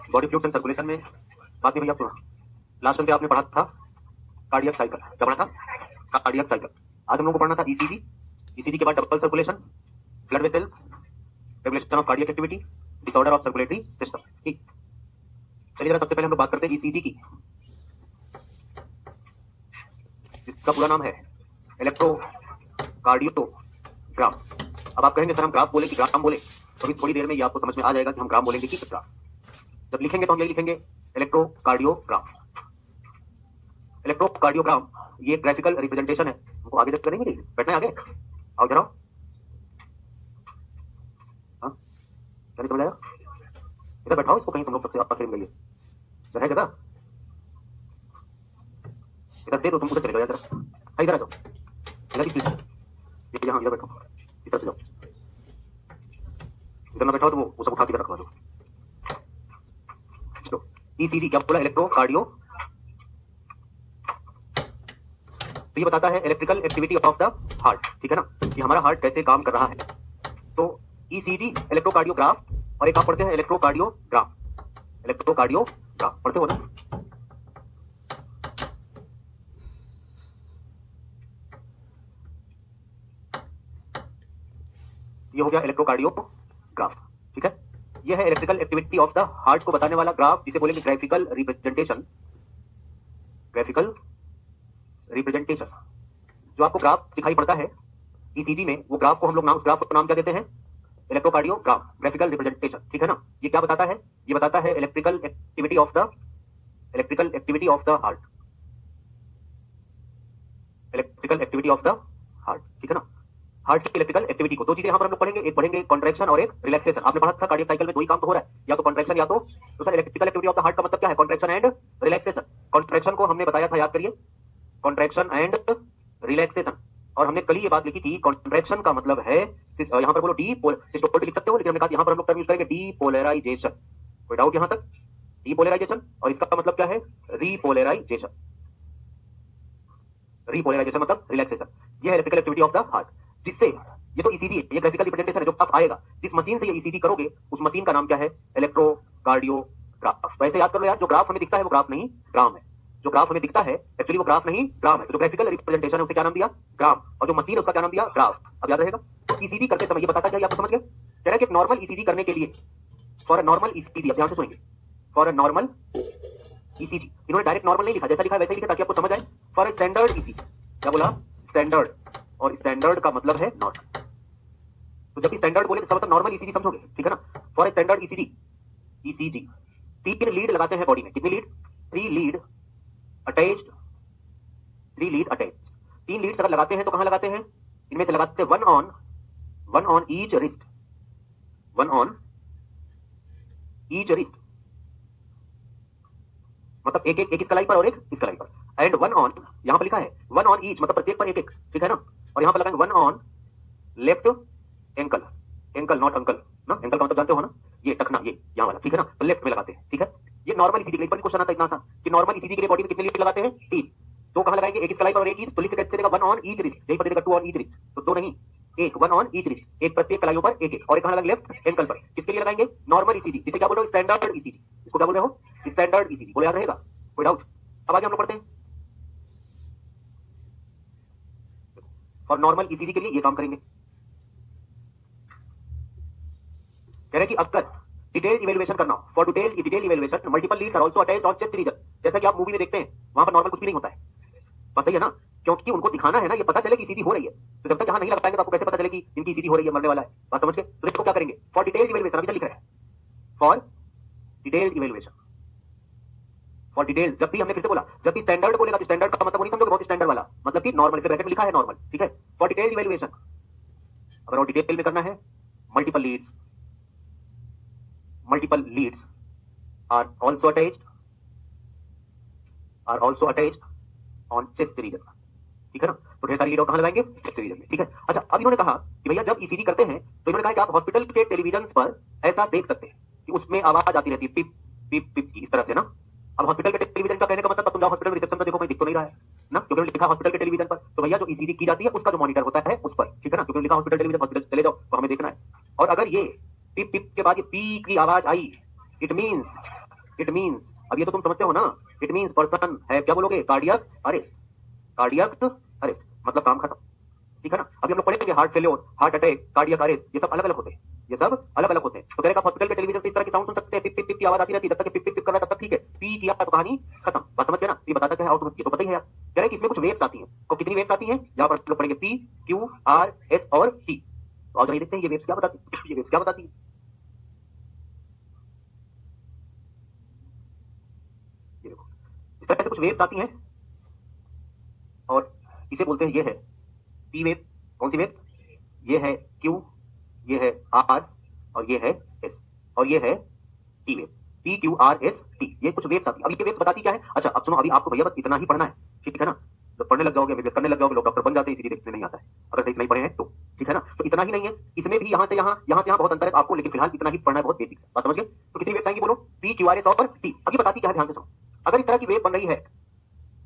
Body fluids and circulation में बात नहीं भैया सुना, लास्ट टाइम पे आपने पढ़ा था कार्डियक साइकिल, क्या पढ़ा था? Cardiac cycle. आज हम लोग को पढ़ना था ईसीजी, ईसीजी के बाद double circulation, blood vessels, regulation of cardiac activity, disorder of circulatory system. ठीक, चलिए जरा सबसे पहले हम लोग बात करते हैं ईसीजी की, जिसका पूरा नाम है इलेक्ट्रोकार्डियोग्राम। अब आप कहेंगे सर हम ग्राफ बोले कि ग्राम बोले, तो अभी थोड़ी देर में ये आपको समझ में आ जाएगा कि हम ग्राम बोलेंगे कि ग्राफ। जब लिखेंगे तो हम यही लिखेंगे इलेक्ट्रोकार्डियोग्राम। इलेक्ट्रोकार्डियोग्राम ये एक ग्राफिकल रिप्रेजेंटेशन है। हमको आगे तक करेंगे नहीं, बैठना है आगे, आओ इधर आओ। हाँ क्या नहीं समझ आया? इधर बैठाओ इसको, कहीं तुम लोग सबसे आप पकड़ गई इधर है जगह, इधर दे दो, तुम उधर चले जाओ इधर, इधर आ जाओ, इधर की सीट यहाँ, इधर बैठो, इधर से जाओ, इधर ना बैठाओ तो वो सब उठा के रखवा दो। ईसीजी क्या बोला? इलेक्ट्रोकार्डियो, तो ये बताता है electrical activity of the heart, ठीक है ना, कि हमारा हार्ट कैसे काम कर रहा है। तो ईसीजी इलेक्ट्रोकार्डियोग्राफ, और एक आप पढ़ते हैं इलेक्ट्रोकार्डियोग्राम, इलेक्ट्रोकार्डियोग्राम पढ़ते हो ना? ये हो गया इलेक्ट्रोकार्डियोग्राफ, ठीक है। ये है electrical activity of the heart को बताने वाला ग्राफ, जिसे बोलेंगे ग्राफिकल रिप्रेजेंटेशन। ग्राफिकल रिप्रेजेंटेशन, जो आपको ग्राफ दिखाई पड़ता है ईसीजी में, वो ग्राफ को हम लोग नाम, उस ग्राफ को नाम क्या देते हैं? इलेक्ट्रोकार्डियोग्राम, ग्राफिकल रिप्रेजेंटेशन, ठीक है ना। ये क्या बताता है? ये बताता है electrical activity of the heart, electrical activity of the heart, ठीक है ना। हार्ट की इलेक्ट्रिकल एक्टिविटी को दो चीजें यहां पर हम लोग पढ़ेंगे, एक पढ़ेंगे कॉन्ट्रैक्शन और एक रिलैक्सेशन। आपने पढ़ा था कार्डियक साइकिल में दो ही काम तो हो रहा है, या तो कॉन्ट्रैक्शन या तो sir electrical activity of the heart का मतलब क्या है? Contraction and relaxation. कॉन्ट्रैक्शन को हमने बताया था, याद करिए, कॉन्ट्रैक्शन एंड रिलैक्सेशन। और हमने कल ही ये बात लिखी थी, कॉन्ट्रैक्शन का मतलब है, यहां पर बोलो सिस्टोपोल लिख सकते हो, लेकिन हमने कहा यहां पर हम लोग टर्म यूज करेंगे डीपोलराइजेशन। कोई डाउट यहां तक? डीपोलराइजेशन, और इसका मतलब क्या है? रीपोलराइजेशन। रीपोलराइजेशन मतलब रिलैक्सेशन। ये है electrical activity of the heart, जिससे ये तो ईसीजी, ये ग्राफिकल रिप्रेजेंटेशन है जो अब आएगा। जिस मशीन से ये ईसीजी करोगे उस मशीन का नाम क्या है? इलेक्ट्रोकार्डियोग्राफ। वैसे याद कर लो यार, जो ग्राफ हमें दिखता है वो ग्राफ नहीं ग्राम है। जो ग्राफ हमें दिखता है एक्चुअली वो ग्राफ नहीं ग्राम है। जो ग्राफिकल रिप्रेजेंटेशन है उसे क्या नाम दिया? ग्राम। और जो मशीन है उसका क्या नाम दिया? ग्राफ। अब याद रहेगा। तो ईसीजी करते समय ये बताता क्या, आपको समझ गए? कह रहा है कि एक नॉर्मल ईसीजी करने के लिए, फॉर अ नॉर्मल ईसीजी, अब ध्यान से सुनेंगे, फॉर अ नॉर्मल ईसीजी, इन्होंने डायरेक्ट नॉर्मल नहीं लिखा, जैसा लिखा है वैसे लिखा ताकि आपको समझ आए। फॉर अ स्टैंडर्ड ईसीजी, क्या बोला? स्टैंडर्ड, और स्टैंडर्ड का मतलब है नॉर्मल। तो जब स्टैंडर्ड बोले तो मतलब नॉर्मल ईसीजी समझोगे, ठीक है ना। For standard ECG, ECG 3 lead लगाते हैं बॉडी में। कितनी lead? 3 lead attached, 3 lead attached. 3 leads अगर लगाते हैं तो कहां लगाते हैं? इनमें से लगाते हैं one on each wrist, one on each wrist, मतलब एक एक इस कलाई पर और एक इस कलाई पर। एंड वन ऑन, यहां पर लिखा है वन ऑन ईच, मतलब प्रत्येक पर एक एक, ठीक है ना। और यहां पर लगाएंगे one on left ankle, ankle not uncle ना, एंकल का मतलब जानते हो ना, ये टखना, ये यहां वाला, ठीक है ना, तो लेफ्ट में लगाते हैं, ठीक है। ये नॉर्मल ईसीजी के लिए, इस पर क्वेश्चन आता है इतना आसान कि नॉर्मल ईसीजी के लिए बॉडी में कितने लीड लगाते हैं? 3। तो कहां लगाएंगे? एक इस कलाई पर और एक ईच, तो लिख कैसे देगा? वन ऑन ईच रिस्ट, यही पर देगा 2 ऑन ईच रिस्ट, तो 2 नहीं, एक, वन ऑन ईच रिस्ट, एक प्रत्येक कलाइयों पर एक एक। और एक कहां लगाएंगे? लेफ्ट एंकल पर। किसके लिए लगाएंगे? नॉर्मल ईसीजी, जिसे क्या बोल रहे हो? Standard ECG. इसको क्या बोल रहे हो? Standard ECG. बोले याद रहेगा? कोई डाउट? अब आगे हम लोग पढ़ते हैं, और नॉर्मल ईसीजी के लिए ये काम करेंगे। कह रहे हैं कि अगर डिटेल इवैल्यूएशन करना, for detail evaluation multiple leads are also attached on chest region. जैसा कि आप मूवी में देखते हैं, वहां पर नॉर्मल कुछ भी नहीं होता है, बस सही है ना, क्योंकि उनको दिखाना है ना, ये पता चले कि ईसीजी हो रही है। तो जब तक यहां नहीं लगाएंगे तो आपको कैसे पता चले कि इनकी ईसीजी हो रही है, मरने वाला है? बात समझ गए? तो इसको क्या करेंगे? फॉर डिटेल इवैल्यूएशन, अभी लिख रहे हैं for detail evaluation, for detail. जब भी हमने फिर से बोला, जब भी स्टैंडर्ड बोलेगा तो स्टैंडर्ड का मतलब वो नहीं समझोगे बहुत स्टैंडर्ड वाला, मतलब कि नॉर्मल, इसे ब्रैकेट में लिखा है नॉर्मल, ठीक है। फॉर डिटेल इवैल्यूएशन, अगर और डिटेल में करना है, multiple leads are also attached on chest region, ठीक है ना। तो ढेर सारी लीड कहां लगाएंगे? चेस्ट रीजन में, ठीक है। अच्छा, अब इन्होंने कहा कि भैया जब ईसीजी करते हैं तो इन्होंने कहा कि आप हॉस्पिटल के टेलीविजन पर ऐसा देख सकते हैं कि उसमें आवाज आती रहती है पिप पिप पिप की, इस तरह से ना। अब हॉस्पिटल के टेलीविजन का कहने का मतलब तुम जाओ हॉस्पिटल में रिसेप्शन पर देखो, कोई दिख तो नहीं रहा है ना, क्योंकि लिखा हॉस्पिटल के टेलीविजन पर। तो भैया जो ईसीजी की जाती है उसका जो मॉनिटर होता है उस पर, ठीक है ना, क्योंकि लिखा हॉस्पिटल टेलीविजन, हॉस्पिटल चले जाओ तो हमें देखना है। और अगर ये पिप पिप के बाद ये पी की आवाज आई, इट मींस इट मींस, अब ये तो तुम समझते हो ना, इट मींस पर्सन है, क्या बोलोगे, कार्डियक अरेस्ट, कार्डियक अरेस्ट मतलब काम खत्म, ठीक है ना। अभी हम लोग पढ़ेंगे heart failure, heart attack, cardiac arrest, ये सब अलग अलग होते हैं, ये सब अलग अलग होते हैं। तो कह रहे हॉस्पिटल के टेलीविजन पे इस तरह की साउंड सुन सकते हैं, पिप पिप पिप की आवाज आती रहती है, जब तक पिप पिप पिप कर रहा है तब तक ठीक है, पी किया तो कहानी खत्म, बात समझ गए ना। ये बताता क्या है और ये तो पता ही है यार। कह रहे कि इसमें कुछ वेव्स आती हैं, तो कितनी वेव्स आती हैं, यहाँ पर हम लोग पढ़ेंगे पी क्यू आर एस और टी। तो आज देखते हैं ये वेव्स क्या बताती है, ये वेव्स क्या बताती है। ये देखो इस तरह से कुछ वेव्स आती हैं और इसे बोलते हैं, ये है पी वेव, कौन सी वेव, ये है क्यू, ये है आर और ये है एस और ये है T wave, P Q R S T, ये कुछ वेव्स आती है। अब ये वेव्स बताती क्या है, अच्छा अब सुनो, अभी आपको भैया बस इतना ही पढ़ना है, ठीक है ना। जब पढ़ने लग जाओगे, एमबीबीएस करने लग जाओगे, लोग डॉक्टर बन जाते हैं, इसीलिए देखने नहीं आता है अगर सही से नहीं पढ़े हैं तो, ठीक है ना। तो इतना ही नहीं है, इसमें भी यहाँ से यहाँ, यहाँ से यहाँ बहुत अंतर है आपको, लेकिन फिलहाल इतना ही पढ़ना है, बहुत बेसिक है, बात समझ गए। तो कितनी वेव्स आएंगी बोलो, पी क्यू आर एस और टी। अभी बताती क्या है, ध्यान से सुनो। अगर इस तरह की वेव बन रही है,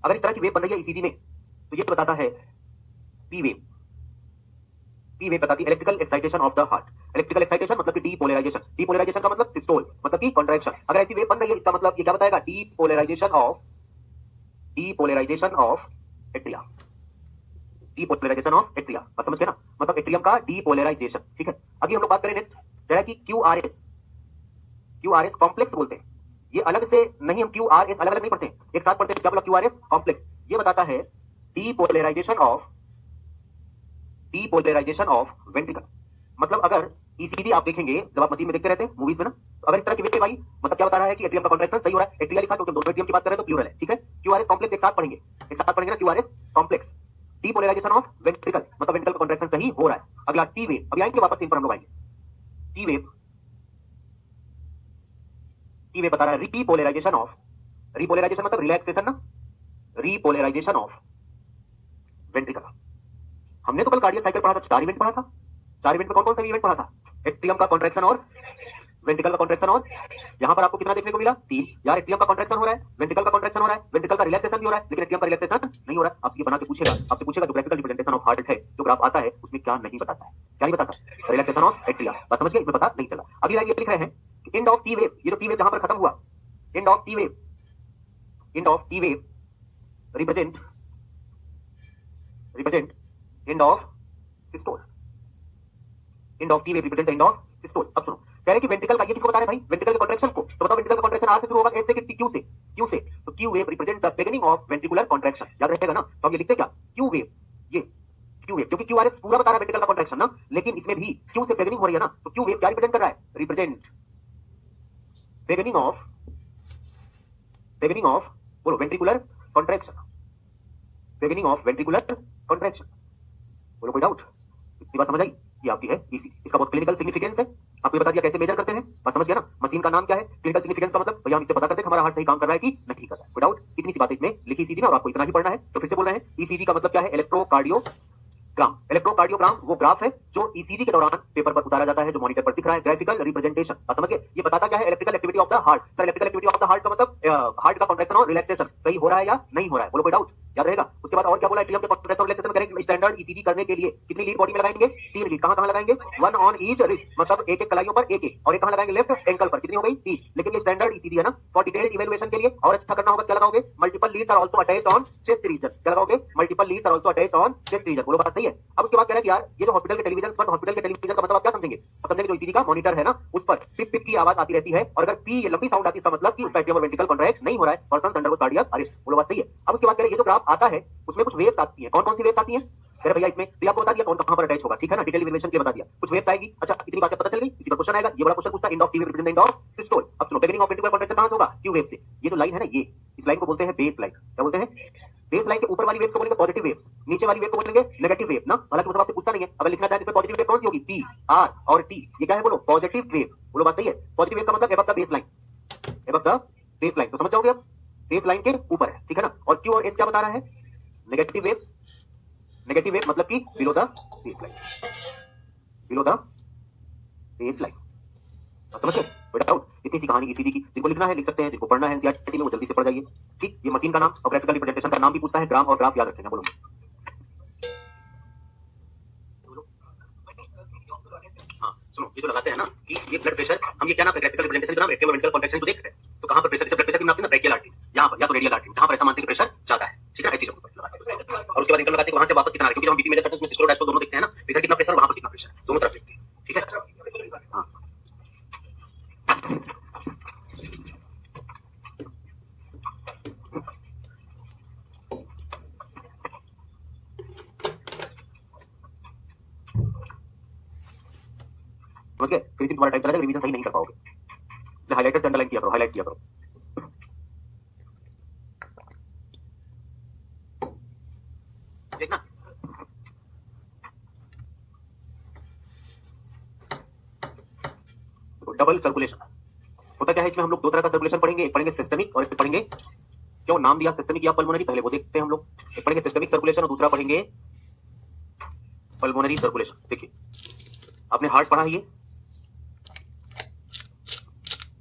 अगर इस तरह की वेव बन रही है ईसीजी में, तो ये बताता है पी वेव, पी वेव बताती है electrical excitation of the heart. Electrical excitation मतलब कि डीपोलराइजेशन, डीपोलराइजेशन का मतलब सिस्टोल मतलब कि कॉन्ट्रैक्शन। अगर ऐसी वेव बन रही है इसका मतलब ये क्या बताएगा, depolarisation of, depolarisation of atria, depolarisation of atria, बस समझ गए ना, मतलब एट्रियम का डीपोलराइजेशन, ठीक है। अभी हम लोग बात करें नेक्स्ट, जरा कि क्यूआरएस, क्यूआरएस कॉम्प्लेक्स बोलते हैं, ये अलग से नहीं, हम क्यूआरएस अलग अलग नहीं पढ़ते हैं, एक साथ पढ़ते हैं। क्या बोला, क्यूआरएस कॉम्प्लेक्स, ये बताता है depolarisation of, depolarisation of ventricle. मतलब अगर ईसीजी आप देखेंगे, जब आप मशीन में देखते रहते हैं मूवीज में ना, तो अगर इस तरह की वेव आई, मतलब क्या बता रहा है कि एट्रियम का कॉन्ट्रैक्शन सही हो रहा है, एट्रिया लिखा क्योंकि दोनों एट्रियम की बात कर रहे हैं तो प्लूरल है, ठीक है। क्यूआरएस कॉम्प्लेक्स एक साथ पढ़ेंगे, एक साथ पढ़ेंगे ना, QRS complex, depolarisation of ventricle मतलब वेंट्रिकल का कॉन्ट्रैक्शन सही हो रहा है। अगला टी वेव, अभी आएंगे वापस इन पर हम लोग आएंगे। टी वेव, टी वेव बता रहा है रीपोलराइजेशन ऑफ, रीपोलराइजेशन मतलब रिलैक्सेशन ना, रीपोलराइजेशन ऑफ वेंट्रिकल। हमने तो कल कार्डियक साइकिल पढ़ा था, 4 इवेंट पढ़ा था, 4 इवेंट में कौन कौन सा इवेंट पढ़ा था, एट्रियम का कॉन्ट्रैक्शन और वेंट्रिकल का कॉन्ट्रैक्शन, और यहां पर आपको कितना देखने को मिला, 3। यार एट्रियम का कॉन्ट्रैक्शन हो रहा है, वेंट्रिकल का कॉन्ट्रैक्शन हो रहा है, वेंट्रिकल का रिलैक्सेशन भी हो रहा है, लेकिन एट्रियम का रिलैक्सेशन नहीं हो रहा है। आपसे बना के पूछेगा, आपसे पूछेगा जो ग्राफिकल रिप्रेजेंटेशन ऑफ हार्ट है, जो ग्राफ आता है उसमें क्या नहीं बताता है, क्या नहीं बताता, रिलैक्सेशन ऑफ एट्रिया, बस समझ गए, इसमें पता नहीं चला। अभी ये लिख रहे हैं एंड ऑफ टी वेव, ये जो टी वेव जहां पर खत्म हुआ, end of T wave, end of T wave represent, represent end of systole, end of T wave represent end of systole. अब सुनो, कह रहे कि वेंट्रिकल का, ये किसको बता रहे हैं भाई, वेंट्रिकल के कॉन्ट्रैक्शन को, तो बताओ वेंट्रिकल का कॉन्ट्रैक्शन आर से शुरू होगा, एस से कि क्यू से, क्यू से, तो Q wave represent the beginning of ventricular contraction, याद रखेगा ना। तो हम ये लिखते क्या, क्यू वेव, ये क्यू वेव, क्योंकि क्यूआरएस पूरा बता रहा है वेंट्रिकल का कॉन्ट्रैक्शन ना, लेकिन इसमें भी क्यू से बिगिनिंग हो रही है ना, तो क्यू वेव क्या रिप्रेजेंट कर रहा है, represent beginning of, beginning of बोलो ventricular contraction, beginning of ventricular contraction. बोलो कोई डाउट, इतनी बात समझ आई, ये आपकी है इसी, इसका बहुत क्लिनिकल सिग्निफिकेंस है, आपको बता दिया कैसे मेजर करते हैं, बस समझ गया ना। मशीन का नाम क्या है, क्लिनिकल सिग्निफिकेंस का मतलब भैया हम इससे पता करते हैं हमारा हार्ट सही काम कर रहा है कि नहीं कर रहा है, कोई डाउट, इतनी सी बात इसमें लिखी सीधी ना, और आपको इतना ही पढ़ना है। तो फिर से बोल रहे हैं, ईसीजी का मतलब क्या है, इलेक्ट्रोकार्डियोग्राम। इलेक्ट्रोकार्डियोग्राम वो ग्राफ है जो ईसीजी के दौरान पेपर पर उतारा जाता है, जो मॉनिटर पर दिख रहा है, ग्राफिकल रिप्रेजेंटेशन, बस समझ गए। ये बताता क्या है, electrical activity of the heart. Sir electrical activity of the heart का मतलब हार्ट का कॉन्ट्रैक्शन और रिलैक्सेशन सही हो रहा है या नहीं हो रहा है, बोलो कोई डाउट, याद रहेगा। उसके बाद और क्या बोला, एट्रियम के कॉन्ट्रैक्शन और रिलैक्सेशन करेंगे स्टैंडर्ड ईसीजी करने के लिए कितनी लीड बॉडी में लगाएंगे, 3 लीड, कहां कहां लगाएंगे, 1 ऑन ईच रिस्ट, मतलब एक एक कलाइयों पर एक एक, और एक कहां लगाएंगे, लेफ्ट एंकल पर, कितनी हो गई, 3। लेकिन ये स्टैंडर्ड ईसीजी है ना, फॉर डिटेल्ड इवैल्यूएशन के लिए और अच्छा करना होगा क्या लगाओगे, multiple leads are also attached on chest region, क्या लगाओगे, multiple leads are also attached on chest region, बोलो बात सही है। अब उसके बाद कह रहे हैं कि यार ये जो हॉस्पिटल के टेलीविजन पर, हॉस्पिटल के टेलीविजन का मतलब आप क्या समझेंगे, समझेंगे जो ईसीजी का मॉनिटर है ना, उस पर पिप पिप की आवाज आती रहती है, और अगर पी ये लंबी साउंड आती है इसका मतलब कि उसका एट्रियम और वेंट्रिकल कॉन्ट्रैक्ट नहीं हो रहा है, पर्सन अंडरगोस कार्डियक अरेस्ट, बोलो बात सही है। अब उसके बाद कह रहे हैं ये जो ग्राफ आता है उसमें कुछ वेव्स आती है, कौन कौन सी वेव्स आती है, अरे भैया इसमें तो आपको बता दिया कौन कहां पर अटैच होगा, ठीक है ना, डिटेल इवैल्यूएशन के लिए बता दिया, कुछ वेव्स आएगी। अच्छा इतनी बातें पता चल गई, इसी का क्वेश्चन आएगा, ये बड़ा क्वेश्चन पूछता है, end of T wave represent end of systole. अब सुनो, बिगिनिंग ऑफ वेंट्रिकुलर कॉन्ट्रैक्शन कहां से होगा, क्यू वेव से। ये जो लाइन है ना, ये इस लाइन को बोलते हैं बेस लाइन, क्या बोलते हैं, बेस लाइन के ऊपर वाली वेव्स को बोलेंगे पॉजिटिव वेव्स, नीचे वाली वेव को बोलेंगे नेगेटिव वेव ना। हालांकि वो सब आपसे पूछता नहीं है, अगर लिखना चाहे इसमें पॉजिटिव वेव कौन सी होगी, पी आर और टी, ये क्या है बोलो, पॉजिटिव वेव, बोलो बात सही है। पॉजिटिव वेव का मतलब above the base line, above the base line, तो समझ जाओगे अब, बेस लाइन के ऊपर है, ठीक है ना। और क्यू और एस क्या बता रहा है, नेगेटिव वेव, नेगेटिव वेव मतलब कि below the base line, below the base line, समझ गए, कोई डाउट। इतनी सी कहानी ईसीजी की, जिनको लिखना है लिख सकते हैं, जिनको पढ़ना है एनसीईआरटी में वो जल्दी से पढ़ जाइए, ठीक। ये मशीन का नाम और ग्राफिकल रिप्रेजेंटेशन का नाम भी पूछता है, ग्राम और ग्राफ याद रखेंगे, बोलो। हाँ सुनो, ये जो लगाते हैं ना कि ये ब्लड प्रेशर, हम ये क्या नाम है, ग्राफिकल रिप्रेजेंटेशन का नाम एट्रियल वेंट्रिकल कॉन्ट्रैक्शन तो देख रहे हैं, तो कहां पर प्रेशर, जैसे ब्लड प्रेशर की नापते हैं ना ब्रेकियल आर्टरी, यहां पर या तो रेडियल आर्टरी, जहां पर ऐसा मानते हैं कि प्रेशर ज्यादा है, ठीक है, ऐसी जगह पर लगाते हैं। और उसके बाद इंटर लगाते हैं, वहां से वापस कितना आ रहा है, क्योंकि जब हम बीपी मेजर करते हैं उसमें सिस्टोल डायस्टोल दोनों दिखते हैं ना, इधर कितना प्रेशर वहां पर कितना प्रेशर, दोनों तरफ दिखते हैं, ठीक है। हाँ समझ गए, फिर इसी तुम्हारा टाइम चला जाएगा, रिवीजन सही नहीं कर पाओगे, इसलिए हाइलाइटर से अंडरलाइन किया करो, हाईलाइट किया करो। देखना तो डबल सर्कुलेशन होता क्या है इसमें, हम लोग दो तरह का सर्कुलेशन पढ़ेंगे, एक पढ़ेंगे सिस्टमिक और एक पढ़ेंगे, क्यों नाम दिया सिस्टमिक या पल्मोनरी, पहले वो देखते हैं हम लोग। एक पढ़ेंगे सिस्टमिक सर्कुलेशन और दूसरा पढ़ेंगे पल्मोनरी सर्कुलेशन। देखिए आपने हार्ट पढ़ा है, ये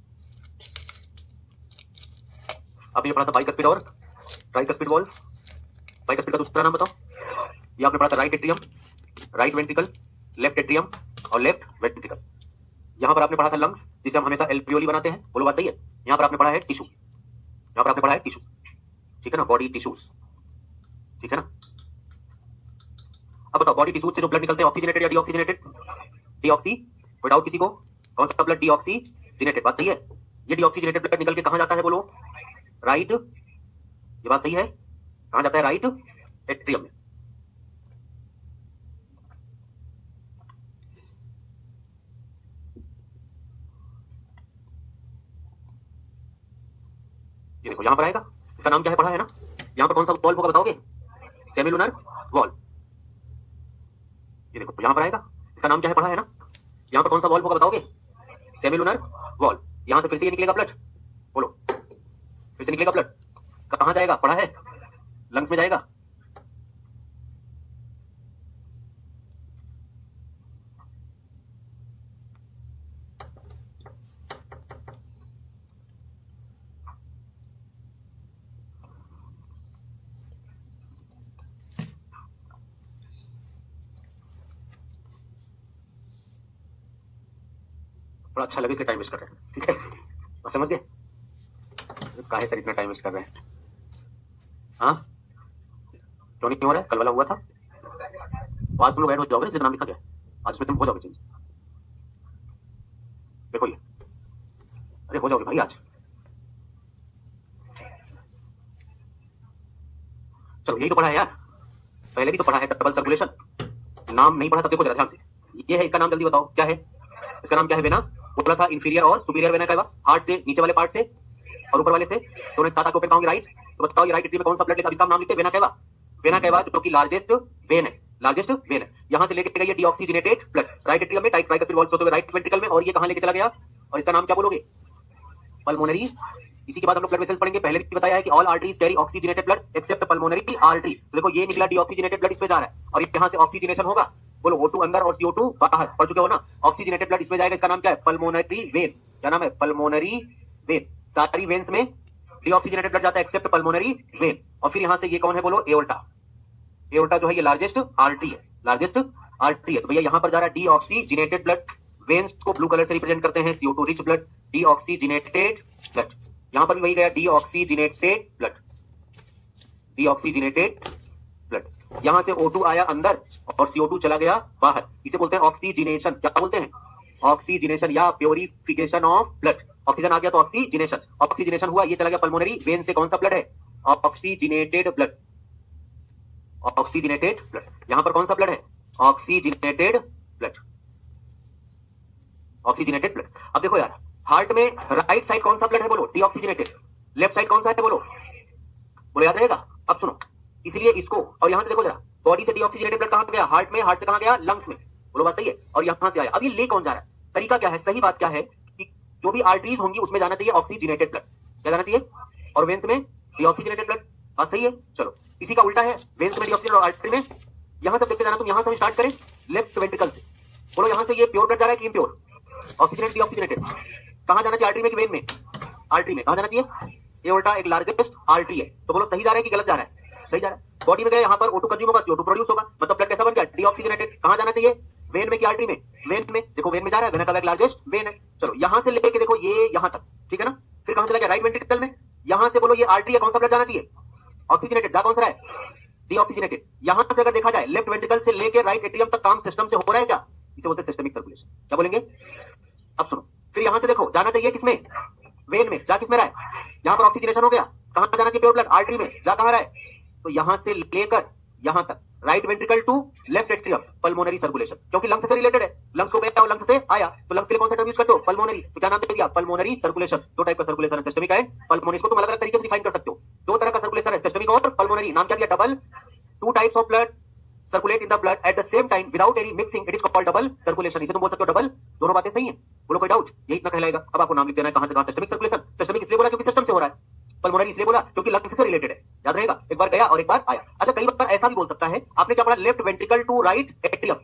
आपने ये पढ़ा था बाइकस्पिड और ट्राइकस्पिड वॉल्व, बाइकस्पिड का दूसरा नाम बताओ, ये आपने पढ़ा था right atrium, right ventricle, left atrium और लेफ्ट वेंट्रिकल। यहां पर आपने पढ़ा था लंग्स, जिसे हम हमेशा एल्वियोली बनाते हैं, बोलो बात सही है। यहां पर आपने पढ़ा है टिश्यू, यहां पर आपने पढ़ा है टिश्यू, ठीक है ना, बॉडी टिश्यूज, ठीक है ना। अब बताओ बॉडी टिश्यूज से जो ब्लड निकलते हैं ऑक्सीजनेटेड या डीऑक्सीजनेटेड, डीऑक्सी, कोई डाउट किसी को, कौन सा ब्लड डीऑक्सीजनेटेड, बात सही है। ये डीऑक्सीजनेटेड ब्लड निकल के कहां जाता है, बोलो राइट, ये बात सही है, कहां जाता है, राइट एट्रियम में। ये देखो यहां पर आएगा, इसका नाम क्या है, पढ़ा है ना, यहां पर कौन सा वॉल्व होगा बताओगे, सेमिलुनर वॉल्व। ये देखो यहां पर आएगा, इसका नाम क्या है, पढ़ा है ना, यहां पर कौन सा वॉल्व होगा बताओगे, सेमिलुनर वॉल्व। यहां से फिर से ये निकलेगा ब्लड, बोलो फिर से निकलेगा ब्लड, कहां जाएगा, पढ़ा है, लंग्स में जाएगा। बड़ा अच्छा लगे इसलिए टाइम वेस्ट कर रहे हैं, ठीक है, बस समझ गए, काहे सर इतना टाइम वेस्ट कर रहे हैं, हाँ क्यों नहीं हो रहा है, कल वाला हुआ था, आज तुम लोग ऐड हो जाओगे, इसलिए नाम लिखा गया, आज उसमें तुम हो जाओगे चेंज। देखो ये, अरे हो जाओगे भाई आज, चलो यही तो पढ़ा है यार, पहले भी तो पढ़ा है डबल सर्कुलेशन, नाम नहीं पढ़ा तब देखो जरा ध्यान से, ये है इसका नाम, जल्दी बताओ क्या है, इसका नाम क्या है, वेना, बोला था इंफीरियर और सुपीरियर वेना का, हार्ट से नीचे वाले पार्ट से और ऊपर वाले से, दोनों एक साथ आके ओपन कहोगे राइट, तो बताओ ये राइट एट्रियम में कौन सा ब्लड लेगा, इसका नाम लिखते हैं वेना कहवा, वेना कहवा जो कि लार्जेस्ट वेन है, लार्जेस्ट वेन है, यहां से लेके गई डीऑक्सीजनेटेड ब्लड राइट एट्रियम में, ट्राइकस्पिड वॉल्व होते हुए राइट वेंट्रिकल में, और ये कहां लेके चला गया, और इसका नाम क्या बोलोगे, पल्मोनरी। इसी के बाद हम लोग ब्लड वेसल्स पढ़ेंगे, पहले भी बताया है कि all arteries carry oxygenated blood except pulmonary artery, तो देखो ये निकला डीऑक्सीजनेटेड ब्लड इसमें जा रहा है, और यहां से ऑक्सीजनेशन होगा, बोलो O2 अंदर और CO2 बाहर, पढ़ चुके हो ना, ऑक्सीजनेटेड ब्लड इसमें जाएगा, इसका नाम क्या है, पल्मोनरी वेन, क्या नाम है, पल्मोनरी वेन, सारी वेन्स में डीऑक्सीजनेटेड ब्लड जाता है एक्सेप्ट पल्मोनरी वेन। और फिर यहां से ये कौन है, बोलो एओर्टा, एओर्टा जो है ये लार्जेस्ट आर्टरी है, लार्जेस्ट आर्टरी है, तो भैया यहां पर जा रहा है डीऑक्सीजनेटेड ब्लड, वेन्स को ब्लू कलर से रिप्रेजेंट करते हैं, CO2 rich blood, deoxygenated blood, यहां पर भी वही गया डीऑक्सीजनेटेड ब्लड, डीऑक्सीजनेटेड ब्लड, यहां से O2 आया अंदर और CO2 चला गया बाहर, इसे बोलते हैं ऑक्सीजनेशन, क्या बोलते हैं, ऑक्सीजनेशन या प्योरिफिकेशन ऑफ ब्लड, ऑक्सीजन आ गया तो ऑक्सीजनेशन, ऑक्सीजनेशन हुआ, ये चला गया पल्मोनरी वेन से, कौन सा ब्लड है, ऑक्सीजनेटेड ब्लड, ऑक्सीजनेटेड ब्लड, यहां पर कौन सा ब्लड है, ऑक्सीजनेटेड ब्लड, ऑक्सीजनेटेड ब्लड। अब देखो यार हार्ट में राइट साइड कौन सा ब्लड है, बोलो डीऑक्सीजनेटेड, लेफ्ट साइड कौन सा है, बोलो बोलो याद रहेगा, अब सुनो, इसलिए इसको, और यहां से देखो जरा, बॉडी से डीऑक्सीजनेटेड ब्लड कहां गया, हार्ट में, हार्ट से कहां गया, लंग्स में, बोलो बात सही है, और यहां से आया, अब ये ले कौन जा रहा है, तरीका क्या है, सही बात क्या है कि जो भी आर्टरीज होंगी उसमें जाना चाहिए ऑक्सीजनेटेड ब्लड, क्या जाना चाहिए, और वेन्स में डीऑक्सीजनेटेड ब्लड, बात सही है। चलो इसी का उल्टा है, वेन्स में डीऑक्सीजन और आर्टरी में, यहां से देखते जाना तुम, यहां से हम स्टार्ट करें लेफ्ट वेंट्रिकल से, बोलो यहां से ये प्योर ब्लड जा रहा है कि इम्प्योर, ऑक्सीजनेटेड डीऑक्सीजनेटेड, कहां जाना चाहिए, आर्टरी में कि वेन में, आर्टरी में, कहां जाना चाहिए, एओर्टा एक लार्जेस्ट आर्टरी है, तो बोलो सही जा रहा है कि गलत जा रहा है, सही जा रहा है, बॉडी में गया, यहां पर O2 कंज्यूम होगा, CO2 प्रोड्यूस होगा, मतलब ब्लड कैसा बन गया, डीऑक्सीजनेटेड, कहां जाना चाहिए, वेन में कि आर्टरी में, वेन में, देखो वेन में जा रहा है, वेना का लार्जेस्ट वेन है, चलो यहां से लेके देखो ये यहां तक, ठीक है ना, फिर कहां चला गया, राइट यहां से बोलो ये आर्टरी है, कौन सा ब्लड जाना चाहिए? ऑक्सीजनेटेड। जा कौन सा है? डीऑक्सीजनेटेड। यहां से अगर देखा जाए लेफ्ट वेंट्रिकल से लेके राइट एट्रियम तक काम सिस्टम से हो रहा है क्या? इसे बोलते हैं सिस्टमिक सर्कुलेशन। क्या बोलेंगे? अब सुनो, फिर यहां से देखो जाना चाहिए किसमें? वेन में। जा किसमें रहा है? यहां पर ऑक्सीजनेशन हो गया, कहां जाना चाहिए प्योर ब्लड? आर्टरी में। जा कहां रहा है? तो यहां से लेकर यहां तक right ventricle to left atrium, pulmonary circulation. क्योंकि लंग्स से रिलेटेड है, लंग्स को गया और लंग्स से आया, तो लंग्स के लिए कौन सा टर्म यूज करते हो? पल्मोनरी। तो क्या नाम दे दिया? Pulmonary circulation. दो टाइप का सर्कुलेशन है, सिस्टमिक एंड पल्मोनरी। इसको तुम अलग अलग तरीके से डिफाइन कर सकते हो। दो तरह का सर्कुलेशन है, सिस्टमिक और पल्मोनरी। नाम क्या दिया? Double. Two types of blood circulate in the blood at the same time without any mixing, it is called double circulation. इसे तुम बोल सकते हो डबल। दोनों बातें सही हैं, बोलो कोई डाउट? यही इतना कहलाएगा। अब आपको नाम लिख देना है कहां से कहां सिस्टमिक सर्कुलेशन। सिस्टमिक इसलिए बोला क्योंकि सिस्टम से हो रहा है, पल्मोनरी इसलिए बोला क्योंकि लंग्स से रिलेटेड है। याद रहेगा, एक बार गया और एक बार आया। अच्छा, कई बार ऐसा भी बोल सकता है, आपने क्या पढ़ा? Left ventricle to right atrium,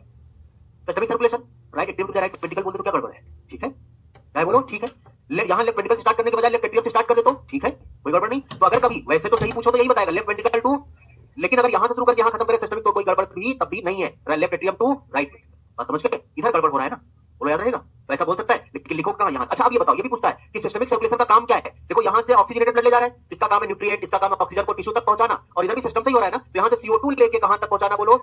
systemic circulation. Right atrium to right ventricle बोलते तो क्या गड़बड़ है? ठीक है, क्या बोलो? ठीक है। यहां लेफ्ट वेंट्रिकल से स्टार्ट करने के बजाय लेफ्ट एट्रियम से स्टार्ट कर दे तो ठीक है, कोई गड़बड़ नहीं। तो अगर कभी वैसे तो सही पूछो तो यही बताएगा लेफ्ट वेंट्रिकल टू, लेकिन अगर यहां से शुरू करके यहां खत्म करे सिस्टमिक तो कोई गड़बड़ भी तब भी नहीं है। लेफ्ट एट्रियम टू राइट, बस समझ गए? इधर गड़बड़ हो रहा है ना, बोलो याद रहेगा। तो ऐसा बोल सकता है, लेकिन लिखो कहां? यहां से। अच्छा, अब ये बताओ, ये भी पूछता है कि सिस्टमिक सर्कुलेशन का काम क्या है। देखो यहां से ऑक्सीजनेटेड ब्लड ले जा रहा है, इसका काम है न्यूट्रिएंट, इसका काम है ऑक्सीजन को टिश्यू तक पहुंचाना, और इधर भी सिस्टम से ही हो रहा है ना। तो यहां से CO2 लेके कहां तक पहुंचाना, बोलो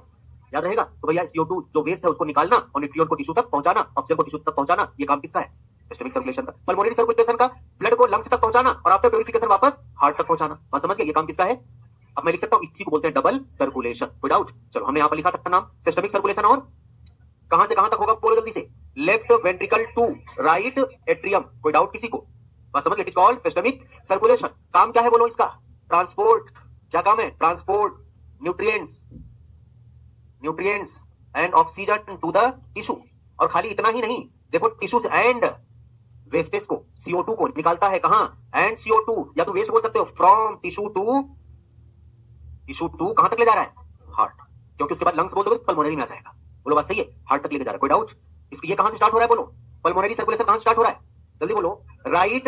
याद रहेगा? तो भैया CO2 जो वेस्ट है उसको निकालना और न्यूट्रिएंट को टिश्यू तक पहुंचाना, ऑक्सीजन को टिश्यू तक पहुंचाना, ये काम किसका है? सिस्टमिक सर्कुलेशन का। पल्मोनरी सर्कुलेशन का ब्लड को लंग्स तक पहुंचाना और आफ्टर प्यूरिफिकेशन वापस हार्ट तक पहुंचाना। बस समझ गए? ये काम किसका है? अब मैं लिख सकता हूं, इसी को बोलते हैं डबल सर्कुलेशन। कोई डाउट? चलो, हमने यहां पर लिखा था नाम सिस्टमिक सर्कुलेशन, और कहां से कहां तक होगा बोलो जल्दी से? Left ventricle to right atrium. कोई डाउट किसी को? बस समझ गए? It is called systemic circulation. काम क्या है बोलो इसका? ट्रांसपोर्ट। क्या काम है? Transport nutrients and oxygen to the tissue. और खाली इतना ही नहीं, देखो टिश्यू से एंड वेस्टेज को, CO2 को निकालता है कहां? एंड CO2, या तो वेस्ट बोल सकते हो, फ्रॉम टिश्यू टू कहां तक ले जा रहा है? हार्ट। क्योंकि उसके बाद लंग्स बोल दोगे पल्मोनरी में आ जाएगा। बोलो बात सही है, हार्ट तक लेके जा रहा है। कोई डाउट? इसकी ये कहां से स्टार्ट हो रहा है बोलो? पल्मोनरी सर्कुलेशन कहां से स्टार्ट हो रहा है? जल्दी बोलो। Right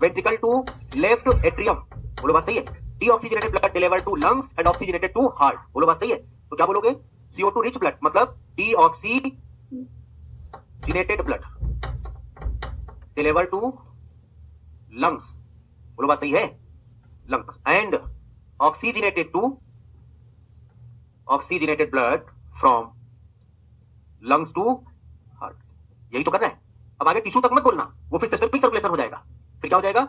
ventricle to left atrium. बोलो बात सही है। Deoxygenated blood delivered to lungs and oxygenated to heart. बोलो बात सही है। तो क्या बोलोगे? CO2 रिच ब्लड मतलब deoxygenated blood delivered to lungs. बोलो बात सही है, lungs and oxygenated blood from lungs to heart. यही तो करना है। अब आगे टिश्यू तक मत बोलना, वो फिर सिस्टमिक सर्कुलेशन हो जाएगा। फिर क्या हो जाएगा?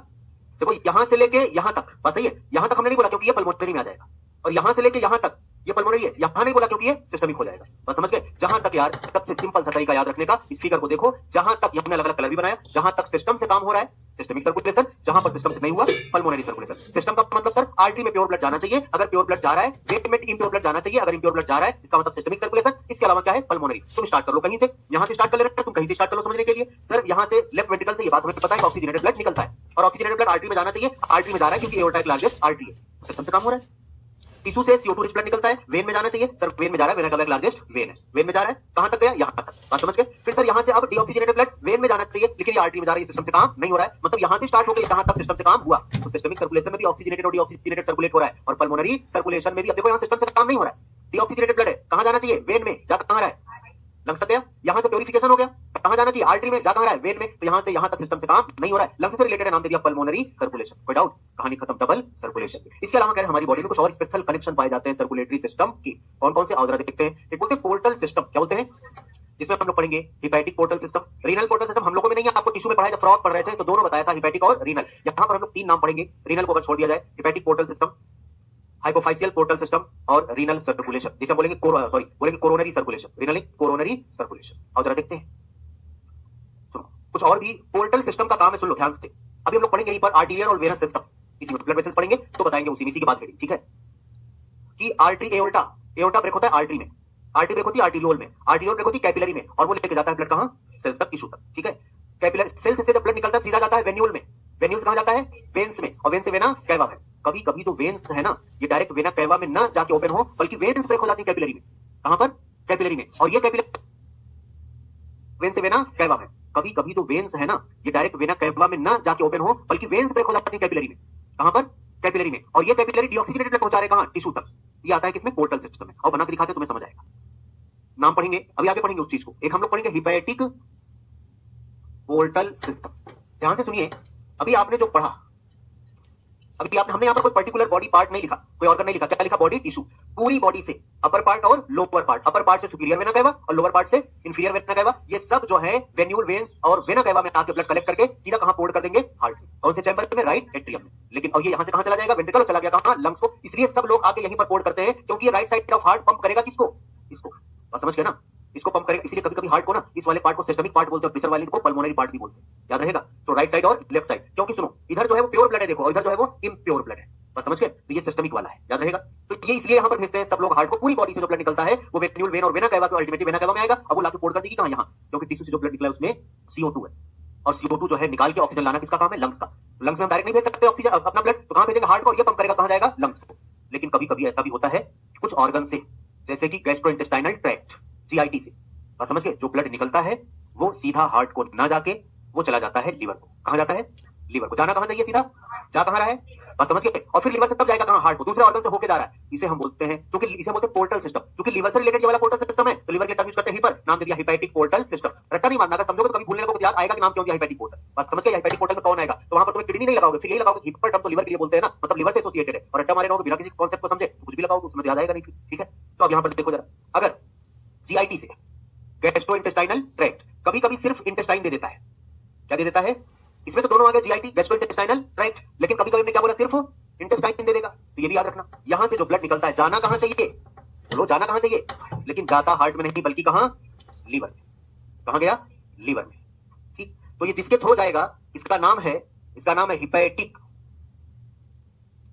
देखो यहां से लेके यहां तक, बस सही है। यहां तक हमने नहीं बोला क्योंकि ये पल्मोनरी में आ जाएगा, और यहां से लेके यहां तक ये पल्मोनरी है, यहां नहीं बोला क्योंकि ये सिस्टमिक हो जाएगा। बस समझ गए? जहां तक यार, सबसे सिंपल सा तरीका याद रखने का, इस फिगर को देखो, जहां तक हमने अलग अलग कलर भी बनाया, जहां तक सिस्टम से काम हो रहा है सिस्टमिक सर्कुलेशन, जहां पर सिस्टम से नहीं हुआ पल्मोनरी सर्कुलेशन। सिस्टम का मतलब सर आर्टरी में प्योर ब्लड जाना चाहिए, अगर प्योर ब्लड जा रहा है। वेन में इम्प्योर ब्लड जाना चाहिए, अगर इम्प्योर ब्लड जा रहा है, इसका मतलब सिस्टमिक सर्कुलेशन। इसके अलावा क्या है? पल्मोनरी। तुम स्टार्ट कर लो कहीं से, यहां से स्टार्ट कर लेना, तुम कहीं से स्टार्ट कर लो समझने के लिए। सर यहां से लेफ्ट वेंट्रिकल से ये बात हमें पता है कि ऑक्सीजनेटेड ब्लड निकलता है, और ऑक्सीजनेटेड ब्लड आर्टरी में जाना चाहिए। आर्टरी में जा रहा है क्योंकि एओर्टा एक लार्जेस्ट आर्टरी है, सिस्टम से काम हो रहा है। टिश्यू से CO2 रिच ब्लड निकलता है, वेन में जाना चाहिए। सर वेन में जा रहा है, वेन का लार्जेस्ट वेन है, वेन में जा रहा है, कहां तक गया? यहां तक। बात समझ गए? फिर सर यहां से अब डीऑक्सीजनेटेड ब्लड वेन में जाना चाहिए, लेकिन ये आर्टरी में जा रही है, सिस्टम से काम नहीं हो रहा है। मतलब यहां से स्टार्ट हो गई, जहां तक सिस्टम से काम हुआ। तो सिस्टमिक सर्कुलेशन में भी ऑक्सीजनेटेड और डीऑक्सीजनेटेड सर्कुलेट हो रहा है, और पल्मोनरी सर्कुलेशन में भी अब देखो यहां सिस्टम से काम नहीं हो रहा है, डीऑक्सीजनेटेड ब्लड है, कहां जाना चाहिए? वेन में। जा कहां रहा है? लंग्स तक गया। यहां से प्यूरिफिकेशन हो गया, कहां जाना चाहिए? आर्टरी में। जा कहां रहा है? वेन में। तो यहां से यहां तक सिस्टम से काम नहीं हो रहा है, लंग्स से रिलेटेड है, नाम दे दिया पल्मोनरी सर्कुलेशन। कोई डाउट? कहानी खत्म, डबल सर्कुलेशन। इसके अलावा कह हमारी बॉडी में कुछ और स्पेशल कनेक्शन पाए जाते हैं सर्कुलेटरी सिस्टम की। कौन कौन से? आओ जरा देखते हैं। एक बोलते हैं पोर्टल सिस्टम। क्या बोलते हैं? जिसमें हम लोग पढ़ेंगे hepatic portal system, renal portal system. हम लोगों में नहीं है, आपको टिश्यू में पढ़ाया, जब फ्रॉग पढ़ रहे थे तो दोनों बताया था, हिपैटिक और रीनल। यहां पर हम लोग तीन नाम पढ़ेंगे, रीनल को अगर छोड़ दिया जाए, hepatic portal system, hypophyseal portal system और रीनल सर्कुलेशन, जिसे बोलेंगे coronary circulation. Renal coronary circulation. और जरा देखते हैं, सुनो कुछ और भी पोर्टल सिस्टम का काम है, सुन लो ध्यान से। अभी हम लोग पढ़ेंगे यहीं पर आर्टीरियल और वेनस सिस्टम, इसी में ब्लड वेसल्स पढ़ेंगे तो बताएंगे उसी की बात करेंगे, ठीक है? कि आर्टरी एओर्टा ब्रेक होता है आर्टरी में, आर्टरी ब्रेक होती है आर्टीरियोल में, आर्टीरियोल ब्रेक होती है कैपिलरी में, और वो लेके जाता है ब्लड कहां? सेल्स तक, टिश्यू तक, ठीक है? कैपिलरी सेल्स से जब ब्लड निकलता है सीधा जाता है वेन्यूल में, वेन्यूल से कहां जाता है? वेन्स में, और वेन से वेना कैवा में। कभी कभी जो वेन्स है ना, ये डायरेक्ट वेना कैवा में ना जाके ओपन हो, बल्कि वेन्स ब्रेक हो जाती है कैपिलरी में। कहां पर? कैपिलरी में। और ये कैपिलरी वेन से वेना कैवा में। कभी कभी जो वेन्स है ना, ये डायरेक्ट वेना कैवा में ना जाके ओपन हो, बल्कि वेन्स ब्रेक हो जाती है कैपिलरी में। कहां पर? कैपिलरी में। और ये कैपिलरी डीऑक्सीजनेटेड ब्लड पहुंचा रहे कहां? टिश्यू तक। ये आता है किसमें? पोर्टल सिस्टम में। और बना के दिखाते तुम्हें समझ आएगा। नाम पढ़ेंगे, अभी आगे पढ़ेंगे उस चीज को। एक हम लोग पढ़ेंगे हिपैटिक पोर्टल सिस्टम। ध्यान से सुनिए, अभी आपने जो पढ़ा अभी आपने हमने यहाँ पर कोई पर्टिकुलर बॉडी पार्ट नहीं लिखा, कोई ऑर्गन नहीं लिखा, क्या लिखा? Body tissue. पूरी बॉडी से अपर पार्ट और लोअर पार्ट, अपर पार्ट से सुपीरियर वेना कैवा और लोअर पार्ट से इंफीरियर वेना कैवा, ये सब जो है वेन्यूल वेन्स और वेना कैवा में आके ब्लड कलेक्ट करके सीधा कहां पोर्ट कर देंगे? हार्ट में। कौन से चैम्बर में? राइट एट्रियम में। लेकिन अब ये यहां से कहां चला जाएगा? वेंट्रिकल चला गया कहां? लंग्स को। इसलिए सब लोग आके यहीं पर पोर्ट करते हैं, क्योंकि ये right side of heart pump करेगा किसको? इसको। बात समझ गए ना? इसको पंप करेगा। इसलिए कभी कभी हार्ट को ना इस वाले पार्ट को सिस्टमिक पार्ट बोलते हैं, प्रेशर वाले को पल्मोनरी पार्ट भी बोलते हैं, याद रहेगा। तो राइट साइड और लेफ्ट साइड, क्योंकि सुनो इधर जो है वो प्योर ब्लड है देखो, और इधर जो है वो इम्प्योर ब्लड है। बस समझ गए? तो ये सिस्टमिक वाला है, याद रहेगा। तो ये इसलिए यहां पर भेजते हैं सब लोग हार्ट को, पूरी बॉडी से जो ब्लड निकलता है वो वेन्यूल वेन और वेना कैवा को अल्टीमेटली वेना कैवा में आएगा। अब वो लाके पोर्ट कर देगी कहां? यहां, क्योंकि टिश्यू से जो ब्लड निकला है उसमें CO2 है, और CO2 जो है निकाल के ऑक्सीजन लाना किसका काम है? लंग्स का। लंग्स में हम डायरेक्ट नहीं भेज सकते ऑक्सीजन अपना ब्लड, तो कहां भेजेंगे? हार्ट को, और ये पंप करेगा कहां जाएगा? लंग्स को। लेकिन कभी कभी ऐसा भी होता है कुछ ऑर्गन से, जैसे कि गैस्ट्रोइंटेस्टाइनल ट्रैक्ट GIT से, बस समझ गए, जो ब्लड निकलता है वो सीधा हार्ट को ना जाके वो चला जाता है लीवर को। कहां जाता है? लीवर को। जाना कहां चाहिए? सीधा जा कहां रहा है? बस समझ गए। और फिर लीवर से तब जाएगा कहां? हार्ट को। दूसरे ऑर्गन से होके जा रहा है। इसे हम बोलते हैं, क्योंकि इसे बोलते हैं पोर्टल सिस्टम, क्योंकि लीवर से रिलेटेड ये वाला पोर्टल सिस्टम है, तो लीवर के टर्म यूज करते हैं हिपर, नाम दे दिया हिपैटिक पोर्टल सिस्टम। रट्टा नहीं मारना, अगर समझोगे तो कभी भूलने को याद आएगा कि नाम क्यों दिया हिपैटिक पोर्टल। बस समझ गए? हिपैटिक पोर्टल में कौन आएगा? तो वहां पर तुम्हें किडनी नहीं लगाओगे, फिर यही लगाओगे हिपर टर्म, तो लीवर के लिए बोलते हैं ना, मतलब लीवर से एसोसिएटेड है। और रट्टा मारे रहोगे बिना किसी कॉन्सेप्ट को समझे, कुछ भी लगाओगे उसमें याद आएगा नहीं। ठीक है, तो अब यहां पर देखो जरा, अगर GIT से गैस्ट्रोइंटेस्टाइनल ट्रैक्ट, कभी कभी सिर्फ इंटेस्टाइन दे देता है। क्या दे देता है? इसमें तो दोनों आ गए, GIT गैस्ट्रोइंटेस्टाइनल ट्रैक्ट, लेकिन कभी कभी हमने क्या बोला? सिर्फ इंटेस्टाइन दे देगा। तो ये भी याद रखना। यहां से जो ब्लड निकलता है जाना कहां चाहिए? बोलो जाना कहां चाहिए? लेकिन जाता हार्ट में नहीं, बल्कि कहां? लीवर में। कहां गया? लीवर में। ठीक, तो ये जिसके थ्रू जाएगा इसका नाम है हिपैटिक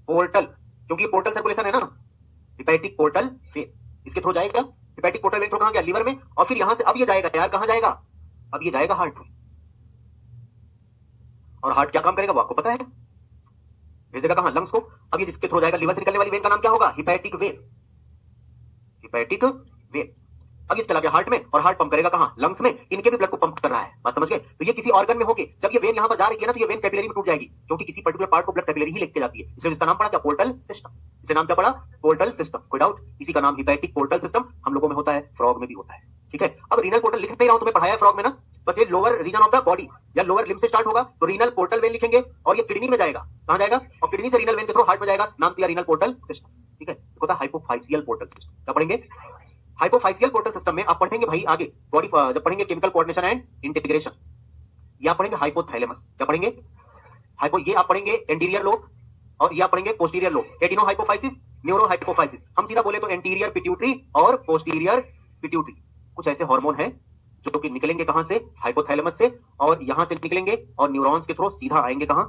पोर्टल, क्योंकि पोर्टल सर्कुलेशन है ना, हिपैटिक पोर्टल वेन, इसके थ्रू जाएगा। हिपैटिक पोर्टल वेन थ्रू कहां गया? लीवर में। और फिर यहां से अब ये जाएगा यार, कहां जाएगा? अब ये जाएगा हार्ट में। और हार्ट क्या काम करेगा वो आपको पता है, भेज देगा कहां? लंग्स को। अब ये जिसके थ्रू जाएगा, लीवर से निकलने वाली वेन का नाम क्या होगा? Hepatic vein. Hepatic vein. अब ये चला गया हार्ट में, और हार्ट पंप करेगा कहां? लंग्स में। इनके भी ब्लड को पंप कर रहा है, बात समझ गए? तो ये किसी ऑर्गन में होगी, जब ये वेन यहां पर जा रही है ना, तो ये वेन कैपिलरी में टूट जाएगी, क्योंकि किसी पर्टिकुलर पार्ट को ब्लड कैपिलरी ही लेके जाती है। इसलिए इसका नाम पड़ा क्या? Portal system. इसे नाम क्या पड़ा? Portal system. कोई डाउट? इसी का नाम हिपैटिक पोर्टल सिस्टम हम लोगों में होता है, फ्रॉग में भी होता है। ठीक है, अब रीनल पोर्टल लिख नहीं रहा हूं, तुम्हें पढ़ाया है फ्रॉग में ना, बस ये lower region of the body या लोअर लिम्ब से स्टार्ट होगा, तो रीनल पोर्टल वेन लिखेंगे, और ये किडनी में जाएगा। कहां जाएगा? और किडनी से रीनल वेन के थ्रू हार्ट में जाएगा, नाम दिया रीनल पोर्टल सिस्टम। ठीक है, होता है हाइपोफाइसियल पोर्टल सिस्टम। क्या पढ़ेंगे? हाइपोफाइसियल पोर्टल सिस्टम में आप पढ़ेंगे भाई आगे बॉडी, जब पढ़ेंगे केमिकल कोऑर्डिनेशन एंड इंटीग्रेशन, या पढ़ेंगे हाइपोथैलेमस। क्या पढ़ेंगे? हाइपो, ये आप पढ़ेंगे एंटीरियर लोब, और ये आप पढ़ेंगे posterior lobe. Adeno hypophysis, neuro hypophysis. हम सीधा बोले तो एंटीरियर पिट्यूटरी और पोस्टीरियर पिट्यूटरी। कुछ ऐसे हार्मोन हैं जो कि निकलेंगे कहां से? हाइपोथैलेमस से, और यहां से निकलेंगे और न्यूरॉन्स के थ्रू सीधा आएंगे कहां?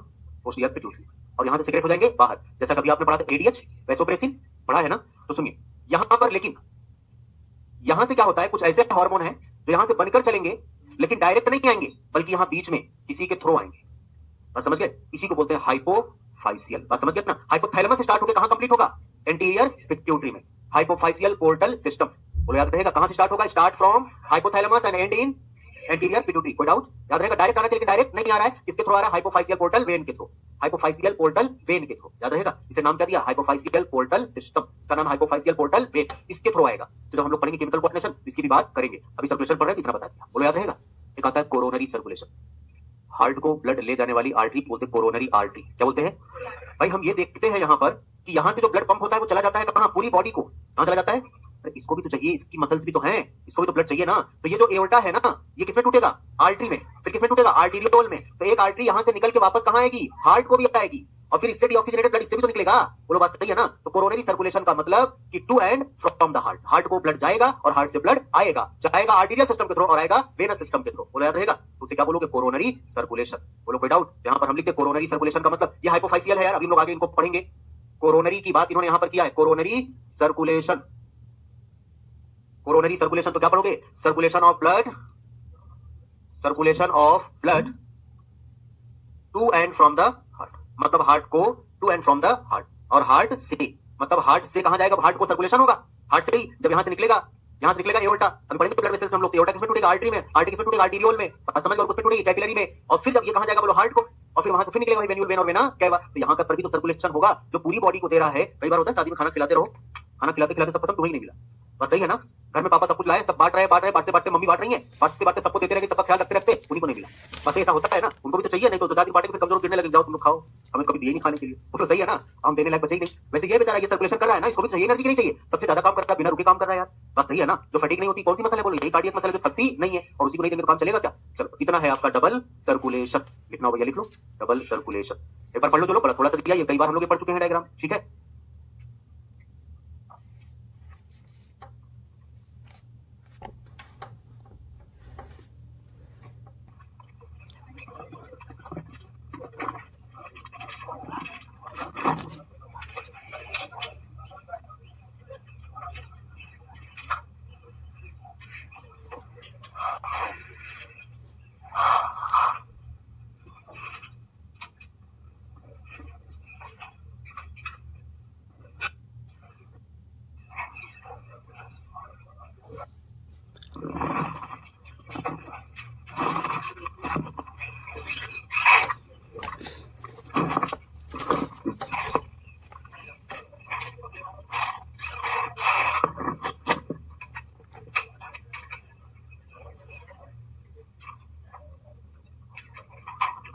पोस्टीरियर पिट्यूटरी, और यहां से सीक्रेट हो जाएंगे बाहर। जैसा कभी आपने पढ़ा था ADH वैसोप्रेसिन, पढ़ा है ना? तो सुनिए यहां पर, लेकिन यहां से क्या होता है, कुछ ऐसे हार्मोन हैं जो यहां से बनकर चलेंगे, लेकिन डायरेक्ट नहीं आएंगे, बल्कि यहां बीच में किसी के थ्रू आएंगे। बस समझ गए? इसी को बोलते हैं हाइपोफाइसियल। बस समझ गए ना? हाइपोथैलेमस से स्टार्ट होकर कहां कंप्लीट होगा? एंटीरियर पिट्यूटरी में। हाइपोफाइसियल पोर्टल सिस्टम, बोलो याद रहेगा कहां से स्टार्ट होगा? Start from hypothalamus and and in anterior pituitary. कोई डाउट? याद रहेगा, डायरेक्ट आना चाहिए, डायरेक्ट नहीं आ रहा है, किसके थ्रू आ रहा है? हाइपोफाइसियल पोर्टल वेन के थ्रू। हाइपोफाइसियल पोर्टल वेन के थ्रू, याद रहेगा। इसे नाम क्या दिया? हाइपोफाइसियल पोर्टल सिस्टम। इसका नाम हाइपोफाइसियल पोर्टल वेन, इसके थ्रू आएगा। तो जब हम लोग पढ़ेंगे केमिकल कोऑर्डिनेशन, इसकी भी बात करेंगे। अभी सर्कुलेशन पढ़ रहे हैं, इतना बता दिया, बोलो याद रहेगा। एक आता है कोरोनरी सर्कुलेशन, हार्ट को ब्लड ले जाने वाली आर्टरी बोलते हैं कोरोनरी आर्टरी। क्या बोलते हैं भाई? हम ये देखते हैं यहां पर कि यहां से जो ब्लड पंप होता है वो चला जाता है कहां? पूरी बॉडी को। कहां चला जाता है? अरे इसको भी तो चाहिए, इसकी मसल्स भी तो हैं, इसको भी तो ब्लड चाहिए ना। तो ये जो एओर्टा है ना, ये किसमें टूटेगा? आर्टरी में। फिर किसमें टूटेगा? आर्टीरियोल में। तो एक आर्टरी यहां से निकल के वापस कहां आएगी? हार्ट को भी आएगी, और फिर इससे डीऑक्सीजनेटेड ब्लड इससे भी तो निकलेगा। बोलो बात सही है ना? तो कोरोनरी सर्कुलेशन का मतलब कि to and from the heart, heart को ब्लड जाएगा और हार्ट से ब्लड आएगा, जाएगा आर्टीरियल सिस्टम के थ्रू और आएगा वेनस सिस्टम के थ्रू। बोलो याद रहेगा। तो उसे क्या बोलोगे? Coronary circulation. बोलो कोई डाउट? यहां पर हम लिखते कोरोनरी सर्कुलेशन का मतलब ये हाइपोफाइसियल है यार, अभी हम लोग आगे इनको पढ़ेंगे। कोरोनरी की बात इन्होंने यहां पर किया है, कोरोनरी सर्कुलेशन। कोरोनरी सर्कुलेशन तो क्या पढ़ोगे? Circulation of blood, circulation of blood to and from the heart, मतलब हार्ट को to and from the heart, और हार्ट से मतलब हार्ट से कहां जाएगा? हार्ट को सर्कुलेशन होगा हार्ट से ही, जब यहां से निकलेगा, यहां से निकलेगा एओर्टा। अभी पढ़ेंगे ब्लड वेसल्स में हम लोग, एओर्टा किसमें टूटेगा? आर्टरी में। आर्टरी किसमें टूटेगा? आर्टीरियोल में, समझ गए? और किसमें टूटेगी? कैपिलरी में। और फिर जब ये कहां जाएगा? बोलो हार्ट को, और फिर वहां से फिर निकलेगा वेन्यूल वेन और वेना कैवा। तो यहां पर भी तो सर्कुलेशन होगा जो पूरी बॉडी को दे रहा है। कई बार होता है शादी में खाना खिलाते रहो, खाना खिलाते खिलाते सब खत्म, तुम्हें नहीं मिला, बस सही है ना? घर में पापा सब कुछ लाए, सब बांट रहे बांटते बांटते मम्मी बांट रही है, बांटते बांटते सबको देते रहे, सबका ख्याल रखते रखते उन्हीं को नहीं मिला। बस ऐसा होता है ना, उनको भी तो चाहिए, नहीं तो 2-4 दिन बांटेंगे फिर कमजोर गिरने लगे, जाओ तुम लोग खाओ, हमें कभी दिए नहीं खाने के लिए। वो तो सही है ना, हम देने लायक बचे ही नहीं। वैसे ये बेचारा ये सर्कुलेशन कर रहा है ना, इसको भी चाहिए एनर्जी की नहीं चाहिए, सबसे ज्यादा काम कर रहा है, बिना रुके काम कर रहा है यार। बस सही है ना, जो फटीग नहीं होती कौन सी मसल है बोलो, यही कार्डियक मसल जो थकती नहीं है, और उसी को नहीं देंगे तो काम चलेगा क्या। चलो इतना है आपका डबल सर्कुलेशन, लिखना हो भैया लिख लो, डबल सर्कुलेशन। एक बार पढ़ लो, चलो थोड़ा सा दिया, ये कई बार हम लोग पढ़ चुके हैं डायग्राम, ठीक है।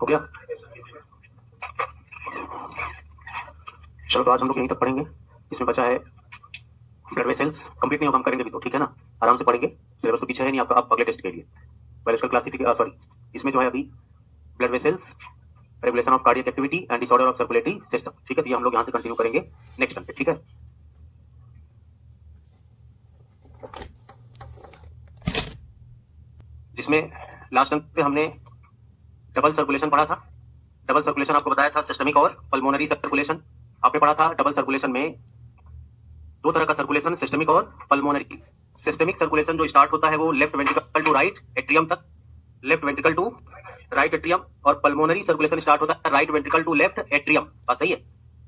हो गया, चलो तो आज हम लोग यहीं तक पढ़ेंगे। इसमें बचा है ब्लड वेसल्स, कंप्लीट नहीं होगा, हम करेंगे भी तो, ठीक है ना, आराम से पढ़ेंगे, सिलेबस तो पीछे है नहीं आपका, आप अगले टेस्ट के लिए बायोलॉजिकल क्लास थी, सॉरी इसमें जो है अभी blood vessels, regulation of cardiac activity and disorder of circulatory system, ठीक है। तो ये हम लोग यहाँ से कंटिन्यू करेंगे नेक्स्ट टाइम पे, ठीक है। जिसमें लास्ट टाइम पे हमने डबल सर्कुलेशन पढ़ा था। डबल सर्कुलेशन आपको बताया था सिस्टमिक और पल्मोनरी सर्कुलेशन। आपने पढ़ा था डबल सर्कुलेशन में दो तरह का सर्कुलेशन, सिस्टमिक और पल्मोनरी। सिस्टमिक सर्कुलेशन जो स्टार्ट होता है वो left ventricle to right atrium तक, left ventricle to right atrium, और पल्मोनरी सर्कुलेशन स्टार्ट होता है right ventricle to left atrium. बात सही है।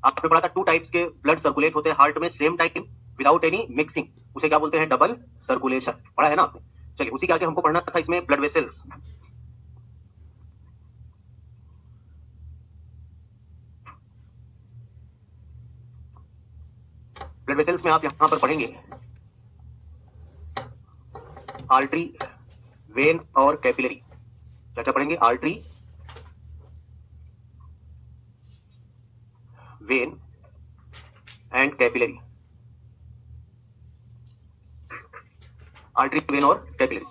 आपने पढ़ा था 2 टाइप्स के ब्लड सर्कुलेट होते हैं हार्ट में same time without any mixing, उसे क्या बोलते हैं, डबल सर्कुलेशन, पढ़ा है ना आपने। चलिए उसी के आगे हमको पढ़ना था इसमें ब्लड वेसल्स। ब्लड वेसल्स में आप यहां पर पढ़ेंगे आर्टरी, वेन और कैपिलरी। क्या क्या पढ़ेंगे, artery, when and capillary. Artery, when और कैपिलरी।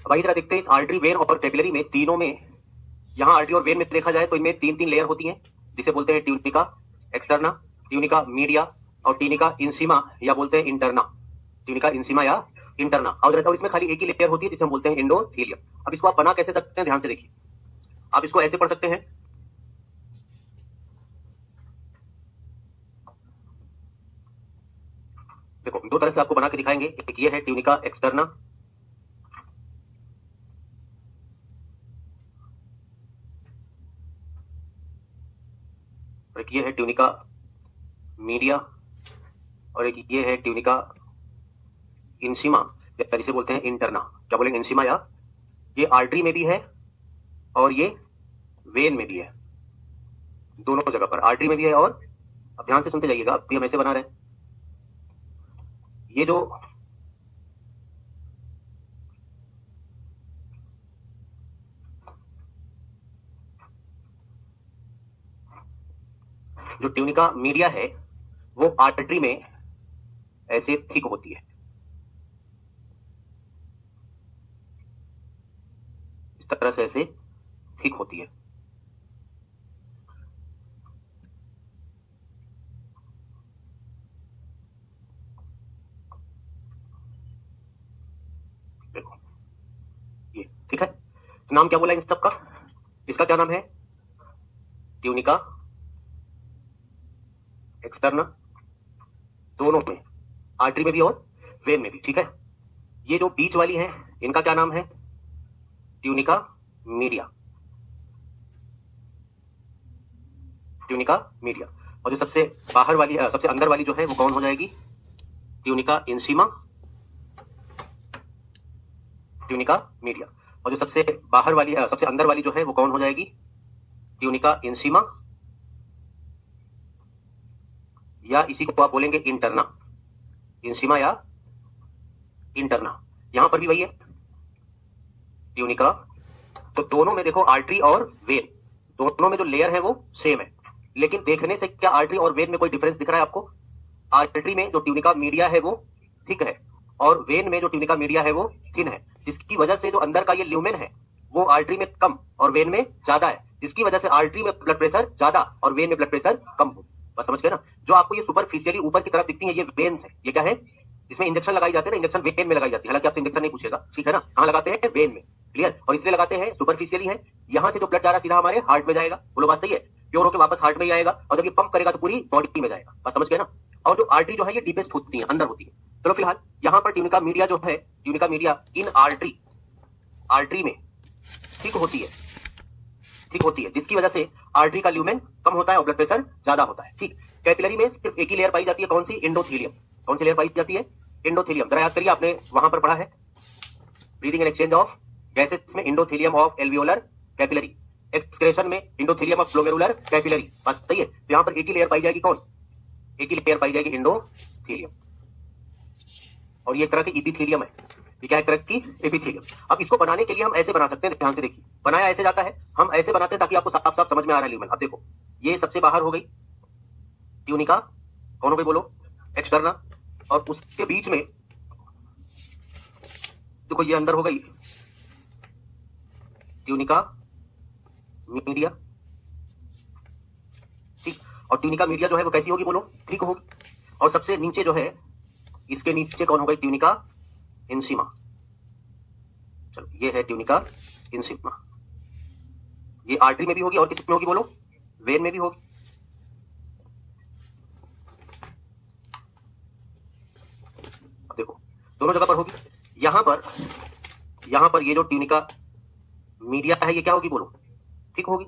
अब आइए जरा देखते हैं इस आर्टरी, वेन और कैपिलरी में, तीनों में, यहां आर्टरी और वेन में देखा जाए तो इनमें 3-3 लेयर होती हैं, जिसे बोलते हैं ट्यूनिका एक्सटर्ना, ट्यूनिका मीडिया और ट्यूनिका इंसिमा, या बोलते हैं इंटरना, ट्यूनिका इंसिमा या इंटरना। और इसमें खाली एक ही लेयर होती है जिसे हम बोलते हैं एंडोथेलियम। अब इसको आप बना कैसे सकते हैं, ध्यान से देखिए। आप इसको ऐसे पढ़ सकते हैं, देखो 2 तरह से आपको बना के दिखाएंगे। एक ये है ट्यूनिका एक्सटर्ना, और एक ये है ट्यूनिका मीडिया, और एक ये है ट्यूनिका इंसिमा, या जिसे बोलते हैं इंटरना। क्या बोलेंगे, इंसिमा या, ये आर्टरी में भी है और ये वेन में भी है, दोनों जगह पर आर्टरी में भी है। और अब ध्यान से सुनते जाइएगा, अभी हम ऐसे बना रहे हैं, ये जो ट्यूनिका मीडिया है वो आर्टरी में ऐसे थिक होती है, इस तरह से ऐसे थिक होती है। देखो ये ठीक है। नाम क्या बोला इन सबका, इसका क्या नाम है, ट्यूनिका एक्सटर्ना, दोनों में, आर्टरी में भी और वेन में भी, ठीक है। ये जो बीच वाली है इनका क्या नाम है, ट्यूनिका मीडिया, ट्यूनिका मीडिया। और जो सबसे बाहर वाली, सबसे अंदर वाली जो है वो कौन हो जाएगी, ट्यूनिका इंसिमा, ट्यूनिका मीडिया। और जो सबसे बाहर वाली, सबसे अंदर वाली जो है वो कौन हो जाएगी, ट्यूनिका इंसिमा, या इसी को आप बोलेंगे इंटरना, इंसिमा या इंटरना, यहां पर भी वही है ट्यूनिका। तो दोनों में देखो आर्टरी और वेन, दोनों में जो लेयर है वो सेम है, लेकिन देखने से क्या आर्टरी और वेन में कोई डिफरेंस दिख रहा है आपको? आर्टरी में जो ट्यूनिका मीडिया है वो थिक है और वेन में जो ट्यूनिका मीडिया है वो थिन है, जिसकी वजह से जो अंदर का ये ल्यूमेन है वो आर्टरी में कम और वेन में ज्यादा है, जिसकी वजह से आर्टरी में ब्लड प्रेशर ज्यादा और वेन में ब्लड प्रेशर कम हो। बस समझ गए ना? जो आपको ये सुपरफिशियली ऊपर की तरफ दिखती है ये वेन्स है। ये क्या है? इसमें इंजेक्शन लगाई जाती है ना, इंजेक्शन वेन में लगाई जाती है, हालांकि आपसे इंजेक्शन नहीं पूछेगा, ठीक है ना? कहां लगाते हैं? वेन में। क्लियर? और इसलिए लगाते हैं सुपरफिशियली है, यहां से जो ब्लड जा रहा है सीधा हमारे हार्ट में जाएगा, बोलो बात सही है? प्योर होकर वापस हार्ट में ही आएगा और जब ये पंप करेगा तो पूरी बॉडी में जाएगा। बस समझ गए ना? और जो आर्टरी जो है ये डीपेस्ट होती है, अंदर होती है। चलो फिलहाल यहां पर ट्यूनिका मीडिया जो है, ट्यूनिका मीडिया इन आर्टरी, आर्टरी में ठीक होती है, ठीक होती है, जिसकी वजह से आर्टरी का ल्यूमेन कम होता है और ब्लड प्रेशर ज्यादा होता है। ठीक। कैपिलरी में सिर्फ एक ही लेयर पाई जाती है, कौन सी? एंडोथेलियम। कौन सी लेयर पाई जाती है? एंडोथेलियम। जरा याद करिए, आपने वहां पर पढ़ा है breathing and exchange of gases में endothelium of alveolar capillary, excretion में एंडोथेलियम ऑफ ग्लोमेरुलर कैपिलरी। बस सही है। तो यहां पर एक ही लेयर पाई जाएगी, कौन? एक ही लेयर पाई जाएगी, एंडोथेलियम। और ये एक तरह की इपिथेलियम है। ये क्या है? तरह की एपिथेलियम। अब इसको बनाने के लिए हम ऐसे बना सकते हैं, ध्यान से देखिए, बनाया ऐसे जाता है, हम ऐसे बनाते हैं ताकि आपको साफ साफ समझ में आ रहा है ल्यूमेन। अब देखो, ये सबसे बाहर हो गई ट्यूनिका, कौन हो गई बोलो? एक्सटर्ना। और उसके बीच में देखो ये अंदर हो गई ट्यूनिका मीडिया। ठीक। और ट्यूनिका मीडिया जो है वो कैसी होगी बोलो? ठीक होगी। और सबसे नीचे जो है, इसके नीचे कौन हो गई? ट्यूनिका इंसिमा। चलो ये है ट्यूनिका इंसिमा। ये आर्टरी में भी होगी और किस में होगी बोलो? वेन में भी होगी। अब देखो दोनों जगह पर होगी। यहां पर ये जो ट्यूनिका मीडिया है ये क्या होगी बोलो? ठीक होगी।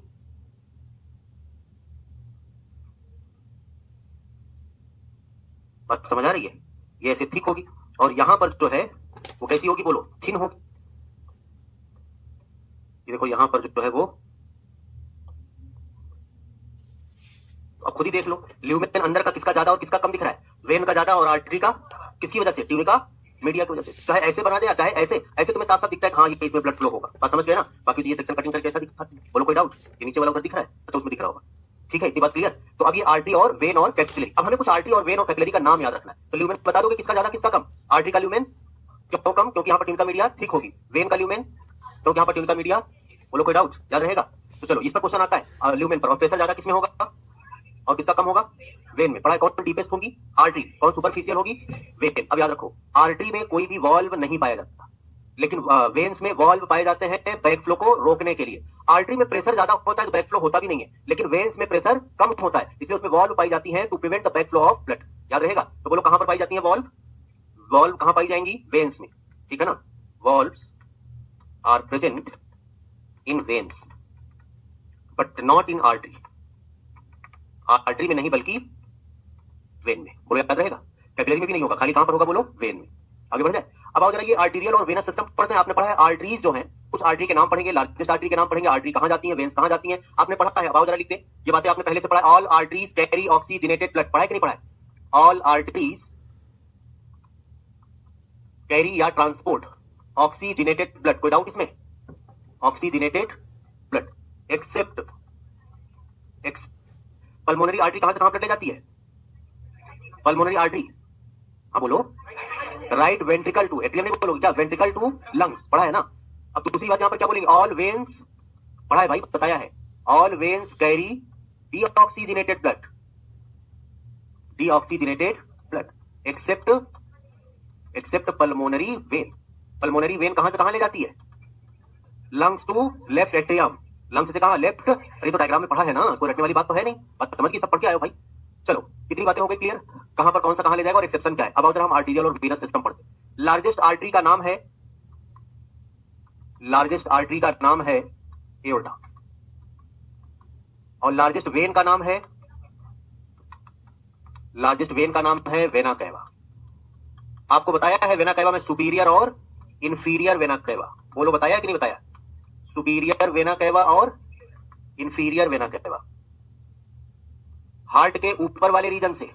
बात समझ आ रही है? ये ऐसे ठीक होगी। और यहां पर जो है वो कैसी होगी बोलो? थिन होगी। ये देखो यहां पर जो है वो, अब खुद ही देख लो, ल्यूमेन अंदर का किसका ज्यादा और किसका कम दिख रहा है? वेन का ज्यादा और आर्टरी का किसकी वजह से? ट्यूनिका मीडिया की वजह से। चाहे ऐसे बना दे या चाहे ऐसे, ऐसे तुम्हें साफ साफ दिखता है हाँ ये इसमें ब्लड फ्लो होगा। बात समझ गए ना? बाकी तो ये सेक्शन कटिंग करके ऐसा दिखता है, बोलो कोई डाउट? ये नीचे वाला उधर दिख रहा है, अच्छा उसमें दिख रहा होगा। ठीक है, इतनी बात क्लियर? तो अब ये आर्टरी और वेन और कैपिलरी, अब हमें कुछ आर्टरी और वेन और कैपिलरी का नाम याद रखना है। तो ल्यूमेन बता दोगे किसका ज्यादा किसका कम? आर्टरी का ल्यूमेन क्यों कम? क्योंकि यहाँ पर ट्यूनिका मीडिया ठीक होगी। वेन का ल्यूमेन क्योंकि यहाँ पर ट्यूनिका मीडिया, बोलो कोई डाउट? याद रहेगा? तो चलो इस पर क्वेश्चन आता है ल्यूमेन पर, और प्रेशर ज्यादा किसमें होगा और किसका कम होगा? वेन में। पढ़ा कौन डीपेस्ट होगी? आर्टरी। कौन सुपरफिशियल होगी? वेन। अब याद रखो, आर्टरी में कोई भी वॉल्व नहीं पाया जाता, लेकिन वेन्स में वॉल्व पाए जाते हैं बैक फ्लो को रोकने के लिए। आर्टरी में प्रेशर ज्यादा होता है तो बैक फ्लो होता भी नहीं है, लेकिन वेन्स में प्रेशर कम होता है, इसलिए उसमें वॉल्व पाई जाती है to prevent the back flow of blood. याद रहेगा? तो बोलो कहां पर पाई जाती है वॉल्व? वॉल्व कहां पाई जाएंगी? वेन्स में। ठीक है ना? Valves are present in veins but not in artery. Artery में नहीं बल्कि वेन में। बोलो याद रहेगा? कैपिलरी में भी नहीं होगा, खाली कहां पर होगा बोलो? वेन में। आगे बढ़ जाए। अब आओ जरा ये आर्टीरियल और वेनस सिस्टम पढ़ते हैं। आपने पढ़ा है आर्टरीज जो हैं, कुछ आर्टरी के नाम पढ़ेंगे, लार्जेस्ट आर्टरी के नाम पढ़ेंगे, आर्टरी कहां जाती है, वेन्स कहां जाती है, आपने पढ़ा है। अब आओ जरा लिखते हैं, ये बातें आपने पहले से पढ़ा है। All arteries carry oxygenated blood, पढ़ा है कि नहीं पढ़ा है? ऑल आर्टरीज कैरी या ट्रांसपोर्ट ऑक्सीजनेटेड ब्लड। कोई डाउट इसमें? Oxygenated blood except pulmonary artery कहां से कहां ब्लड ले जाती है? पल्मोनरी आर्टरी, हाँ बोलो, राइट वेंट्रिकल टू एट्रियम, नहीं बोलोगे क्या? वेंट्रिकल टू लंग्स, पढ़ा है ना? अब दूसरी बात यहां पर क्या बोलेंगे? ऑल वेन्स, पढ़ा है भाई, बताया है। All veins carry deoxygenated blood, deoxygenated blood except pulmonary vein. Pulmonary vein कहां से कहां ले जाती है? Lungs to left atrium. Lungs से कहां? लेफ्ट। अरे तो डायग्राम में पढ़ा है ना, कोई रटने वाली बात तो है नहीं, बात समझ के सब पढ़ के आए हो भाई। चलो कितनी बातें हो गई क्लियर? कहां पर कौन सा कहां ले जाएगा और एक्सेप्शन क्या है। अब अगर हम आर्टीरियल और वीनस सिस्टम पढ़ते हैं, लार्जेस्ट आर्टरी का नाम है, लार्जेस्ट आर्टरी का नाम है एओर्टा, और लार्जेस्ट वेन का नाम है, लार्जेस्ट वेन का नाम है वेना कैवा। आपको बताया है वेना कैवा में सुपीरियर और इंफीरियर वेना कैवा, बोलो बताया कि नहीं बताया? सुपीरियर वेना कैवा और इंफीरियर वेना कैवा। हार्ट के ऊपर वाले रीजन से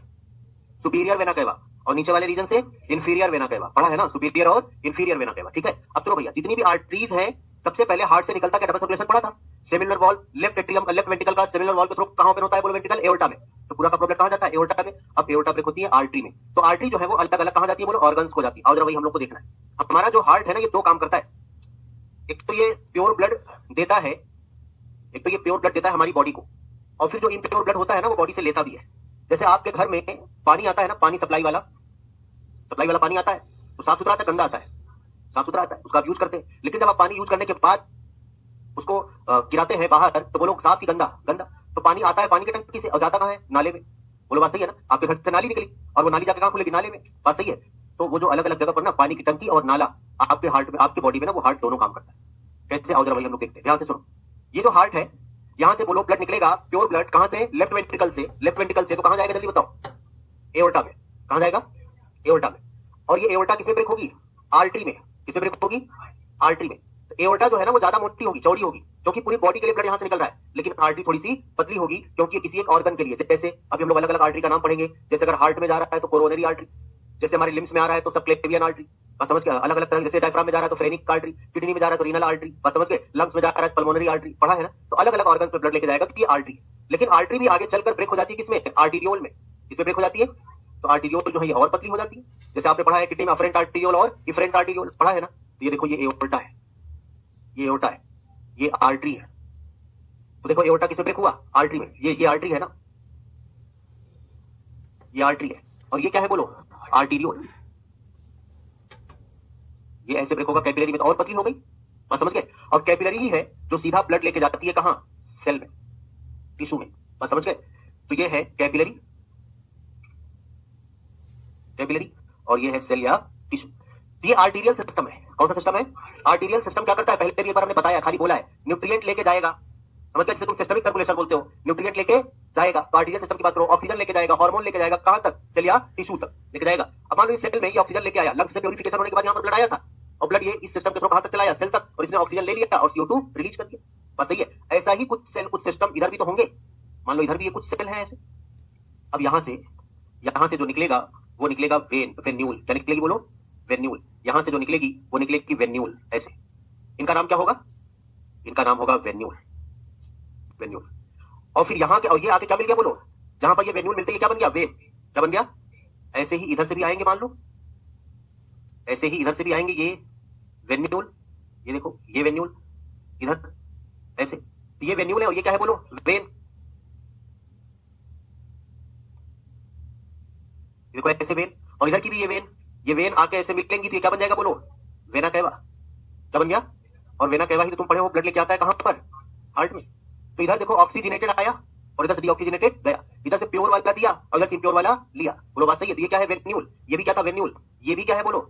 सुपीरियर वेना कैवा, और नीचे वाले रीजन से इंफीरियर वेना केवा। पढ़ा है ना, सुपीरियर और इंफीरियर वेना केवा। ठीक है, अब चलो भैया, जितनी भी आर्टरीज है सबसे पहले हार्ट से निकलता क्या डबल सर्कुलेशन पढ़ा था। Seminal wall left atrium left ventricle का सेमिनल वॉल के थ्रू कहां ओपन होता है बोलो, वेंट्रिकल एओर्टा में। तो पूरा का प्रॉब्लम कहां जाता है, एओर्टा में। अब एओर्टा ब्रेक होती है आर्टरी में, तो आर्टरी जो है वो अलग अलग कहां जाती है बोलो, ऑर्गन्स को जाती है। और जरा वही हम लोग को देखना है। हमारा जो हार्ट है ना, ये दो काम करता है। एक तो ये प्योर ब्लड देता है, एक तो ये प्योर ब्लड देता है हमारी बॉडी को, और फिर जो इम्प्योर ब्लड होता है ना वो बॉडी से लेता भी है। जैसे आपके घर में पानी आता है ना, पानी सप्लाई वाला पानी आता है, तो साफ सुथरा आता है गंदा आता है, साफ सुथरा आता है, उसका आप यूज करते हैं। लेकिन जब आप पानी यूज करने के बाद उसको गिराते हैं बाहर, तो बोलो साफ की गंदा, गंदा। तो पानी आता है पानी की टंकी से और जाता कहां है, नाले में। बोलो बात सही है ना, आपके घर से नाली निकली और वो नाली जाके कहां खुलेगी, नाले में। बात सही है। तो वो जो अलग अलग जगह पर ना पानी की टंकी और नाला आपके हार्ट में, आपके बॉडी में ना, वो हार्ट दोनों काम करता है। कैसे आओ जरा वही हम लोग देखते हैं, ध्यान से सुनो। ये जो हार्ट है, यहां से बोलो ब्लड निकलेगा, प्योर ब्लड कहां से, लेफ्ट वेंट्रिकल से। लेफ्ट वेंट्रिकल से तो कहां जाएगा जल्दी बताओ, एओर्टा में। कहां जाएगा, एओर्टा में। और ये एओर्टा किसमें ब्रेक होगी, आर्टरी में। किसमें ब्रेक होगी, आर्टरी में। तो एओर्टा जो है ना वो ज्यादा मोटी होगी, चौड़ी होगी, क्योंकि पूरी बॉडी के लिए ब्लड यहां से निकल रहा है। लेकिन आर्टरी थोड़ी सी पतली होगी, क्योंकि ये किसी एक ऑर्गन के लिए। जैसे अभी हम लोग अलग अलग आर्टरी का नाम पढ़ेंगे। जैसे अगर हार्ट में जा रहा है तो कोरोनरी आर्टरी, जैसे हमारे लिम्स में आ रहा है तो सबक्लेवियन आर्टरी, बस समझ गया। अलग अलग तरह, जैसे डायफ्राम में जा रहा है तो फ्रेनिक आर्टरी, किडनी में जा रहा है तो रीनल आर्टरी, बस समझ गए। लंग्स में जा रहा है पल्मोनरी आर्टरी, पढ़ा है ना। तो अलग अलग ऑर्गन्स में ब्लड लेके जाएगा, तो ये आर्टरी। लेकिन आर्टरी भी आगे चलकर ब्रेक हो जाती है किसमें, आर्टीरियोल में। किसमें ब्रेक हो जाती है, तो आर्टीरियोल जो है ये और पतली हो जाती है। जैसे आपने पढ़ा है किडनी में अफरेंट आर्टीरियोल और इफरेंट आर्टीरियोल, पढ़ा है ना। तो ये देखो, ये एओर्टा है, ये एओर्टा है, ये आर्टरी है। तो देखो एओर्टा किसमें ब्रेक हुआ, आर्टरी में। ये आर्टरी है ना, ये आर्टरी है। और ये क्या है बोलो, आर्टीरियोल। ये ऐसे ब्रेक होगा कैपिलरी में, तो और पतली हो गई, बस समझ गए। और कैपिलरी ही है जो सीधा ब्लड लेके जाती है कहां, सेल में, टिश्यू में, बस समझ गए। तो ये है कैपिलरी, कैपिलरी, और ये है सेल या टिश्यू। ये आर्टीरियल सिस्टम है। कौन सा सिस्टम है, आर्टीरियल सिस्टम। क्या करता है, पहले भी एक बार हमने बताया, खाली बोला है, न्यूट्रिएंट लेके जाएगा। समझ गए, जिसे तुम सिस्टमिक सर्कुलेशन बोलते हो, न्यूट्रिएंट लेके जाएगा। तो आर्टीरियल सिस्टम की बात करो, ऑक्सीजन लेके जाएगा, हार्मोन लेके जाएगा, कहां तक, सेल या टिश्यू तक लेके जाएगा। अब मान लो इस सेल में ये ऑक्सीजन लेके आया, लंग्स से प्यूरिफिकेशन होने के बाद यहां पर ब्लड आया था, और ब्लड ये इस सिस्टम के थ्रू कहां तक चलाया, सेल तक, और इसने ऑक्सीजन ले लिया और CO2 रिलीज कर दिया, बस सही है। ऐसा ही कुछ सेल, कुछ सिस्टम इधर भी तो होंगे। मान लो इधर भी ये कुछ सेल है ऐसे। अब यहां से जो निकलेगा वो निकलेगा वेन्यूल। क्या निकलेगी बोलो, वेन्यूल। यहां से जो निकलेगी वो निकलेगी वेन्यूल, ऐसे। इनका नाम क्या होगा, इनका नाम होगा वेन्यूल, वेन्यूल। और फिर यहां के, और ये आगे क्या मिल गया बोलो, जहां पर ये वेन्यूल मिलते हैं क्या बन गया, वेन। क्या बन गया, ऐसे ही इधर से भी आएंगे, मान लो ऐसे ही इधर से भी आएंगे ये वेन्यूल। ये देखो ये वेन्यूल इधर ऐसे, तो ये वेन्यूल है और ये क्या है बोलो, वेन। देखो ऐसे वेन, और इधर की भी ये वेन। ये वेन आके ऐसे मिलेंगी तो ये क्या बन जाएगा बोलो, वेना कैवा। क्या बन गया, और वेना कैवा ही तो तुम पढ़े हो, ब्लड लेके आता है कहां पर, हार्ट में। तो इधर देखो ऑक्सीजनेटेड आया और इधर से डीऑक्सीजनेटेड गया। इधर से प्योर वाला दिया और इधर से इम्प्योर वाला लिया। बोलो बात सही है। तो ये क्या है, वेन्यूल। ये भी क्या था, वेन्यूल। ये भी क्या है बोलो,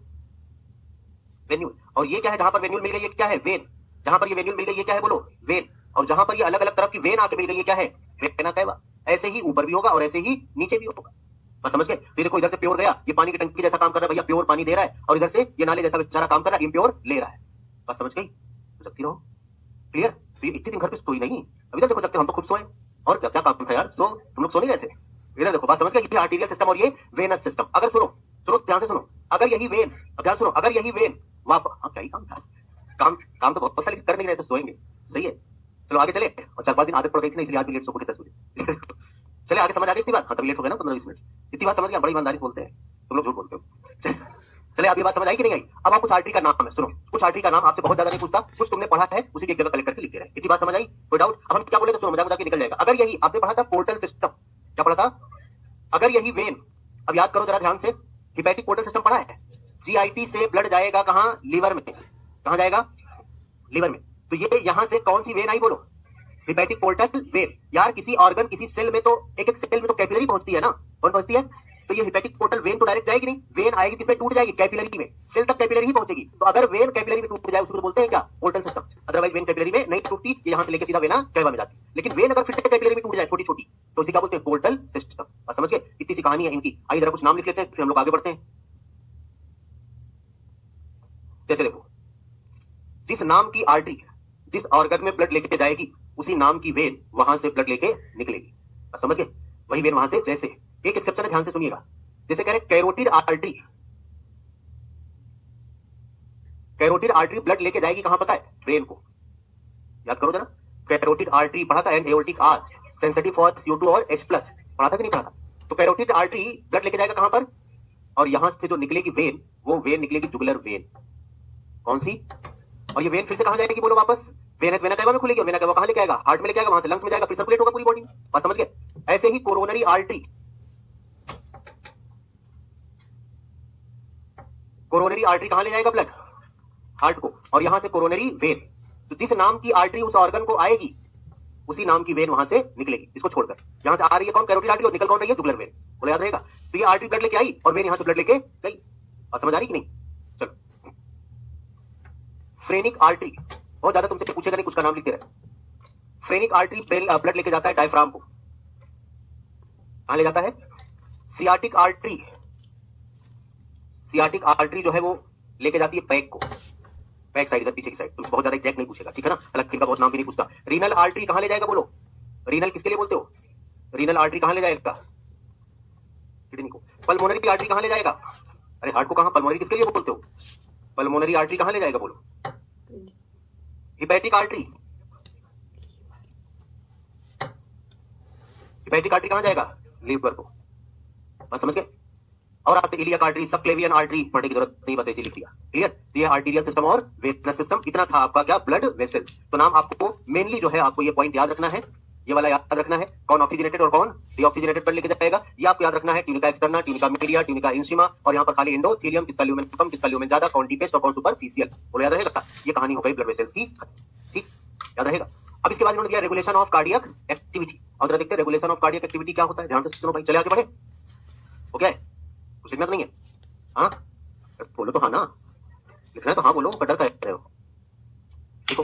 वेन्यूल। और ये क्या है, जहां पर वेन्यूल मिल गई ये क्या है, वेन। जहां पर ये वेन्यूल मिल गई ये क्या है बोलो, वेन। और जहां पर ये अलग अलग तरफ की वेन आके मिल गई ये क्या है, वेना कैवा। ऐसे ही ऊपर भी होगा और ऐसे ही नीचे भी होगा, बस समझ गए। तो देखो इधर से प्योर गया, ये पानी की टंकी जैसा काम कर रहा है भैया, प्योर पानी दे रहा है, और इधर से ये नाले जैसा बेचारा काम कर रहा है, इम्प्योर ले रहा है, बस समझ गई। तो जगती रहो, क्लियर। तो ये इतने दिन घर पे सोई नहीं, अब इधर देखो जगते, हम तो खुद सोए, और क्या क्या काम था यार, सो तुम लोग सो नहीं रहे थे। इधर देखो, बात समझ गए, ये आर्टीरियल सिस्टम और ये वेनस सिस्टम। अगर सुनो सुनो ध्यान से सुनो, अगर यही वेन, ध्यान सुनो, अगर यही वेन वहां, क्या ही काम था, काम तो बहुत था, लेकिन कर नहीं रहे तो सोएंगे, सही है। चलो आगे चले, और 4-5 दिन आदत पड़ गई थी ना, इसलिए आज भी लेट सो गए 10 बजे। चले आगे समझ आ गई इतनी बात, हाँ तभी लेट हो गया ना 15-20 मिनट। इतनी बात समझ गया, बड़ी ईमानदारी से बोलते हैं, तुम लोग झूठ बोलते हो। चले अब ये बात समझ आई कि नहीं आई। अब आप कुछ आर्टरी का नाम है, सुनो, कुछ आर्टरी का नाम आपसे बहुत ज्यादा नहीं पूछता, कुछ तुमने पढ़ा है उसी की एक जगह कलेक्ट करके लिख दे रहे हैं। इतनी बात समझ आई, कोई डाउट। अब हम क्या बोले, सुनो मजाक मजाक निकल जाएगा। अगर यही आपने पढ़ा था पोर्टल सिस्टम, क्या पढ़ा था, अगर यही वेन, अब याद करो जरा ध्यान से, हिपैटिक पोर्टल सिस्टम पढ़ा है। GIT से ब्लड जाएगा कहां, लीवर में, कहां जाएगा, लीवर में। तो ये यहां से कौन सी वेन आई बोलो, हिपैटिक पोर्टल वेन। यार किसी ऑर्गन, किसी सेल में तो, एक एक सेल में तो कैपिलरी पहुंचती है ना, कौन पहुंचती है, तो ये हिपैटिक पोर्टल वेन तो डायरेक्ट जाएगी नहीं, वेन आएगी किसमें, टूट जाएगी कैपिलरी में, सेल तक कैपिलरी ही पहुंचेगी। तो अगर वेन कैपिलरी में टूट जाए उसको तो बोलते हैं क्या, portal system. Otherwise when capillary में नहीं टूटती, ये यहां से लेके सीधा वेना कैवा में जाती। लेकिन वेन अगर फिर से कैपिलरी में टूट जाए छोटी छोटी, तो उसी क्या बोलते हैं, पोर्टल सिस्टम। और समझ गए, इतनी सी कहानी है इनकी। आइए जरा कुछ नाम लिख लेते हैं, फिर हम लोग आगे बढ़ते हैं। जैसे देखो, जिस नाम की आर्टरी जिस ऑर्गन में ब्लड लेके जाएगी, उसी नाम की वेन वहां से ब्लड लेके निकलेगी, समझ गए। वही वेन वहां से, जैसे एक एक्सेप्शन है, ध्यान से सुनिएगा। जैसे कह रहे carotid artery, carotid artery blood लेके जाएगी कहां पता है? ब्रेन को। याद करो जरा, कैरोटिड आर्टरी पढ़ा था, and aortic arch, sensitive for CO2 और H+, पढ़ा था कि नहीं पढ़ा था? तो कैरोटिड आर्टरी ब्लड लेके जाएगा कहां पर? और यहां से जो निकलेगी वेन, वो वेन निकलेगी जुगुलर वेन। कौन सी? और ये वेन फिर से कहां जाएगी बोलो वापस? वेना कैवा में खुलेगी, और वेना कैवा कहां लेके आएगा? हार्ट में लेके आएगा, वहां से लंग्स में जाएगा, फिर सर्कुलेट होगा पूरी बॉडी में। बात समझ गए? ऐसे ही कोरोनरी आर्टरी, कोरोनरी आर्टरी कहां ले जाएगा ब्लड? हार्ट को। और यहां से कोरोनरी वेन, तो जिस नाम की आर्टरी उस ऑर्गन को आएगी, उसी नाम की वेन वहां से निकलेगी, इसको छोड़कर। यहां से आ रही है कौन? कैरोटिड आर्टरी, और निकल कौन रही है? Jugular vein. बोलो याद रहेगा? तो ये आर्टरी ब्लड लेके आई, और वेन यहां से ब्लड लेके गई। और समझ आ रही कि नहीं? चलो, फ्रेनिक आर्टरी, बहुत ज्यादा तुमसे पूछेगा नहीं, कुछ का नाम लिखते रहे। फ्रेनिक आर्टरी ब्लड लेके जाता है डायफ्राम को। कहां ले जाता है? सियाटिक आर्टरी, सियाटिक आर्टरी जो है वो लेके जाती है पैक को, बैक साइड, इधर पीछे की साइड। तुमसे बहुत ज्यादा एग्जैक्ट नहीं पूछेगा, ठीक है ना? अलग इनका बहुत नाम भी नहीं पूछता। रीनल आर्टरी कहां ले जाएगा बोलो? रीनल किसके लिए बोलते हो? रीनल आर्टरी कहां ले जाएगा? किडनी को। पल्मोनरी आर्टरी कहां ले जाएगा? अरे हार्ट को कहां? पल्मोनरी किसके लिए बोलते हो? पल्मोनरी आर्टरी कहां ले जाएगा बोलो? हिपैटिक आर्टरी, हिपैटिक आर्टरी कहां जाएगा? लीवर को। बस समझ गए? और आपको इलियक आर्टरी, सबक्लेवियन आर्टरी पढ़ने की जरूरत नहीं, बस ऐसे लिख दिया। क्लियर? तो ये आर्टीरियल सिस्टम और वेनस सिस्टम, इतना था आपका क्या? Blood vessels. तो नाम आपको मेनली जो है, आपको ये पॉइंट याद रखना है, ये वाला याद रखना है, कौन ऑक्सीजनेटेड और कौन डीऑक्सीजनेटेड ब्लड लेके जाएगा, ये आपको याद रखना है। Tunica externa, tunica media, tunica intima, और यहाँ पर खाली एंडोथेलियम, किसका ल्यूमेन कम, किसका ल्यूमेन ज्यादा, कौन डीपेस्ट और कौन सुपरफिशियल। बोलो याद रहेगा? ये कहानी हो गई ब्लड वेसल्स की, ठीक? याद रहेगा? अब इसके बाद इन्होंने दिया रेगुलेशन ऑफ कार्डियक एक्टिविटी। और जरा देखते हैं रेगुलेशन ऑफ कार्डियक एक्टिविटी क्या होता है। ध्यान से सुनो भाई, चले आगे बढ़े। हो गया है? कुछ लिखना तो नहीं है? हाँ बोलो तो हाँ ना, लिखना है तो हाँ बोलो, कटर कर रहे हो। देखो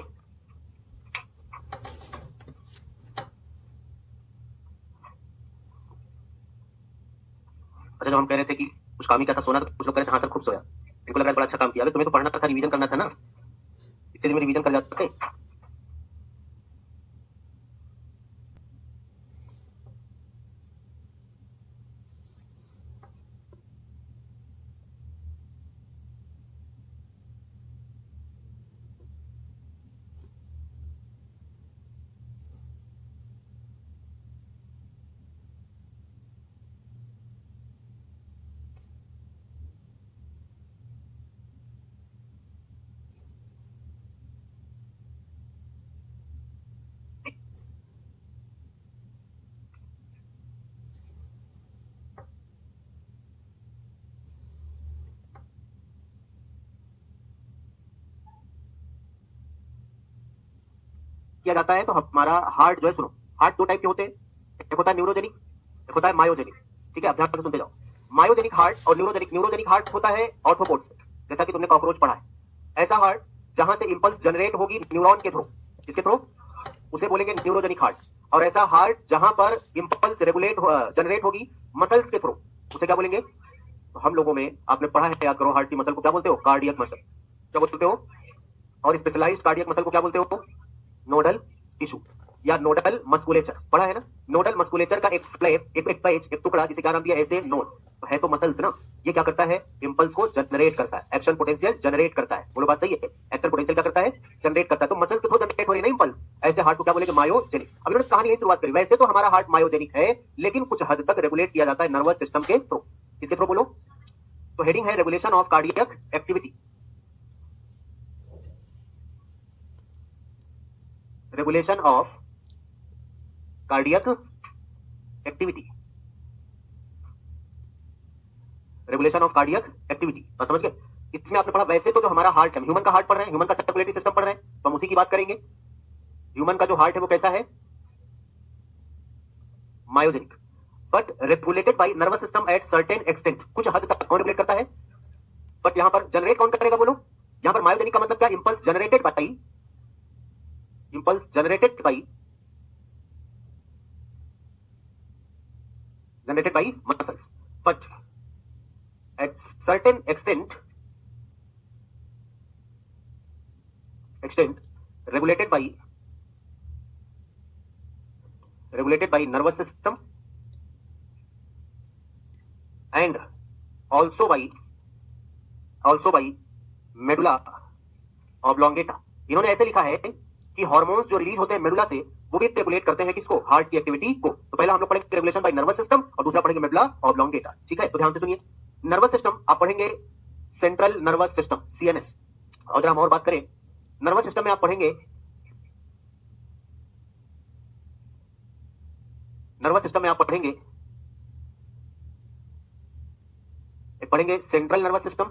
अच्छा, जब हम कह रहे थे कि कुछ काम ही क्या था, सोना, तो कुछ लोग कह रहे थे हाँ सर खूब सोया। इनको लग रहा है बड़ा अच्छा काम किया। अगर तुम्हें तो पढ़ना था, रिवीजन करना था ना, इतने दिन में रिवीजन कर जाते। किया जाता है तो हमारा हार्ट जो है, सुनो, हार्ट दो टाइप के होते हैं, एक होता है न्यूरोजेनिक, एक होता है मायोजेनिक। ठीक है, अभ्यास करके सुनते जाओ। मायोजेनिक हार्ट और न्यूरोजेनिक, न्यूरोजेनिक हार्ट होता है ऑर्थोपोड से, जैसा कि तुमने कॉकरोच पढ़ा है। ऐसा हार्ट जहां से इंपल्स जनरेट होगी न्यूरॉन के थ्रू, किसके थ्रू? उसे बोलेंगे न्यूरोजेनिक हार्ट। और ऐसा हार्ट जहां पर इंपल्स रेगुलेट जनरेट होगी मसल्स के थ्रू, उसे क्या बोलेंगे? तो हम लोगों में आपने पढ़ा है, याद करो, हार्ट की मसल को क्या बोलते हो? Cardiac muscle. क्या बोलते हो? और स्पेशलाइज्ड कार्डियक मसल को क्या बोलते हो? नोडल टिश्यू या नोडल मस्कुलेचर। पढ़ा है ना? नोडल मस्कुलेचर का एक फ्लैप, एक पेज, एक टुकड़ा, जिसे क्या नाम दिया? ऐसे नोड। तो है तो मसल्स ना। ये क्या करता है? इंपल्स को जनरेट करता है, एक्शन पोटेंशियल जनरेट करता है। बोलो बात सही है? एक्शन पोटेंशियल क्या करता है? जनरेट करता है। तो मसल्स के थ्रू जनरेट हो रही है ना इंपल्स। ऐसे हार्ट को क्या बोलेंगे? मायोजेनिक। अब इन्होंने कहानी यही शुरुआत करी। वैसे तो हमारा हार्ट मायोजेनिक है, लेकिन कुछ हद तक रेगुलेट किया जाता है नर्वस सिस्टम के थ्रू। किसके थ्रू बोलो? तो हेडिंग है regulation of cardiac activity. Regulation of cardiac activity, regulation of cardiac activity. बस समझ गए? इसमें आपने पढ़ा, वैसे तो जो हमारा हार्ट है, ह्यूमन का हार्ट पढ़ रहे हैं, ह्यूमन का सर्कुलेटरी सिस्टम पढ़ रहे हैं, तो हम उसी की बात करेंगे। ह्यूमन का जो हार्ट है वो कैसा है? Myogenic, but regulated by nervous system at certain extent. कुछ हद तक कौन रेगुलेट करता है? बट यहां पर जनरेट कौन करेगा बोलो? यहां पर मायोजेनिक का मतलब क्या? Impulse generated by, impulse generated by, generated by muscles, but at certain extent regulated by nervous system and also by medulla oblongata. इन्होंने ऐसे लिखा है कि हार्मोन्स जो रिलीज होते हैं मेडुला से वो भी रेगुलेट करते हैं किसको, हार्ट की एक्टिविटी को। तो पहला हम लोग पढ़ेंगे रेगुलेशन बाय नर्वस सिस्टम और दूसरा पढ़ेंगे मेडुला ऑब्लोंगेटा। ठीक है, तो ध्यान से सुनिए। नर्वस सिस्टम आप पढ़ेंगे सेंट्रल नर्वस सिस्टम सीएनएस। अगर हम और बात करें नर्वस सिस्टम में आप पढ़ेंगे सेंट्रल नर्वस सिस्टम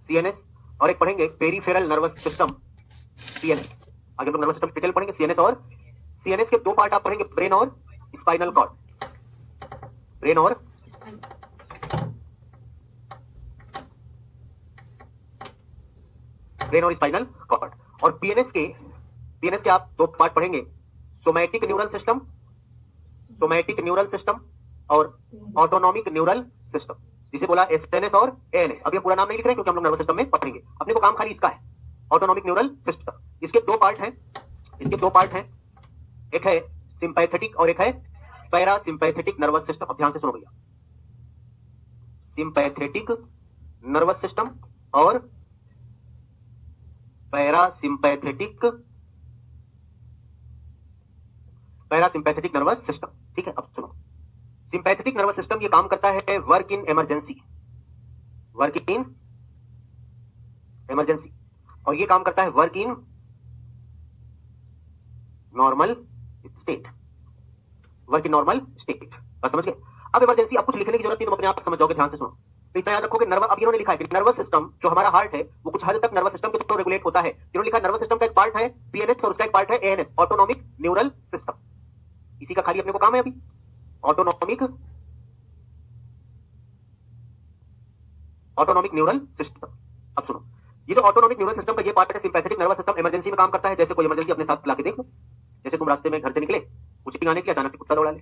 सीएनएस और एक पढ़ेंगे पेरिफेरल नर्वस सिस्टम सीएनएस। आगे हम लोग नर्वस सिस्टम डिटेल पढ़ेंगे सीएनएस और सीएनएस के दो पार्ट आप पढ़ेंगे ब्रेन और स्पाइनल कॉर्ड। ब्रेन और स्पाइनल कॉर्ड। और पीएनएस के आप दो पार्ट पढ़ेंगे सोमैटिक न्यूरल सिस्टम और ऑटोनॉमिक न्यूरल सिस्टम, जिसे बोला एसएनएस और एएनएस। अभी हम पूरा नाम नहीं लिख रहे हैं क्योंकि हम लोग नर्वस सिस्टम में पढ़ेंगे, अपने को काम खाली इसका है, ऑटोनॉमिक न्यूरल सिस्टम। इसके दो पार्ट हैं, एक है सिंपैथेटिक और एक है पैरासिम्पैथेटिक नर्वस सिस्टम। अब ध्यान से सुनो भैया, सिंपैथेटिक नर्वस सिस्टम और पैरासिम्पैथेटिक नर्वस सिस्टम। ठीक है, अब सुनो। सिंपैथेटिक नर्वस सिस्टम ये काम करता है वर्क इन इमरजेंसी, और ये काम करता है वर्क इन नॉर्मल स्टेट। बस समझ गए। अब इमरजेंसी अब कुछ लिखने की जरूरत नहीं, तुम अपने आप समझ जाओगे। ध्यान से सुनो। तो इतना याद रखोगे अब इन्होंने लिखा है कि नर्वस सिस्टम जो हमारा हार्ट है वो कुछ हद तक नर्वस सिस्टम के थ्रू रेगुलेट होता है। इन्होंने लिखा नर्वस सिस्टम का एक पार्ट है पीएनएस और उसका एक पार्ट है एएनएस, ऑटोनॉमिक न्यूरल सिस्टम। इसी का खाली अपने को काम है अभी, ऑटोनॉमिक न्यूरल सिस्टम। अब सुनो, ये जो ऑटोनॉमिक न्यूरल सिस्टम का ये पार्ट है सिंपैथेटिक नर्वस सिस्टम, इमरजेंसी में काम करता है। जैसे कोई इमरजेंसी अपने साथ लाके देख लो, जैसे तुम रास्ते में घर से निकले, कुछ आने के लिए अचानक से कुत्ता दौड़ा ले,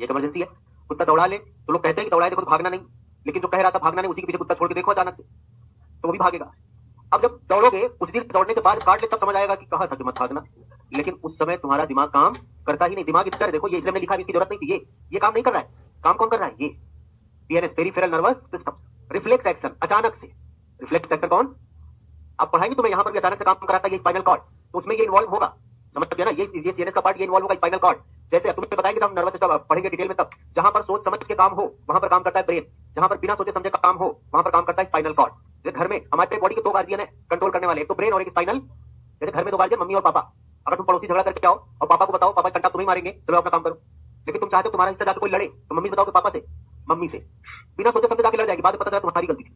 ये इमरजेंसी है। कुत्ता दौड़ा ले तो लोग कहते हैं कि दौड़ाए देखो तो भागना नहीं, लेकिन जो कह रहा था भागना नहीं उसी के पीछे कुत्ता छोड़ के देखो अचानक से, तो वो भी भागेगा। अब जब दौड़ोगे कुछ देर दौड़ने के बाद काट ले तब समझ आएगा कि कहा था कि मत भागना, लेकिन उस समय तुम्हारा दिमाग काम करता ही नहीं। दिमाग इधर देखो, ये इसलिए मैंने लिखा, इसकी जरूरत नहीं थी। ये काम नहीं कर रहा है। काम कौन कर रहा है? ये PNS, peripheral nervous system. Reflex action, अचानक से रिफ्लेक्स एक्शन कौन? आप पढ़ाएंगे तुम्हें यहाँ पर भी अचानक से काम कराता है ये स्पाइनल कॉर्ड, तो उसमें ये इन्वॉल्व होगा। समझ गया ना, ये सीएनएस का पार्ट ये इन्वॉल्व होगा स्पाइनल कॉर्ड। जैसे अब तुम्हें बताएंगे हम नर्वस सिस्टम पढ़ेंगे डिटेल में, तब जहां पर सोच समझ के काम हो वहां पर काम करता है ब्रेन, जहां पर बिना सोचे समझे काम हो वहां पर काम करता है स्पाइनल कॉर्ड। जैसे घर में हमारे बॉडी के दो गार्जियन है कंट्रोल करने वाले, एक तो ब्रेन और एक स्पाइनल। जैसे घर में दो गार्जियन मम्मी और पापा, अगर तुम पड़ोसी झगड़ा करके आओ और पापा को बताओ पापा कंटा तुम्हें मारेंगे, चलो अपना काम करो, लेकिन तुम चाहते हो तुम्हारा हिस्सा जाकर कोई लड़े, तो मम्मी बताओ पापा से, मम्मी से बिना सोचे समझे जाके लड़ जाएगी, बाद में पता चला तुम्हारी गलती थी,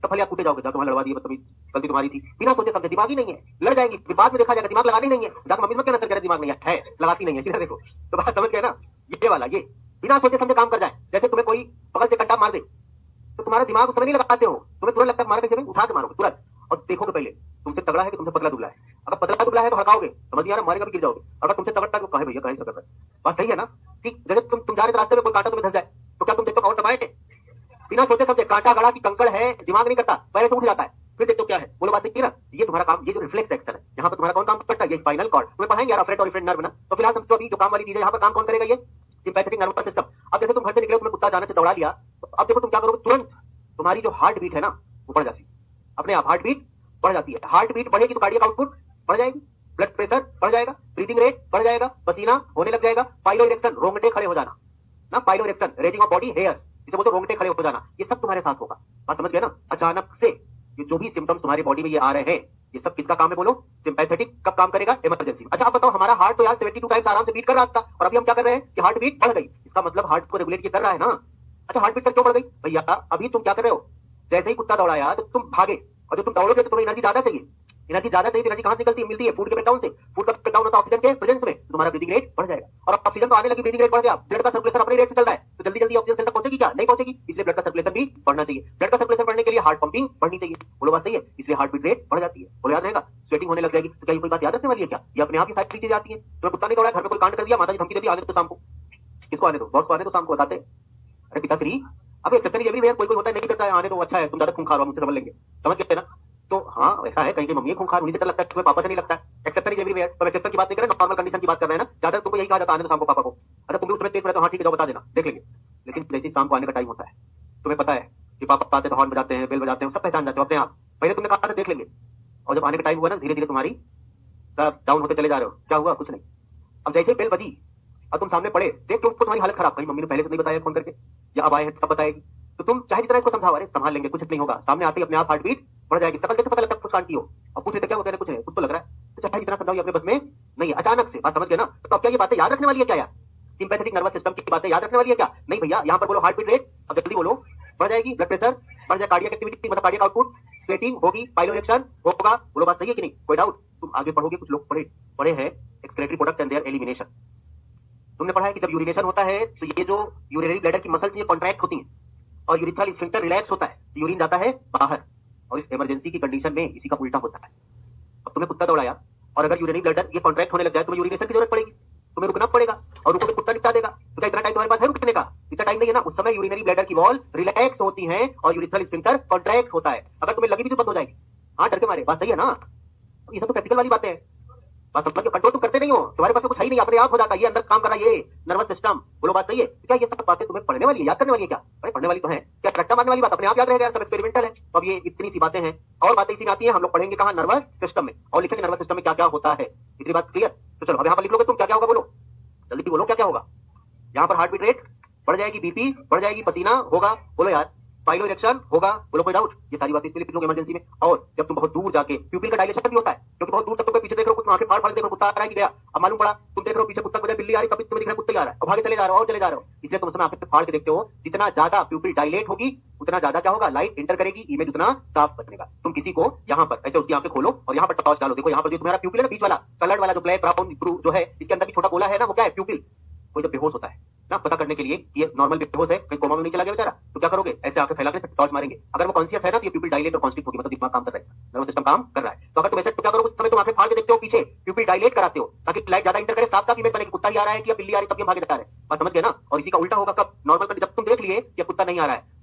तो भले आप कूटे जाओगे, तुम्हारा लड़वा दिया, गलती तुम्हारी थी, बिना सोचे समझे, दिमाग ही नहीं है, लड़ जाएगी। बाद में देखा जाएगा दिमाग लगानी नहीं है, जाकर मम्मी मत कहना सर कह रहे दिमाग नहीं है, लगाती नहीं है, किधर देखो। तो बात समझ गए ना, ये वाला ये बिना सोचे समझे काम कर जाए। जैसे तुम्हें कोई बगल से कंटा मार दे तो तुम्हारा दिमाग उस समय नहीं लगाते हो, तुम्हें तुरंत लगता है मारा कैसे, उठा के मारोगे तुरंत, और देखोगे पहले तुमसे तगड़ा है कि तुमसे पतला दुबला है। अगर पतला दुबला है तो हड़काओगे, समझ नहीं आ रहा, मारेगा भी गिर जाओगे। अगर तुमसे तगड़ा तो कहे भैया कहे सकर, बात सही है ना। ठीक, जैसे तुम जा रहे रास्ते में कोई कांटा तुम्हें धस जाए तो क्या तुम देखते हो और दबाएंगे? बिना सोचे समझे, कांटा गड़ा की कंकड़ है, दिमाग नहीं करता, पहले से उठ जाता है, फिर देखते हो क्या है, बोलो बात सही है ना। ये तुम्हारा काम, ये जो रिफ्लेक्स एक्शन है, यहाँ पर तुम्हारा कौन काम करता है? ये स्पाइनल कॉर्ड। तुम्हें पढ़ाएंगे यार अफ्रेट और इफ्रेट नर्व ना, तो फिलहाल समझो अभी जो काम वाली चीज है यहाँ पर काम कौन करेगा? ये सिंपैथेटिक नर्वस सिस्टम। अब जैसे तुम घर से निकले, तुम्हें कुत्ता अचानक से दौड़ा लिया, तो अब देखो तुम क्या करोगे, तुरंत तुम्हारी जो हार्ट बीट है ना वो बढ़ जाती है, अपने आप हार्ट बीट बढ़ जाती है। हार्ट बीट बढ़ेगी तो कार्डियक आउटपुट बढ़ जाएगी, ब्लड प्रेशर बढ़ जाएगा, ब्रीथिंग रेट बढ़ जाएगा, पसीना होने लग जाएगा, पाइलो इरेक्शन, रोंगटे खड़े हो जाना ना, pilo erection, raising of body hairs, इसे बोलते रोंगटे खड़े हो जाना, ये सब तुम्हारे साथ होगा। बात समझ गए ना। अचानक से ये जो भी सिम्टम्स तुम्हारी बॉडी में ये आ रहे हैं, ये सब किसका काम है बोलो? सिंपैथेटिक। कब काम करेगा? इमरजेंसी में। अच्छा आप बताओ, हमारा हार्ट तो यार 72 टाइम्स आराम से बीट कर रहा था, और अभी हम क्या कर रहे हैं कि हार्ट बीट बढ़ गई, इसका मतलब हार्ट को रेगुलेट ये कर रहा है ना। अच्छा हार्ट बीट सर क्यों बढ़ गई भैया? अभी तुम क्या कर रहे हो, जैसे ही कुत्ता दौड़ाया तो तुम भागे, और जब तुम दौड़ोगे तो तुम्हें एनर्जी ज्यादा चाहिए, एनर्जी कहां से निकलती है? मिलती है फूड के ब्रेकडाउन से। फूड का ब्रेकडाउन होता है ऑक्सीजन के प्रेजेंस में, तो तुम्हारा ब्रीथिंग रेट बढ़ जाएगा, और ऑक्सीजन तो आने लगी, ब्रीथिंग रेट बढ़ गया, ब्लड का सर्कुलेशन अपने रेट से चल रहा है, तो जल्दी जल्दी ऑक्सीजन सेल तक पहुंचेगी क्या? नहीं पहुंचेगी, इसलिए ब्लड का सर्कुलेशन भी बढ़ना चाहिए। ब्लड का सर्कुलेशन बढ़ने के लिए हार्ट पंपिंग बढ़नी चाहिए, बोलो बात सही है, इसलिए हार्ट बीट रेट बढ़ जाती है, बोलो याद रहेगा। स्वेटिंग होने लग जाएगी, तो क्या ये कोई बात याद रखने वाली है क्या? ये अपने आप ही सारी चीजें आती है। तो कुत्ता नहीं दौड़ा, घर में कोई कांड कर दिया, माता जी धमकी देती आने दो शाम को, किसको आने दो? बॉस को आने दो शाम को, बताते अरे पिताश्री अब एक्सेप्शन एवरीवेयर, कोई होता है नहीं करता है, आने तो अच्छा है, तुम ज्यादा खूंखार हो, मुझसे समझ लेंगे, समझ गए ना। तो हाँ ऐसा है, कहीं मम्मी खूंखार उन्हीं से डर लगता है, तुम्हें पापा से नहीं लगता है। एक्सेप्शन इज एवरीवेयर, तो एक्सेप्शन की बात नहीं कर रहे, नॉर्मल कंडीशन की बात कर रहे हैं ना। ज्यादा तुमको यही कहा जाता है आने दो शाम को पापा को। अच्छा तुम भी उसमें तेज पड़े तो हाँ ठीक है जाओ बता देना, देख लेंगे। लेकिन जैसे ही शाम को आने का टाइम होता है, तुम्हें पता है कि पापा आते तो हॉर्न बजाते हैं, बेल बजाते हैं, सब पहचान जाते हो अपने आप। पहले तुमने कहा था देख लेंगे, और जब आने का टाइम हुआ ना, धीरे धीरे तुम्हारी सब डाउन होते चले जा रहे हो। क्या हुआ? कुछ नहीं। अब जैसे ही बेल बजी और तुम सामने पड़े, देख के उसको तुम्हारी हालत खराब, कहीं मम्मी ने पहले से नहीं बताया फोन करके, या अब आए हैं तब बताएगी, तो तुम चाहे जितना इसको समझाओ, अरे संभाल लेंगे, कुछ नहीं होगा, सामने आते ही अपने आप हार्ट बीट बढ़ जाएगी, सकल देख पता लगता है कुछ कांटी हो, और पूछे तो क्या होता है, कुछ नहीं, कुछ तो लग रहा है, तो चाहे जितना समझाओ अपने बस में नहीं है। अचानक से बात समझ गए ना? तो अब क्या ये बातें याद रखने वाली है क्या यार? सिंपैथेटिक नर्वस सिस्टम की बातें याद रखने वाली है क्या? नहीं भैया, यहाँ पर बोलो हार्ट बीट रेट, अब जल्दी बोलो, बढ़ जाएगी, ब्लड प्रेशर बढ़ जाए, कार्डियक एक्टिविटी मतलब कार्डियक आउटपुट, स्वेटिंग होगी, पाइलोरेक्शन होगा, बोलो बात सही है कि नहीं? कोई डाउट? तुम आगे पढ़ोगे, कुछ लोग पढ़े पढ़े हैं excretory product and there elimination. तुमने पढ़ा है कि जब यूरिनेशन होता है तो ये जो यूरिनरी ब्लैडर की मसल्स ये कॉन्ट्रैक्ट होती हैं और यूरिथ्रल स्फिंक्टर रिलैक्स होता है, तो यूरिन जाता है बाहर, और इस इमरजेंसी की कंडीशन में इसी का उल्टा होता है। अब तुम्हें कुत्ता दौड़ाया और अगर यूरिनरी ब्लैडर ये कॉन्ट्रैक्ट होने लग जाए, तुम्हें यूरिनेशन की जरूरत पड़ेगी, तुम्हें रुकना पड़ेगा, और रुको तो कुत्ता निपटा देगा। तो क्या इतना टाइम तुम्हारे पास है रुकने का? इतना टाइम नहीं है ना। उस समय यूरिनरी ब्लैडर की वॉल रिलैक्स होती है और यूरिथ्रल स्फिंक्टर कॉन्ट्रैक्ट होता है। अगर तुम्हें लगी भी तो बंद हो जाएगी। हाँ, डर के मारे, बात सही है ना? ये सब तो प्रैक्टिकल वाली बातें हैं, बात समझ के कंट्रोल तुम करते नहीं हो, तुम्हारे पास में कुछ है ही नहीं, अपने आप हो जाता है, ये अंदर काम कर रहा है, ये नर्वस सिस्टम। बोलो बात सही है? क्या ये सब बातें तुम्हें पढ़ने वाली है, याद करने वाली है क्या? अरे पढ़ने वाली तो है, क्या रट्टा मारने वाली बात अपने आप याद रहेगा यार, सब एक्सपेरिमेंटल है। तो अब ये इतनी सी बातें हैं, और बातें इसी में आती हैं, हम लोग पढ़ेंगे कहाँ? नर्वस सिस्टम में, और लिखेंगे नर्वस सिस्टम में क्या क्या होता है। इतनी बात क्लियर? तो चलो अब यहाँ पर लिख लोगे तुम, क्या क्या होगा बोलो, जल्दी बोलो क्या क्या होगा। यहाँ पर हार्ट बीट रेट बढ़ जाएगी, बीपी बढ़ जाएगी, पसीना होगा, बोलो यार, पाइलो इरेक्शन होगा, बोलो कोई डाउट? ये सारी बातें इसलिए लिख लोगे इमरजेंसी में। और जब तुम बहुत दूर जाके, प्यूपिल का डायलेशन भी होता है, क्योंकि बहुत दूर तक तुम पीछे देख रहे हो, कुछ आंखें फाड़ फाड़ देख रहे हो, कुत्ता आ रहा है कि गया, अब मालूम पड़ा तुम देख रहे हो पीछे कुत्ता बजाय बिल्ली आ रही, कभी तुम्हें दिख रहा है कुत्ता आ रहा है, और भागे चले जा रहे हो और चले जा रहे हो, इसलिए तुम उसमें आंखें फाड़ के देखते हो। जितना ज्यादा प्यूपिल डायलेट होगी उतना ज्यादा क्या होगा, लाइट एंटर करेगी, इमेज उतना साफ बनेगा। तुम किसी को यहाँ पर ऐसे उसकी आंखें खोलो और यहाँ पर टॉर्च डालो, देखो यहाँ पर जो तुम्हारा प्यूपिल है ना, बीच वाला कलर्ड वाला जो ब्लैक ब्राउन ब्लू जो है, इसके अंदर भी छोटा गोला है ना, वो क्या है? प्यूपिल। कोई जब बेहोश होता है ना, पता करने के लिए कि ये नॉर्मल बेहोश है, कहीं कोमा में नहीं चला गया बेचारा, तो क्या करोगे? ऐसे आंखें फैला के टॉर्च मारेंगे। अगर वो कॉन्शियस है ना, तो ये प्यूपिल डायलेट और कॉन्स्ट्रिक्ट होगी, मतलब दिमाग काम कर रहा है, नर्वस सिस्टम काम कर रहा है। तो अगर तुम ऐसे क्या करोगे, उस समय तुम आंखें फाड़ के देखते हो पीछे, प्यूपिल डायलेट कराते हो ताकि लाइट ज्यादा इंटर करे, साफ साफ इमेज बने कि कुत्ता ही आ रहा है कि बिल्ली आ रही है, तब ये भागे जा रहे हैं। बात समझ गए ना? और इसी का उल्टा होगा कब? नॉर्मल जब तुम देख लिए कि कुत्ता नहीं आ रहा है,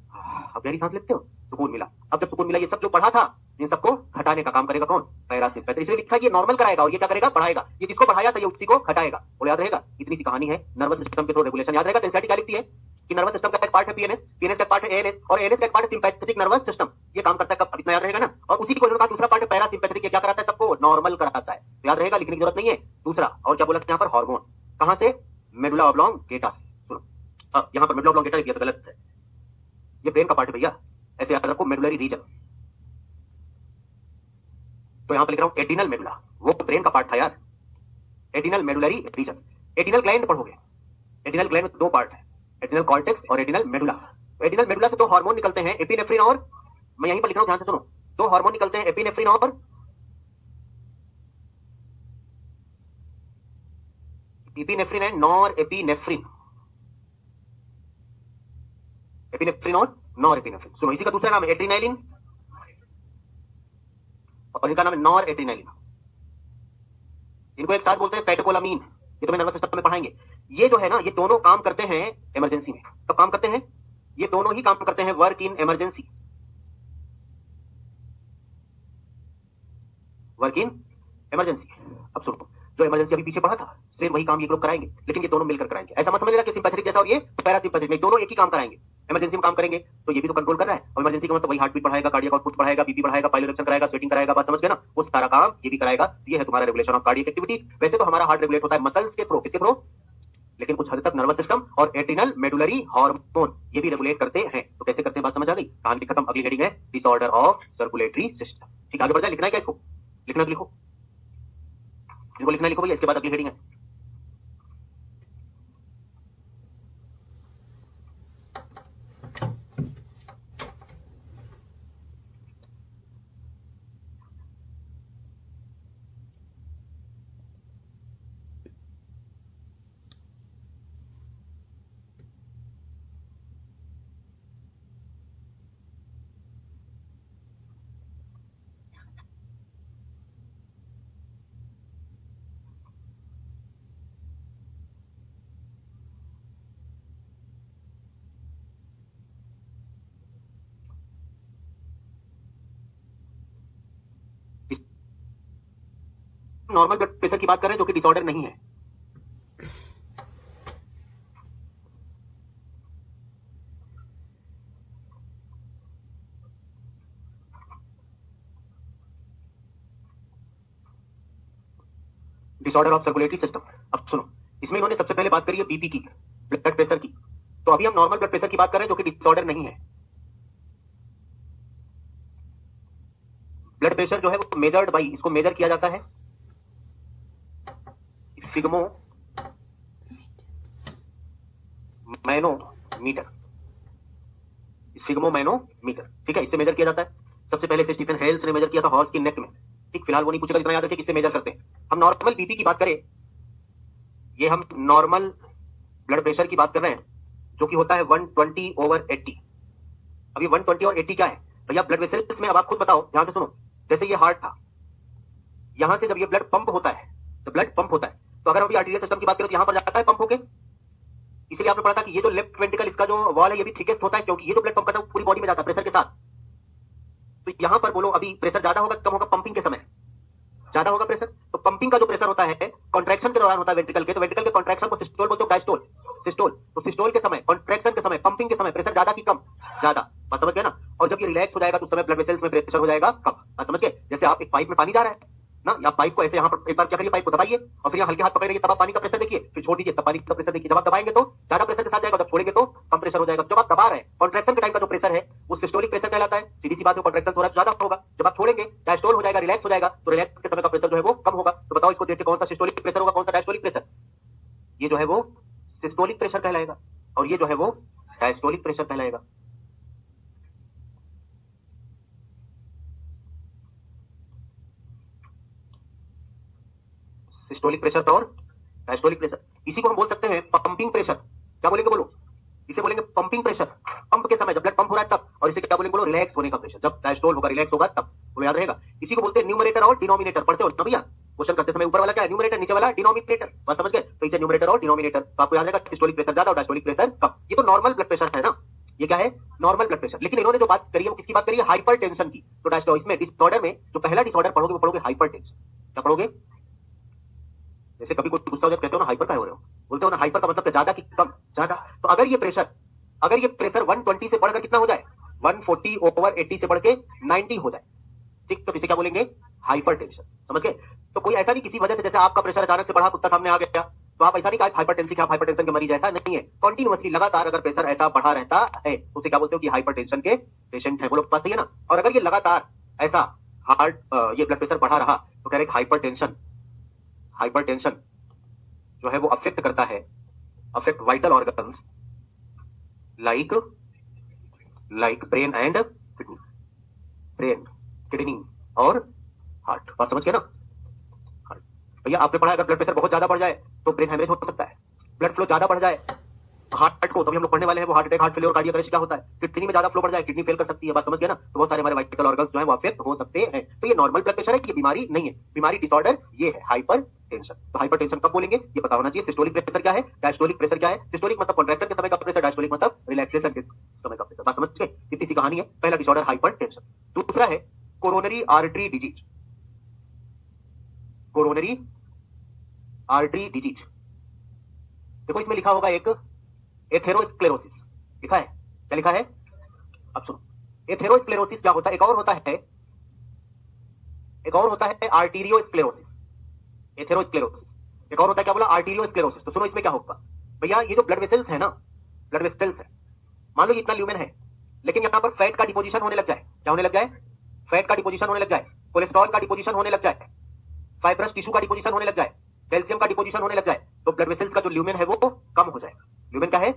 अब गहरी सांस लेते हो, सुकून मिला। अब जब सुकून मिला, ये सब जो पढ़ा था इन सबको हटाने का काम करेगा कौन? पैरासिम्पैथेटिक। इसलिए लिखा है ये नॉर्मल कराएगा और ये क्या करेगा? बढ़ाएगा। ये किसको बढ़ाया था, ये उसी को घटाएगा। बोलो याद रहेगा? इतनी सी कहानी है नर्वस सिस्टम के थ्रू रेगुलेशन, याद रहेगा? तो एनसीईआरटी क्या लिखती है कि नर्वस सिस्टम का एक पार्ट है पीएनएस, पीएनएस का पार्ट है एएनएस, और एएनएस का एक पार्ट है सिंपैथेटिक नर्वस सिस्टम। ये काम करता है कब? अब इतना याद रहेगा ना? और उसी को इन्होंने कहा दूसरा पार्ट है पैरासिम्पैथेटिक, ये क्या कराता है? सबको नॉर्मल कराता है। तो याद रहेगा, लिखने की जरूरत नहीं है। दूसरा और क्या बोला यहाँ पर? हार्मोन। कहां से? मेडुला ऑब्लोंगेटा से। सुनो, यहाँ पर मेडुला ऑब्लोंगेटा लिख दिया तो गलत है, ये ब्रेन का पार्ट है भैया, ऐसे याद रखो, मेडुलरी रीजन। तो यहां पर लिख रहा हूं एडिनल मेडुला, वो ब्रेन का पार्ट था यार, adrenal medullary region. Adrenal gland पढ़ोगे, एडिनल ग्लैंड में दो पार्ट है, एडिनल कॉर्टेक्स और एडिनल मेडुला। एडिनल मेडुला से दो हार्मोन निकलते हैं, एपिनेफ्रिन और, मैं यहीं पर लिख रहा हूं, ध्यान से सुनो, दो हार्मोन निकलते हैं, एपिनेफ्रिन और epinephrine and nor epinephrine, epinephrine और नॉर एपिनेफ्रिन। सुनो, इसी का दूसरा नाम है एड्रिनालिन और इनका नाम है नॉर एड्रिनालिन। इनको एक साथ बोलते हैं कैटेकोलामीन, ये तुम्हें नर्वस सिस्टम में पढ़ाएंगे। ये जो है ना, ये दोनों काम करते हैं इमरजेंसी में। कब काम करते हैं? ये दोनों ही काम करते हैं work in emergency, work in emergency. अब सुनो, जो इमरजेंसी अभी पीछे पढ़ा था, सेम वही काम ये लोग कराएंगे, लेकिन ये दोनों मिलकर कराएंगे। ऐसा मत समझ लेना कि सिंपैथेटिक जैसा और ये पैरासिम्पैथेटिक नहीं, दोनों एक ही काम कराएंगे। इमरजेंसी में काम करेंगे तो ये भी तो कंट्रोल कर रहा है, और इमरजेंसी का मतलब वही हार्ट बीट बढ़ाएगा, कार्डियक आउटपुट बढ़ाएगा, बीपी बढ़ाएगा, पाइलोरेक्शन कराएगा, स्वेटिंग कराएगा। बात समझ गए ना? वो सारा काम ये भी कराएगा। ये है तुम्हारा रेगुलेशन ऑफ कार्डियक एक्टिविटी। वैसे तो हमारा हार्ट रेगुलेट होता है मसल्स के थ्रू, किसके थ्रू? लेकिन कुछ हद तक नर्वस सिस्टम और एड्रिनल मेडुलरी हार्मोन ये भी रेगुलेट करते हैं। तो कैसे करते हैं बात समझ आ गई? कहानी खत्म। अगली हेडिंग है डिसऑर्डर ऑफ सर्कुलेटरी सिस्टम। ठीक, आगे बढ़ जाए। लिखना है क्या इसको? लिखना तो लिखो, जिनको लिखना लिखो भैया, इसके बाद अगली हेडिंग है। नॉर्मल ब्लड प्रेशर की बात करें जो कि डिसऑर्डर नहीं है। Disorder of circulatory system. अब सुनो, इसमें इन्होंने सबसे पहले बात करी है बीपी की, ब्लड प्रेशर की। तो अभी हम नॉर्मल ब्लड प्रेशर की बात कर रहे हैं जो कि डिसऑर्डर नहीं है। ब्लड प्रेशर जो है वो मेजर्ड बाई, इसको मेजर किया जाता है सिग्मो मैनोमीटर, सिग्मोमैनोमीटर, ठीक है, इससे मेजर किया जाता है। सबसे पहले से स्टीफन हेल्स ने मेजर किया था हॉर्स की नेक में, ठीक। फिलहाल वो नहीं पूछेगा, इतना याद रखिए किससे मेजर करते हैं। हम नॉर्मल बीपी की बात करें, ये हम नॉर्मल ब्लड प्रेशर की बात कर रहे हैं जो कि होता है 120/80। अभी 120 और 80 क्या है भैया? ब्लड वेसल्स में। अब आप खुद बताओ, ध्यान से सुनो। जैसे ये हार्ट था, यहां से जब ये ब्लड पंप होता है, जब ब्लड पंप होता है, तो अगर अभी आर्टीरियल सिस्टम की बात करें तो यहां पर जाता है पंप होके। इसलिए आपने पढ़ा था कि ये जो लेफ्ट वेंट्रिकल इसका जो वॉल है ये भी थिकेस्ट होता है, क्योंकि ये जो ब्लड पंप करता है पूरी बॉडी में जाता है प्रेशर के साथ। तो यहां पर बोलो अभी प्रेशर ज्यादा होगा कम होगा? पंपिंग के समय ज्यादा होगा प्रेशर। तो पंपिंग का जो प्रेशर होता है कॉन्ट्रैक्शन के दौरान होता है वेंट्रिकल के, तो वेंट्रिकल के कॉन्ट्रैक्शन को सिस्टोल बोलते हो, डायस्टोल, सिस्टोल। तो सिस्टोल के समय, कॉन्ट्रैक्शन के समय, पंपिंग के समय प्रेशर ज्यादा कि कम? ज्यादा। बात समझ गए ना? और जब ये रिलैक्स हो जाएगा तो उस समय ब्लड वेसल्स में प्रेशर हो जाएगा कम। बात समझ गए? जैसे आप एक पाइप में पानी जा रहा है ना, या पाइप को ऐसे यहाँ पर एक बार क्या करिए, पाइप को दबाइए और फिर यहाँ हल्के हाथ पकड़ लीजिए, तब आप पानी का प्रेशर देखिए, फिर छोड़ दीजिए, तब पानी का प्रेशर देखिए। जब आप दबाएंगे तो ज्यादा प्रेशर के साथ जाएगा, जब छोड़ेंगे तो कम प्रेशर हो जाएगा। जब आप दबा रहे हैं कॉन्ट्रैक्शन के टाइम का जो प्रेशर है वो सिस्टोलिक प्रेशर कहलाता है। सीधी सी बात है, कॉन्ट्रैक्शन हो रहा है ज्यादा होगा। जब आप छोड़ेंगे डायस्टोल हो जाएगा, रिलैक्स हो जाएगा, तो रिलैक्स के समय का प्रेशर जो है वो कम होगा। तो बताओ इसको देख के कौन सा सिस्टोलिक प्रेशर होगा, कौन सा डायस्टोलिक प्रेशर? ये जो है वो सिस्टोलिक प्रेशर कहलाएगा और ये जो है वो डायस्टोलिक प्रेशर कहलाएगा। सिस्टोलिक प्रेशर और डायस्टोलिक प्रेशर, इसी को हम बोल सकते हैं पंपिंग प्रेशर। क्या बोलेंगे बोलो? इसे बोलेंगे पंपिंग प्रेशर, पंप के समय जब ब्लड पंप हो रहा है तब। और इसे क्या बोलेंगे बोलो? रिलैक्स होने का प्रेशर, जब डायस्टोल होगा, रिलैक्स होगा तब। बोलो याद रहेगा। इसी को बोलते हैं न्यूमरेटर और डिनोमिनेटर। पढ़ते हो ना भैया क्वेश्चन करते समय? ऊपर वाला क्या है? न्यूमरेटर, नीचे वाला डिनोमिनेटर। बस समझ गए? तो इसे न्यूमरेटर और डिनोमिनेटर। तो आपको याद रहेगा सिस्टोलिक प्रेशर ज्यादा और डायस्टोलिक प्रेशर कम। ये तो नॉर्मल ब्लड प्रेशर है ना, ये क्या है? Normal blood pressure. लेकिन इन्होंने जो बात करी है वो किसकी बात करी है? हाइपरटेंशन की। तो डायस्टोल इसमें डिसऑर्डर में जो पहला डिसऑर्डर पढ़ोगे वो पढ़ोगे हाइपरटेंशन। क्या पढ़ोगे? जैसे कभी कोई गुस्सा हो जाए कहते हो ना हाइपर का हो रहे हो, बोलते हो ना हाइपर का मतलब ज्यादा कि कम? ज्यादा। तो अगर ये प्रेशर 120 से बढ़कर कितना हो जाए? 140/80 से बढ़ के 90 हो जाए, ठीक, तो इसे क्या बोलेंगे? हाइपरटेंशन। समझ गए? तो कोई ऐसा नहीं किसी वजह से, जैसे आपका प्रेशर अचानक से बढ़ा, कुत्ता सामने आ गया, तो आप ऐसा नहीं कहा हाइपरटेंसी, क्या हाइपरटेंशन के मरीज? ऐसा नहीं है। कंटिन्यूअसली लगातार अगर प्रेशर ऐसा बढ़ा रहता है तो उसे क्या बोलते हो कि हाइपरटेंशन के पेशेंट है। बोलो पास सही है ना? और अगर ये लगातार ऐसा हार्ट ये ब्लड प्रेशर बढ़ा रहा तो कह रहे हाइपरटेंशन, हाइपरटेंशन जो है वो अफेक्ट करता है, affect vital organs like brain and kidney, brain, kidney और हार्ट। बात समझ गए ना? हार्ट। भैया आपने पढ़ा अगर ब्लड प्रेशर बहुत ज्यादा बढ़ जाए तो ब्रेन हेमरेज हो सकता है। ब्लड फ्लो ज्यादा बढ़ जाए हार्ट को, तभी हम लोग पढ़ने वाले हैं वो हार्ट अटैक, हार्ट फेलियर और कार्डियक अरेस्ट क्या होता है? किडनी में ज्यादा फ्लो बढ़ जाए किडनी फेल कर सकती है। बात समझ गए ना? तो बहुत सारे हमारे वाइटल ऑर्गन्स जो है वो अफेक्ट हो सकते हैं। तो ये नॉर्मल ब्लड प्रेशर है, ये बीमारी नहीं है। बीमारी डिसऑर्डर ये है हाइपरटेंशन। तो हाइपरटेंशन कब बोलेंगे ये पता होना चाहिए। सिस्टोलिक प्रेशर क्या है, डायस्टोलिक प्रेशर क्या है? सिस्टोलिक मतलब कॉन्ट्रैक्शन के समय का प्रेशर, डायस्टोलिक मतलब रिलैक्सेशन के समय का प्रेशर। बात समझ गए? इतनी सी कहानी है। पहला डिसऑर्डर हाइपरटेंशन। दूसरा है coronary artery disease, coronary artery disease. देखो इसमें लिखा होगा एक एथेरोस्क्लेरोसिस, लिखा है। क्या लिखा है? अब सुनो, एथेरोस्क्लेरोसिस क्या होता है? एक और होता है आर्टीरियोस्क्लेरोसिस। एथेरोस्क्लेरोसिस एक और होता है, क्या बोला? आर्टीरियोस्क्लेरोसिस। तो सुनो इसमें क्या होगा भैया, ये जो ब्लड वेसल्स है ना, ब्लड वेसल्स है, मान लो ये इतना ल्यूमेन है, लेकिन यहां पर फैट का डिपोजिशन होने लग जाए। क्या होने लग जाए? फैट का डिपोजिशन होने लग जाए, कोलेस्ट्रॉल का डिपोजिशन होने लग जाए, फाइब्रस टिश्यू का डिपोजिशन होने लग जाए, कैल्शियम का डिपोजिशन होने लग जाए, तो ब्लड वेसल्स का जो ल्यूमेन है वो कम हो जाए। ल्यूमेन क्या है?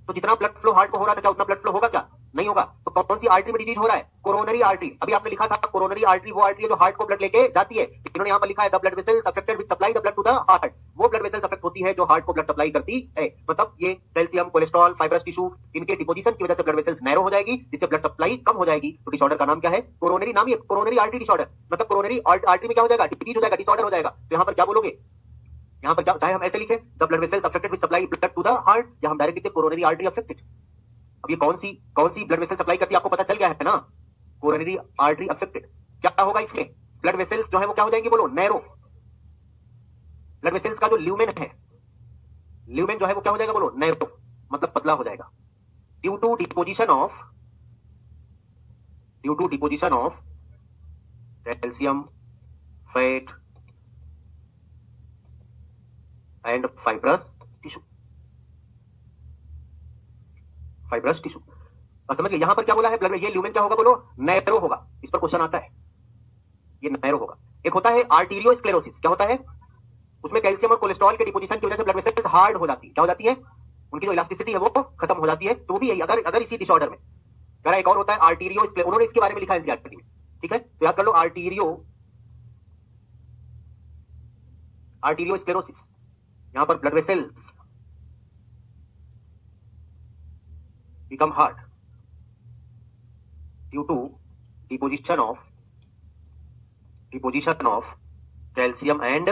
तो जितना ब्लड फ्लो हार्ट को हो रहा था क्या उतना ब्लड फ्लो होगा? क्या नहीं होगा। तो कौन सी आर्टरी में डिजीज हो रहा है? Coronary artery. अभी आपने लिखा था कोरोनरी आर्टरी वो आर्टरी है जो हार्ट को ब्लड लेके जाती है। इन्होंने यहाँ पर लिखा है the blood vessels affected with supply the blood to the heart. वो ब्लड वेसल्स अफेक्ट होती है जो हार्ट को ब्लड सप्लाई करती है। मतलब ये कैल्शियम, कोलेस्ट्रॉल, फाइब्रस टिश्यू, इनके डिपोजिशन की वजह से ब्लड वेसल्स नैरो हो जाएगी, जिससे ब्लड सप्लाई कम हो जाएगी। तो डिसऑर्डर का नाम क्या है? कोरोनरी। नाम ही कोरोनरी आर्टरी डिसऑर्डर। मतलब कोरोनरी आर्टरी में क्या हो जाएगा? डिजीज हो जाएगा, डिसऑर्डर हो जाएगा। तो यहाँ पर क्या बोलोगे? यहाँ पर क्या, चाहे हम ऐसे लिखें the blood vessels affected with supply blood to the heart, या हम डायरेक्ट लिखते कोरोनरी आर्टरी अफेक्टेड। अब ये कौन सी ब्लड वेसल सप्लाई करती है आपको पता चल गया है ना? Coronary artery affected. क्या होगा इसमें? ब्लड वेसल्स जो है वो क्या हो जाएंगी बोलो? नैरो। ब्लड वेसल्स का जो ल्यूमेन है, ल्यूमेन जो है वो क्या हो जाएगा बोलो? नैरो, मतलब पतला हो जाएगा। Due to deposition of calcium, fat and fibrous tissue, fibrous tissue. और समझ गए यहां पर क्या बोला है, ब्लड ये ल्यूमेन क्या होगा बोलो, नैरो होगा। इस पर क्वेश्चन आता है, ये नैरो होगा। एक होता है आर्टीरियोस्क्लेरोसिस, क्या होता है, उसमें कैल्शियम और कोलेस्ट्रॉल के डिपोजिशन की वजह से ब्लड वेसल्स हार्ड हो जाती है, क्या हो जाती है, उनकी जो इलास्टिसिटी है वो खत्म हो जाती है। तो वो भी यही, अगर इसी डिसऑर्डर में कह रहा एक और होता है आर्टीरियोस्क्लेरोसिस, उन्होंने इसके बारे में लिखा है एनसीईआरटी में, ठीक है, तो याद कर लो आर्टीरियोस्क्लेरोसिस। यहां पर blood vessels become hard due to deposition of calcium and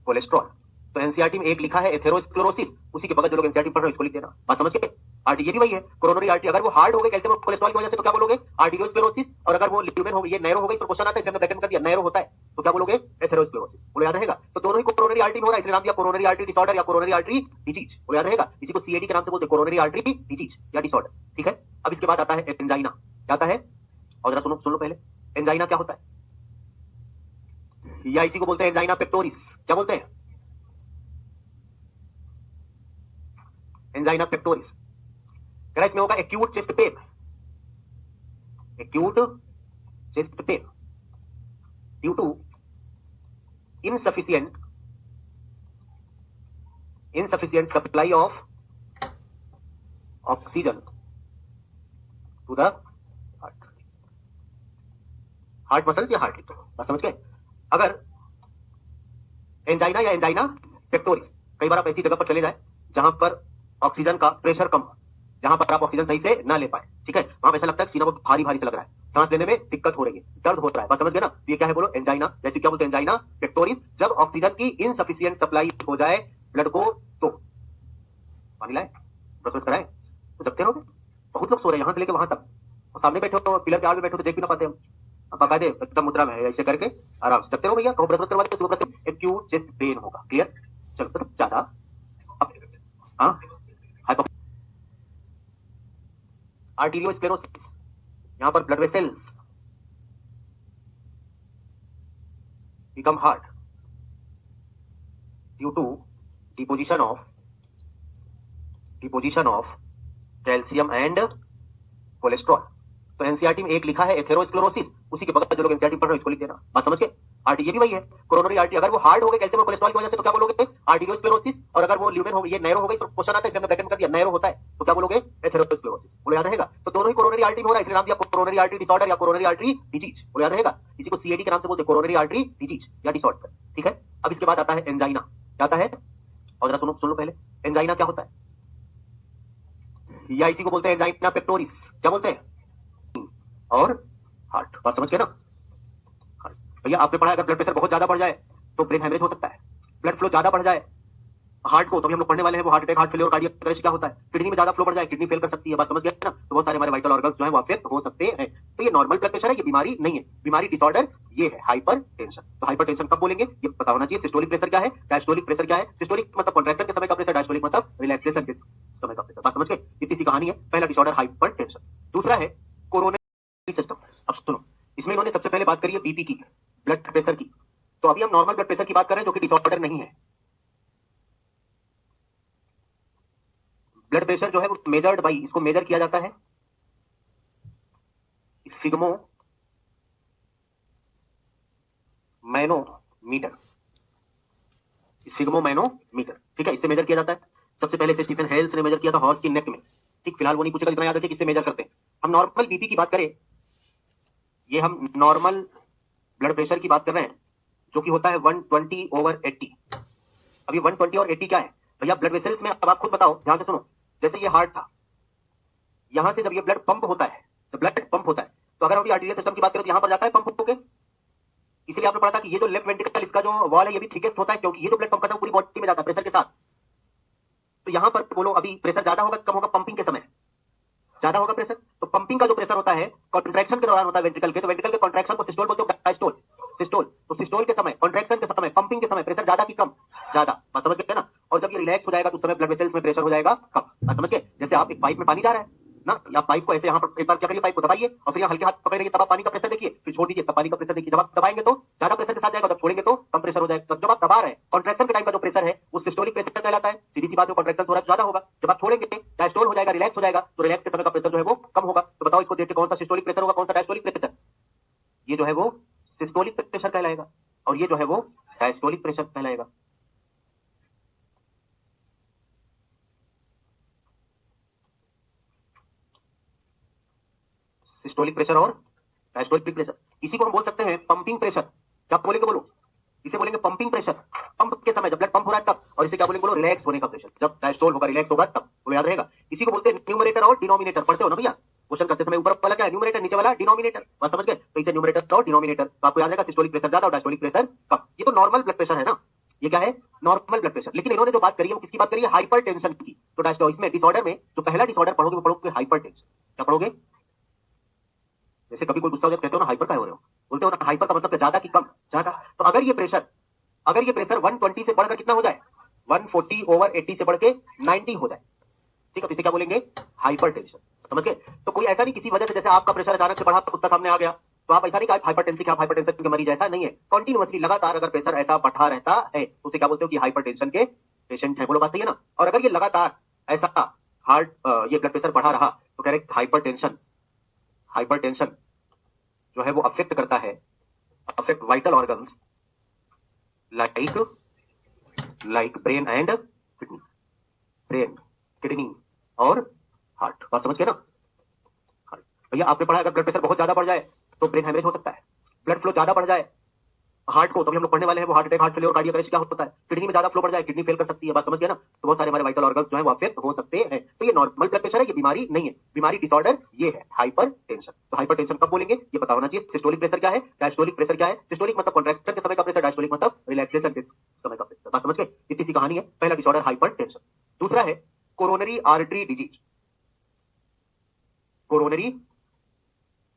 cholesterol. तो एनसीईआरटी में एक लिखा है एथेरोस्क्लेरोसिस, उसी के बगल जो लोग एनसीईआरटी पढ़ रहे हो इसको लिख देना, बात समझ गए। आर्टी ये भी वही है, कोरोनरी आर्टरी, अगर वो हार्ड हो गए कैल्शियम और कोलेस्ट्रॉल की वजह से तो क्या बोलोगे, आर्टीरियोस्क्लेरोसिस। और अगर वो ल्यूमेन हो गई, ये नैरो हो गई, इस पर क्वेश्चन आता है, इसलिए हमने ब्रैकेट में कर दिया नैरो होता है, तो क्या बोलोगे, एथेरोस्क्लेरोसिस। बोलो याद रहेगा। तो दोनों ही कोरोनरी आर्टरी में हो रहा है, इसलिए नाम दिया कोरोनरी आर्टरी डिसऑर्डर या कोरोनरी आर्टरी डिजीज। बोलो याद रहेगा। इसी को सीएडी के नाम से बोलते हैं, कोरोनरी आर्टरी डिजीज या डिसऑर्डर, ठीक है। अब इसके बाद आता है एंजाइना, क्या आता है, और जरा सुन लो पहले, एंजाइना क्या होता है, या इसी को बोलते हैं एंजाइना पेक्टोरिस, क्या बोलते हैं, एंजाइना पेक्टोरिस। इसमें होगा acute chest pain, acute chest pain due to insufficient supply of oxygen to the heart muscles या हार्ट, तो बात समझ गए। अगर एंजाइना या एंजाइना पेक्टोरिस, कई बार आप ऐसी जगह पर चले जाए जहां पर ऑक्सीजन का प्रेशर कम हो, जहां पर आप ऑक्सीजन सही से ना ले पाए, ठीक है, वहां पर ऐसा लगता है सीना बहुत भारी भारी से लग रहा है, सांस लेने में दिक्कत हो रही है, दर्द हो रहा है, बात समझ गए ना। तो ये क्या है बोलो, एंजाइना, जैसे क्या बोलते हैं एंजाइना पेक्टोरिस। जब ऑक्सीजन की इनसफिशियंट सप्लाई हो जाए ब्लड को, तो पानी लाए, ब्रश कराए, तो जगते रहोगे। बहुत लोग सो रहे हैं यहां से लेकर वहां तक, और सामने बैठे हो, पिलर के आगे बैठे हो तो देख भी ना पाते हम, बाकायदे एकदम मुद्रा में है, ऐसे करके आराम से जगते रहो भैया, कहो ब्रश करवा दे, सुबह ब्रश, एक्यूट चेस्ट पेन होगा, क्लियर। चलो तो ज्यादा हाँ, आर्टीरियोस्क्लेरोसिस, यहां पर blood vessels become hard due to deposition of calcium and cholesterol. तो एनसीईआरटी में एक लिखा है एथेरोस्क्लेरोसिस, उसी के बगल जो लोग एनसीईआरटी पढ़ रहे हो इसको लिख देना, बात समझ गए। आर्टी ये भी वही है, कोरोनरी आर्टरी, अगर वो हार्ड हो गए कैल्शियम और कोलेस्ट्रॉल की वजह से तो क्या बोलोगे, आर्टीरियोस्क्लेरोसिस। और अगर वो ल्यूमेन हो गई, ये नैरो हो गई, तो क्वेश्चन आता है, इसलिए हमने ब्रैकेट में कर दिया नैरो होता है, तो क्या बोलोगे, एथेरोस्क्लेरोसिस। बोलो याद रहेगा। तो दोनों ही कोरोनरी आर्टरी में हो रहा है, इसलिए नाम दिया कोरोनरी आर्टरी डिसऑर्डर या कोरोनरी आर्टरी डिजीज। बोलो याद रहेगा। इसी को सीएडी के नाम से बोलते हैं, कोरोनरी आर्टरी डिजीज या डिसऑर्डर, ठीक है। अब इसके बाद आता है एंजाइना, क्या आता है, और जरा सुन लो पहले, एंजाइना क्या होता है, या इसी को बोलते हैं एंजाइना पेक्टोरिस, क्या बोलते हैं, और हार्ट, बात समझ गए ना। भैया आपने पढ़ा अगर ब्लड प्रेशर बहुत ज्यादा बढ़ जाए तो ब्रेन हेमरेज हो सकता है, ब्लड फ्लो ज्यादा बढ़ जाए हार्ट को, तो भी हम लोग पढ़ने वाले हैं वो heart attack, heart failure, cardiac arrest क्या होता है, किडनी में ज्यादा फ्लो बढ़ जाए किडनी फेल कर सकती है, बात समझ गए ना। तो बहुत सारे हमारे वाइटल ऑर्गन्स जो है वो अफेक्ट हो सकते हैं। तो ये नॉर्मल ब्लड प्रेशर है, ये बीमारी नहीं है, बीमारी डिसऑर्डर ये है हाइपर टेंशन। तो हाइपर टेंशन कब बोलेंगे, ये पता होना चाहिए। सिस्टोलिक प्रेशर क्या है, डायस्टोलिक प्रेशर क्या है, सिस्टोलिक मतलब कॉन्ट्रैक्शन के समय का प्रेशर, डायस्टोलिक मतलब रिलैक्सेशन के समय का प्रेशर, बात समझ गए। इतनी सी कहानी है। पहला डिसऑर्डर हाइपर टेंशन, दूसरा है कोरोनरी सिस्टम। अब सुनो, इसमें इन्होंने सबसे पहले बात करी है बीपी की, ब्लड प्रेशर की। तो अभी हम नॉर्मल ब्लड प्रेशर की बात कर रहे हैं जो कि डिसऑर्डर नहीं है। ब्लड प्रेशर जो है वो मेजर्ड बाई, इसको मेजर किया जाता है सिग्मो मैनोमीटर, सिग्मो मैनोमीटर, ठीक है, इससे मेजर किया जाता है। सबसे पहले से स्टीफन हेल्स ने मेजर किया था हॉर्स की नेक में, ठीक, फिलहाल वो नहीं पूछेगा, जितना याद रखिए किससे मेजर करते हैं। हम नॉर्मल बीपी की बात करें, ये हम नॉर्मल ब्लड प्रेशर की बात कर रहे हैं जो कि होता है 120/80। अब ये 120 और 80 क्या है भैया, ब्लड वेसल्स में। अब आप खुद बताओ, ध्यान से सुनो, जैसे ये हार्ट था, यहां से जब ये ब्लड पंप होता है, तो ब्लड पंप होता है, तो अगर हम आर्टीरियल सिस्टम की बात करें तो यहां पर जाता है पंप होके। इसलिए आपने पढ़ा था कि ये जो लेफ्ट वेंट्रिकल इसका जो वॉल है ये भी थिकेस्ट होता है, क्योंकि ये जो ब्लड पंप करता है पूरी बॉडी में जाता है प्रेशर के साथ। तो यहां पर बोलो अभी प्रेशर ज्यादा होगा कम होगा, पंपिंग के समय ज्यादा होगा प्रेशर। तो पंपिंग का जो प्रेशर होता है कॉन्ट्रैक्शन के दौरान होता है वेंट्रिकल के, तो वेंट्रिकल के कॉन्ट्रैक्शन को सिस्टोल बोलते हैं, डायस्टोल, सिस्टोल। तो सिस्टोल के समय, कॉन्ट्रैक्शन के समय, पंपिंग के समय प्रेशर ज्यादा की कम, ज्यादा, बात समझ गए ना। और जब ये रिलैक्स हो जाएगा तो उस समय ब्लड वेसल्स में प्रेशर हो जाएगा कम, बात समझ गए। जैसे आप एक पाइप में पानी जा रहा है, ना, या पाइप को ऐसे यहाँ पर एक बार क्या करिए, पाइप को दबाइए और फिर यहाँ हल्के हाथ पकड़ेंगे तब आप पानी का प्रेशर देखिए, फिर छोड़ दीजिए तब पानी का प्रेशर देखिए। जब आप दबाएंगे तो ज्यादा प्रेशर के साथ जाएगा, जब छोड़ेंगे तो कम प्रेशर हो जाएगा। जब आप दबा रहे हैं कॉन्ट्रैक्शन के टाइम का जो प्रेशर है वो सिस्टोलिक प्रेशर कहलाता है। सीधी सी बात, जो कॉन्ट्रैक्शन हो रहा है ज्यादा होगा। जब आप छोड़ेंगे डायस्टोल हो जाएगा, रिलैक्स हो जाएगा, तो रिलैक्स के समय का प्रेशर जो है वो कम होगा। तो बताओ इसको देख के कौन सा सिस्टोलिक प्रेशर होगा, कौन सा डायस्टोलिक प्रेशर? ये जो है वो सिस्टोलिक प्रेशर कहलाएगा और ये जो है वो डायस्टोलिक प्रेशर कहलाएगा। सिस्टोलिक प्रेशर और डायस्टोलिक प्रेशर, इसी को हम बोल सकते हैं पंपिंग प्रेशर। क्या बोलेंगे बोलो? इसे बोलेंगे पंपिंग प्रेशर, पंप के समय जब ब्लड पंप हो रहा है तब। और इसे क्या बोलेंगे बोलो? रिलैक्स होने का प्रेशर, जब डायस्टोल होगा रिलैक्स होगा तब। बोलो याद रहेगा। इसी को बोलते हैं न्यूमरेटर और डिनोमिनेटर। पढ़ते हो ना भैया क्वेश्चन करते समय, ऊपर वाला क्या है? न्यूमरेटर, नीचे वाला डिनोमिनेटर। बात समझ गए? तो इसे न्यूमरेटर और डिनोमिनेटर, तो आपको याद रहेगा सिस्टोलिक प्रेशर ज्यादा और डायस्टोलिक प्रेशर कम। ये तो नॉर्मल ब्लड प्रेशर है ना, ये क्या है? Normal blood pressure. लेकिन इन्होंने जो बात करी है वो किसकी बात करी है? हाइपर टेंशन की। तो डायस्टोल इसमें डिसऑर्डर में जो पहला डिसऑर्डर पढ़ोगे वो पढ़ोगे हाइपर टेंशन। क्या पढ़ोगे? जैसे कभी कोई गुस्सा हो जाए कहते हो ना हाइपर का हो रहे हो, बोलते हो ना हाइपर का मतलब ज्यादा की कम? ज्यादा। तो अगर ये प्रेशर 120 से बढ़कर कितना हो जाए? 140/80 से बढ़ के 90 हो जाए, ठीक है, तो इसे क्या बोलेंगे? Hyper tension. समझ गए? तो कोई ऐसा नहीं किसी वजह से, जैसे आपका प्रेशर अचानक से बढ़ा तो कुत्ता सामने आ गया, तो आप ऐसा नहीं कहा हाइपरटेंसी क्या, हाइपरटेंशन के मरीज, ऐसा नहीं है। कंटिन्यूअसली लगातार अगर प्रेशर ऐसा बढ़ा रहता है तो उसे क्या बोलते हो कि हाइपरटेंशन के पेशेंट है। बोलो बात सही है ना? और अगर ये लगातार ऐसा हार्ट ये ब्लड प्रेशर बढ़ा रहा तो कह रहे हाइपरटेंशन, हाइपरटेंशन जो है वो अफेक्ट करता है, affect vital organs like brain and kidney, brain, kidney और हार्ट। बात समझ गए ना? भैया आपने पढ़ा अगर ब्लड प्रेशर बहुत ज्यादा बढ़ जाए तो ब्रेन हेमरेज हो सकता है, ब्लड फ्लो ज्यादा बढ़ जाए हार्ट को, तो हम लोग पढ़ने वाले हैं वो heart attack, heart failure, cardiac arrest क्या होता है, किडनी में ज्यादा फ्लो बढ़ जाए किडनी फेल कर सकती है। बात समझ गए ना? तो बहुत सारे हमारे वाइटल ऑर्गन्स जो है वो अफेक्ट हो सकते हैं। तो ये नॉर्मल ब्लड प्रेशर है, ये बीमारी नहीं है। बीमारी डिसऑर्डर ये है हाइपर टेंशन। तो हाइपर टेंशन कब बोलेंगे ये पता होना चाहिए। सिस्टोलिक प्रेशर क्या है, डायस्टोलिक प्रेशर क्या है? सिस्टोलिक मतलब कॉन्ट्रैक्शन के समय का प्रेशर, डायस्टोलिक मतलब रिलैक्सेशन के समय का प्रेशर। बात समझ गए? इतनी सी कहानी है। पहला डिसऑर्डर हाइपर टेंशन। दूसरा है coronary artery disease, coronary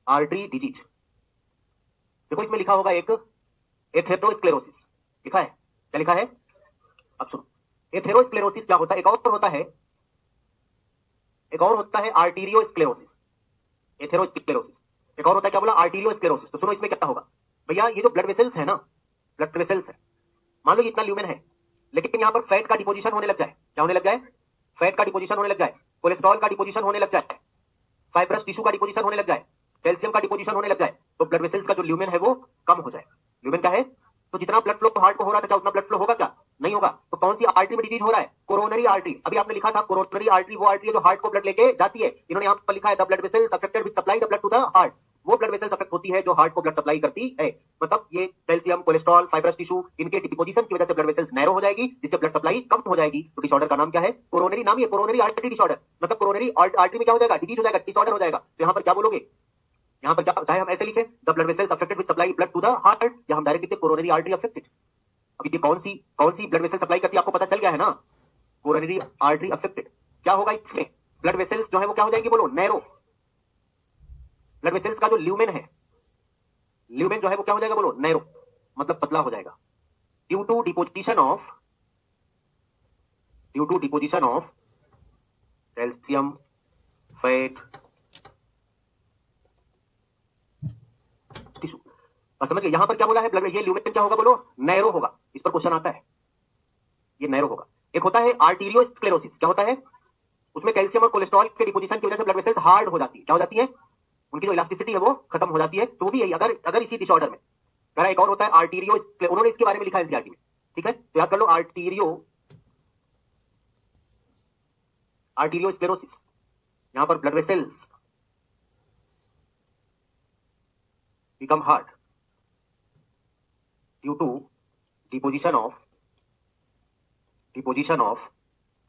artery disease. देखो इसमें लिखा होगा एक एथेरोस्क्लेरोसिस, लिखा है। क्या लिखा है? अब सुनो, एथेरोस्क्लेरोसिस क्या होता है? एक और होता है, एक और होता है आर्टीरियोस्क्लेरोसिस। एथेरोस्क्लेरोसिस एक और होता है, क्या बोला? आर्टीरियोस्क्लेरोसिस। तो सुनो इसमें क्या होगा भैया, ये जो ब्लड वेसल्स है ना, ब्लड वेसल्स है, मान लो इतना ल्यूमेन है, लेकिन यहां पर फैट का डिपोजिशन होने लग जाए। क्या होने लग जाए? फैट का डिपोजिशन होने लग जाए, कोलेस्ट्रॉल का डिपोजिशन होने लग जाए, फाइब्रस टिश्यू का डिपोजिशन होने लग जाए, कैल्शियम का डिपोजिशन होने लग जाए, तो ब्लड वेसल्स का जो ल्यूमेन है वो कम हो जाए। ल्यूमेन क्या है? तो जितना ब्लड फ्लो हार्ट को हो रहा था क्या उतना ब्लड फ्लो होगा क्या? नहीं होगा। तो कौन सी आर्टरी में डिजीज हो रहा है? Coronary artery. अभी आपने लिखा था कोरोनरी आर्टरी वो आर्टरी है जो हार्ट को ब्लड लेके जाती है। इन्होंने यहाँ पर लिखा है the blood vessels affected which supply the blood to the heart. वो ब्लड वेसल्स अफेक्ट होती है जो हार्ट को ब्लड सप्लाई करती है। मतलब ये कैल्शियम, कोलेस्ट्रॉल, फाइब्रस टिश्यू, इनके डिपोजिशन की वजह से ब्लड वेसल्स नैरो हो जाएगी, जिससे ब्लड सप्लाई कम हो जाएगी। तो डिसऑर्डर का नाम क्या है? कोरोनरी नाम है, कोरोनरी आर्टरी डिसऑर्डर। मतलब कोरोनरी आर्टरी में क्या हो जाएगा? डिजीज हो जाएगा, डिसऑर्डर हो जाएगा। तो यहाँ पर क्या बोलोगे? यहाँ पर क्या, चाहे हम ऐसे लिखे the blood vessels affected with supply blood to the heart, या हम डायरेक्ट लिखते कोरोनरी आर्टरी अफेक्टेड। अब ये कौन सी ब्लड वेसल सप्लाई करती है आपको पता चल गया है ना? Coronary artery affected. क्या होगा इसमें? ब्लड वेसल्स जो है वो क्या हो जाएंगी बोलो? नैरो। ब्लड वेसल्स का जो ल्यूमेन है, ल्यूमेन जो है वो क्या हो जाएगा बोलो? नैरो, मतलब पतला हो जाएगा। Due to deposition of calcium, fat, tissue. बस समझिए यहां पर क्या बोला है? ब्लड ये ल्यूमेन क्या होगा बोलो? नैरो होगा। इस पर क्वेश्चन आता है, ये नैरो होगा। एक होता है आर्टीरियोस्क्लेरोसिस। क्या होता है? उसमें कैल्शियम और कोलेस्ट्रॉल के डिपोजिशन की वजह से ब्लड वेसल्स हार्ड हो जाती है। क्या हो जाती है? उनकी जो इलास्टिसिटी है वो खत्म हो जाती है। तो भी यही, अगर इसी डिसऑर्डर में मेरा एक और होता है आर्टीरियो, उन्होंने इसके बारे में लिखा है एनसीईआरटी में, ठीक है, तो याद कर लो आर्टीरियोस्क्लेरोसिस। यहां पर blood vessels become hard due to deposition of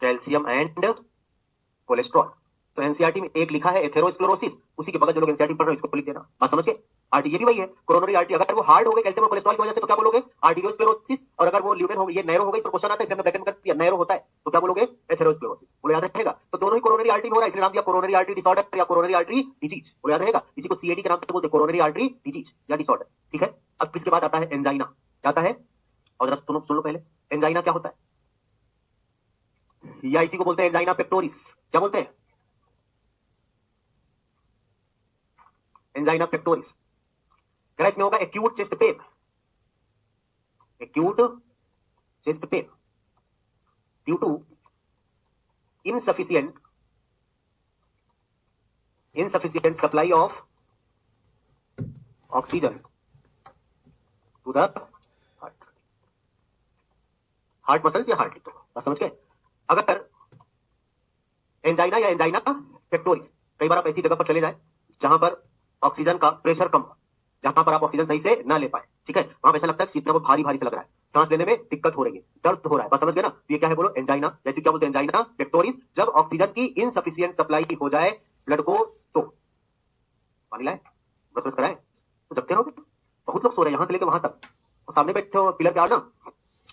calcium and cholesterol. तो एनसीईआरटी में एक लिखा है एथेरोस्क्लेरोसिस, उसी के बगल जो लोग एनसीईआरटी पढ़ रहे हो इसको लिख देना। बात समझ गए? आर्टी ये भी वही है, कोरोनरी आर्टरी। अगर वो हार्ड हो गए कैल्शियम और कोलेस्ट्रॉल की वजह से तो क्या बोलोगे? आर्टीरियोस्क्लेरोसिस। और अगर वो ल्यूमेन हो गई, ये नैरो हो गई, इस पर क्वेश्चन आता है, इसलिए हमने ब्रैकेट में कर दिया नैरो होता है, तो क्या बोलोगे? एथेरोस्क्लेरोसिस। बोलो याद रहेगा। तो दोनों ही कोरोनरी आर्टरी में हो रहा है, इसलिए नाम दिया कोरोनरी आर्टरी डिसऑर्डर या कोरोनरी आर्टरी डिजीज। बोलो याद रहेगा। इसी को सीएडी के नाम से बोलते हैं, कोरोनरी आर्टरी डिजीज या डिसऑर्डर, ठीक है। अब इसके बाद आता है एंजाइना। क्या आता है? और जरा सुन लो पहले, एंजाइना क्या होता है? या इसी को बोलते हैं एंजाइना पेक्टोरिस। क्या बोलते हैं? Angina pectoris. कह इसमें होगा acute chest pain, acute chest pain due to insufficient supply of oxygen to the heart muscles या हार्ट लिख दो, बस समझ गए। अगर एंजाइना या एंजाइना पेक्टोरिस, कई बार आप ऐसी जगह पर चले जाए जहां पर ऑक्सीजन का प्रेशर कम हो, जहां पर आप ऑक्सीजन सही से ना ले पाए, ठीक है, वहां पर ऐसा लगता है सीना बहुत भारी भारी से लग रहा है, सांस लेने में दिक्कत हो रही है, दर्द हो रहा है, बस समझ गए ना। तो ये क्या है बोलो, एंजाइना। जैसे क्या बोलते हैं, एंजाइना पेक्टोरिस। जब ऑक्सीजन की इनसफिशिएंट सप्लाई हो जाए ब्लड को, तो पानी लाए, बस कराए, तो जगते रहोगे। बहुत लोग सो रहे हैं यहां से लेकर वहां तक, और सामने बैठे हो पिलर पे आओ ना,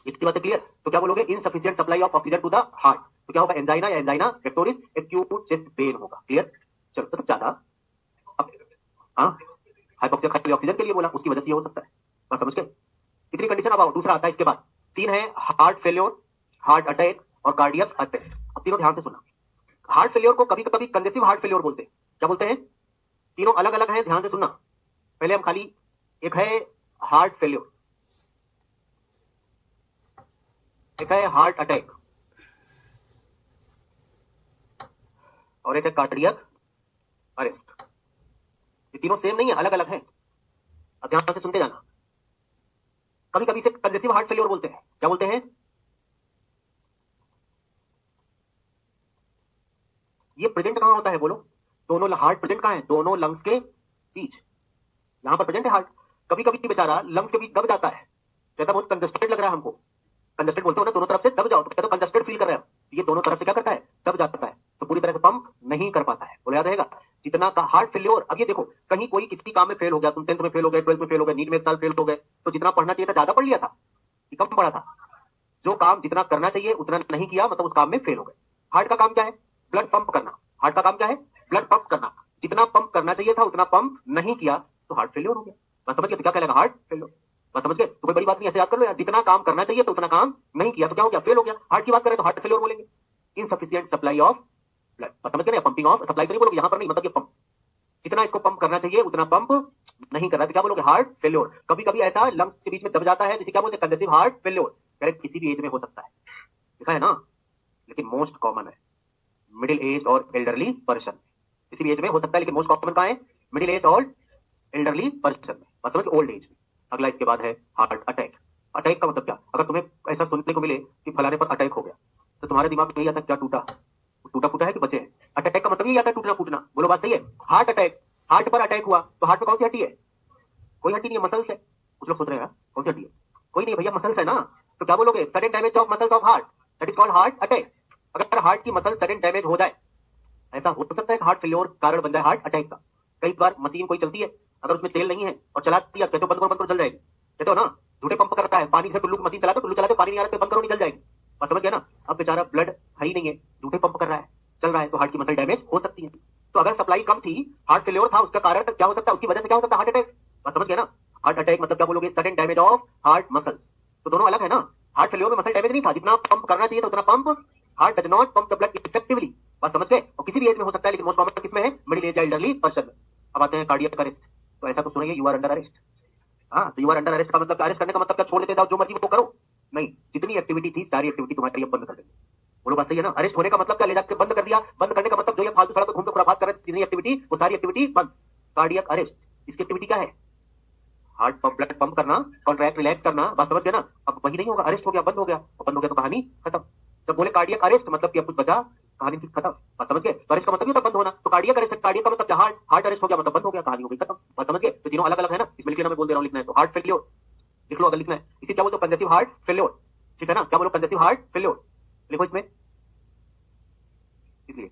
इतनी बातें क्लियर। तो क्या बोलोगे, insufficient supply of oxygen to the heart, तो क्या होगा, एंजाइना या angina pectoris, acute chest pain होगा। क्लियर, चलो तो ज्यादा अब हाँ हाइपोक्सिया ऑक्सीजन के लिए बोला, उसकी वजह से ये हो सकता है, बस समझ गए। इतनी कंडीशन। अब आओ दूसरा आता है इसके बाद, तीन है हार्ट फेल्योर, हार्ट अटैक और कार्डियक अरेस्ट। अब तीनों ध्यान से सुनना। हार्ट फेल्योर को कभी कभी कंजेसिव हार्ट फेल्योर बोलते हैं। क्या बोलते हैं, तीनों अलग अलग हैं, ध्यान से सुनना। पहले हम खाली, एक है हार्ट फेल्योर, एक है हार्ट अटैक, और एक है कार्डियक अरेस्ट। ये तीनों सेम नहीं है, अलग अलग हैं। अब ध्यान से सुनते जाना। कभी कभी इसे कंजेसिव हार्ट फेल्योर बोलते हैं। क्या बोलते हैं, ये प्रेजेंट कहां होता है बोलो, दोनों हार्ट प्रेजेंट कहां है, दोनों लंग्स के बीच, यहां पर प्रेजेंट है हार्ट। कभी कभी बेचारा लंग्स के बीच दब जाता है, कहता बहुत कंजस्टेड लग रहा है हमको, कंजस्टेड बोलते हो ना, दोनों तरफ से दब जाओ, तो कहते हो कंजस्टेड फील कर रहे हैं, ये दोनों तरफ से क्या करता है, दब जाता है, तो पूरी तरह से पंप नहीं कर पाता है। बोला याद रहेगा, जितना का हार्ट फेल्योर। अब ये देखो, कहीं कोई किसी काम में फेल हो गया, तुम 10th में फेल हो गए, 12th में फेल हो गए, नीट में एक साल फेल हो गए, तो जितना पढ़ना चाहिए था ज्यादा पढ़ लिया था कि कम पढ़ा था, जो काम जितना करना चाहिए उतना नहीं किया, मतलब उस काम में फेल हो गए। हार्ट का काम क्या है, ब्लड पंप करना। हार्ट का काम क्या है, ब्लड पंप करना। जितना पंप करना चाहिए था उतना पंप नहीं किया, तो हार्ट फेल्योर हो गया। बस समझ गए, तो क्या कहलाएगा, हार्ट फेल्योर। बस समझ गए, तो कोई बड़ी बात नहीं, ऐसे याद कर लो यार, जितना काम करना चाहिए तो उतना काम नहीं किया, तो क्या हो गया, फेल हो गया। हार्ट की बात करें तो हार्ट फेल्योर बोलेंगे। इनसफिशिएंट सप्लाई ऑफ ब्लड, बस समझ गए ना, पंपिंग ऑफ सप्लाई तो नहीं बोलोगे, यहां पर नहीं, मतलब ये पंप, जितना इसको पंप करना चाहिए उतना पंप नहीं कर रहा, तो क्या बोलोगे, हार्ट फेल्योर। कभी कभी ऐसा लंग्स के बीच में दब जाता है, जिसे क्या बोलते हैं, कंजेसिव हार्ट फेल्योर। करेक्ट, किसी भी एज में हो सकता है, लिखा है ना, लेकिन मोस्ट कॉमन है मिडिल एज और एल्डरली पर्सन। किसी भी एज में हो सकता है, लेकिन मोस्ट कॉमन कहां है, मिडिल एज और एल्डरली पर्सन में, बस समझ, ओल्ड एज में। अगला इसके बाद है हार्ट अटैक। अटैक का मतलब क्या, अगर तुम्हें ऐसा सुनने को मिले कि फलाने पर अटैक हो गया, तो तुम्हारे दिमाग में यही आता है, क्या टूटा, टूटा फूटा है कि बचे हैं। अटैक का मतलब यही आता है, टूटना फूटना। बोलो बात सही है। हार्ट अटैक, हार्ट पर अटैक हुआ, तो हार्ट में कौन सी हड्डी है, कोई हड्डी नहीं है, मसल्स है। कुछ लोग सोच रहे हैं कौन सी हड्डी है, कोई नहीं भैया, मसल्स है ना। तो क्या बोलोगे, sudden damage of muscles of heart, that is called heart attack. अगर हार्ट की मसल सडन डैमेज हो जाए, ऐसा हो सकता है कि हार्ट फेल्योर कारण बन जाए हार्ट अटैक का। कई बार मशीन कोई चलती है, अगर उसमें तेल नहीं है और चला दिया, कहते हो बंद करो जल जाएगी, कहते हो ना, झूठे पंप करता है, पानी से टुल्लू की मशीन चलाते हो, टुल्लू चलाते हो, पानी नहीं आ रहा, बंद करो नहीं जल जाएगी, बस समझ गया ना। अब बेचारा ब्लड है ही नहीं है, झूठे पंप कर रहा है, चल रहा है, तो हार्ट की मसल डैमेज हो सकती है। तो अगर सप्लाई कम थी, हार्ट फेल्योर था, उसका कारण क्या हो सकता है, उसकी वजह से क्या हो सकता है, हार्ट अटैक, बस समझ गया ना। हार्ट अटैक मतलब क्या बोलोगे, sudden damage of heart muscles. तो दोनों अलग है ना, हार्ट फेल्योर में मसल डैमेज नहीं था, जितना पंप करना चाहिए था उतना pump, heart does not pump the blood effectively, बस समझ गए। और किसी भी एज में हो सकता है, लेकिन मोस्ट कॉमन किसमें है, मिडिल एज एल्डरली पर्सन में। अब आते हैं कार्डियक अरेस्ट। तो ऐसा तो सुनेंगे, यू आर अंडर अरेस्ट। हाँ, तो यू आर अंडर अरेस्ट का मतलब, अरेस्ट करने का मतलब क्या, छोड़ देते जाओ, जो मर्जी वो करो, नहीं, जितनी एक्टिविटी थी सारी एक्टिविटी तुम्हारी अब बंद कर देंगे। बोलो बात सही है ना। अरेस्ट होने का मतलब क्या, ले जाकर बंद कर दिया, बंद करने का मतलब जो ये फालतू सड़क पर घूमकर खुराफात कर रहे थे, जितनी एक्टिविटी वो सारी एक्टिविटी बंद। कार्डियक अरेस्ट, इसकी एक्टिविटी क्या है, हार्ट पंप, ब्लड पंप करना, कॉन्ट्रैक्ट रिलैक्स करना, बस समझ गया ना। अब वही नहीं होगा, अरेस्ट हो गया, बंद हो गया, और बंद हो गया तो कहानी खत्म। जब बोले कार्डियक अरेस्ट मतलब कि अब कुछ बचा, कहानी थी खत्म, बस समझ गए। तो अरेस्ट का मतलब ही होता बंद होना, तो कार्डियक अरेस्ट, कार्डियक का मतलब क्या, हार्ट, हार्ट अरेस्ट हो गया मतलब बंद हो गया, कहानी हो गई खत्म, बस समझ गए। तो तीनों अलग अलग है ना, इसमें लिखना मैं बोल दे रहा हूं, लिखना है तो हार्ट फेल्योर लिख लो, अगर लिखना है। इसे क्या बोलते हो, कंजेसिव हार्ट फेल्योर, ठीक है ना। क्या बोलो, कंजेसिव हार्ट फेल्योर लिखो इसमें, इसलिए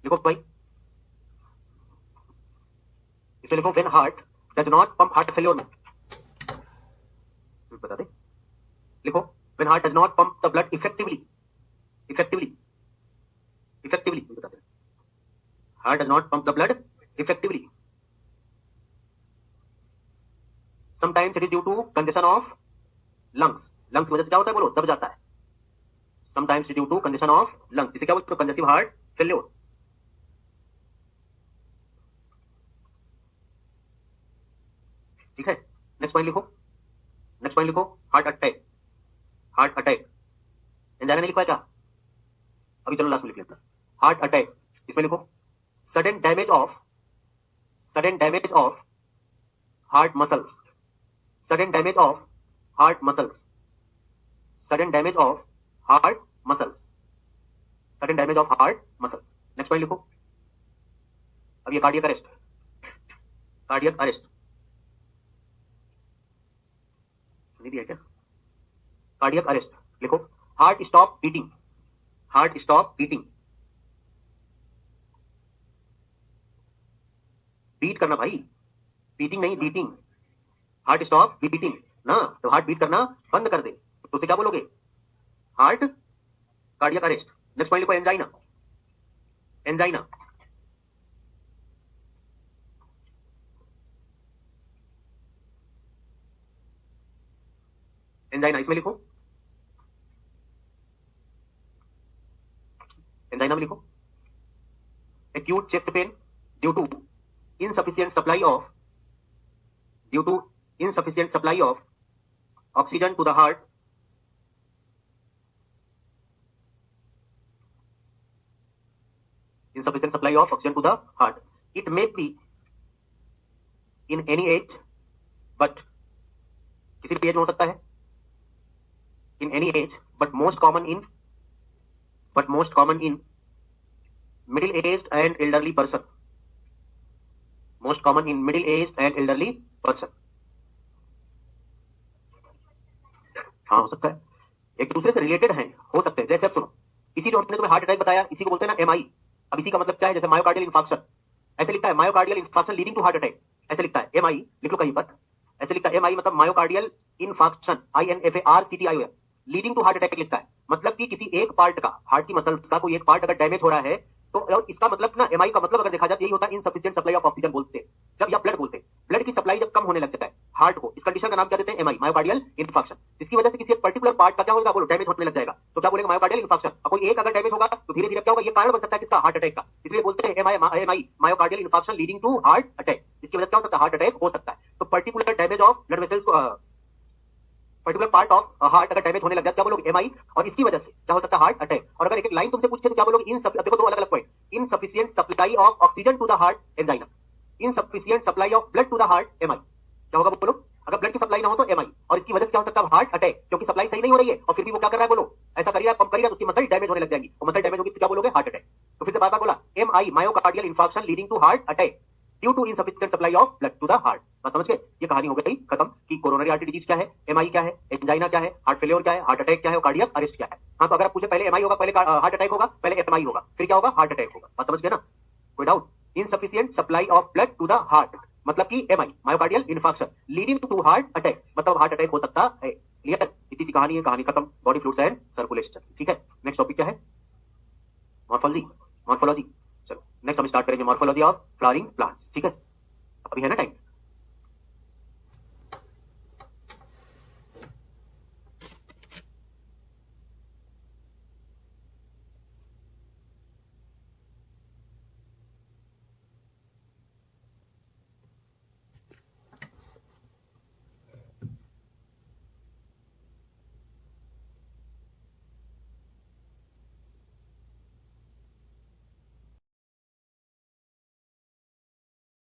लिखो भाई, इसे लिखो, when heart does not pump, heart failure में बता दे, लिखो, when heart does not pump the blood effectively, effectively, effectively बता दे, heart does not pump the blood effectively, sometimes it is due to congestion of lungs, lungs की वजह से क्या होता है बोलो, दब जाता है, sometimes due to congestion of lungs, इसे क्या बोलते हैं, कंजेसिव हार्ट फेल्योर। ठीक है, नेक्स्ट पॉइंट लिखो, नेक्स्ट पॉइंट लिखो, heart attack, heart attack, angina नहीं लिखा है क्या? अभी चलो लास्ट में लिख लेते हैं, हार्ट अटैक, इसमें लिखो sudden damage of, sudden damage of heart muscles, sudden damage of heart muscles, sudden damage of heart muscles, sudden damage of heart muscles. Next point लिखो, अब ये कार्डियक अरेस्ट, कार्डियक अरेस्ट सुनी दिया क्या? Cardiac arrest लिखो, heart stop beating, heart stop beating, beat करना भाई, beating नहीं बीटिंग, हार्ट स्टॉप बीटिंग ना, तो हार्ट बीट करना बंद कर दे तो उसे क्या बोलोगे? Heart cardiac arrest. Next point लिखो, एंजाइना, एंजाइना, एंजाइना इसमें लिखो, एंजाइना में लिखो acute chest pain due to insufficient supply of, due to insufficient supply of oxygen to the heart, insufficient supply of oxygen to the heart, it may be in any age, but किसी भी as में हो सकता है, in any age, but most common in, but most common in middle aged and elderly person, most common in middle aged and elderly person। हाँ हो सकता है, एक दूसरे से रिलेटेड हैं, हो सकते हैं। जैसे अब सुनो, इसी जो हमने तुम्हें हार्ट अटैक बताया, इसी को बोलते हैं ना एमआई। अब इसी का मतलब क्या है? जैसे मायोकार्डियल इंफार्क्शन, ऐसे लिखता है myocardial infarction leading to heart attack, ऐसे लिखता है एमआई, लिख लो कहीं पर, ऐसे लिखता है एमआई मतलब myocardial infarction, INFARCTION, leading to heart attack लिखता है। मतलब कि किसी एक पार्ट का, हार्ट की मसल्स का कोई एक पार्ट अगर डैमेज हो रहा है तो, और इसका मतलब ना एमआई का मतलब अगर देखा जाए यही होता है, इनसफिशिएंट सप्लाई ऑफ ऑक्सीजन बोलते हैं जब, या ब्लड बोलते हैं, ब्लड की सप्लाई जब कम होने लग जाता है हार्ट को, इस कंडीशन का नाम क्या देते हैं? MI, myocardial infarction. इसकी वजह से किसी एक पर्टिकुलर पार्ट का क्या होगा? बोलो डैमेज होने लग जाएगा, तो क्या बोलेंगे? Myocardial infarction. अब कोई एक अगर डैमेज होगा तो धीरे धीरे क्या होगा? ये कारण बन सकता है किसका? हार्ट अटैक का। इसलिए बोलते हैं MI, myocardial infarction leading to heart attack. इसकी वजह से क्या हो सकता है? हार्ट अटैक हो सकता है। तो particular damage of blood vessels को, पर्टिकुलर पार्ट ऑफ हार्ट अगर डैमेज होने लग जाए क्या बोलोगे? एमआई, और इसकी वजह से क्या हो सकता है? Heart attack. और अगर एक एक लाइन तुमसे पूछे तो क्या बोलोगे? देखो दो अलग अलग point, insufficient supply of oxygen to the heart, angina, insufficient supply of blood to the heart, MI. क्या होगा बोलो? अगर ब्लड की सप्लाई ना हो तो एमआई, और इसकी वजह से क्या हो सकता है? हार्ट अटैक, क्योंकि सप्लाई सही नहीं हो रही है और फिर भी वो क्या कर रहा है? बोलो, ऐसा करिए पंप करिए तो उसकी मसल डैमेज होने लग जाएगी, और मसल डैमेज होगी तो क्या बोलोगे? Heart attack. तो फिर से बार बार बोला, MI, myocardial infarction leading to heart attack due to insufficient supply of blood to the heart. बस समझ गए? ये कहानी हो गई खत्म कि कोरोनरी आर्टरी डिजीज क्या है, एमआई क्या है, एंजाइना क्या है, हार्ट फेलियर क्या है, हार्ट अटैक क्या है, और कार्डियक अरेस्ट क्या है। हाँ, तो अगर आप पूछे पहले एमआई होगा, पहले हार्ट अटैक होगा, पहले एमआई होगा, फिर क्या होगा? हार्ट अटैक होगा। बस समझ गए ना? कोई doubt? Insufficient supply of blood to the heart मतलब कि MI, myocardial infarction leading to heart attack, मतलब हार्ट अटैक हो सकता है। क्लियर? इतनी सी कहानी है, कहानी खत्म। Body fluids and circulation. ठीक है, नेक्स्ट टॉपिक क्या है? Morphology, morphology. चलो नेक्स्ट हम स्टार्ट करेंगे मॉर्फोलॉजी ऑफ फ्लावरिंग प्लांट्स। ठीक है, अभी है ना टाइम?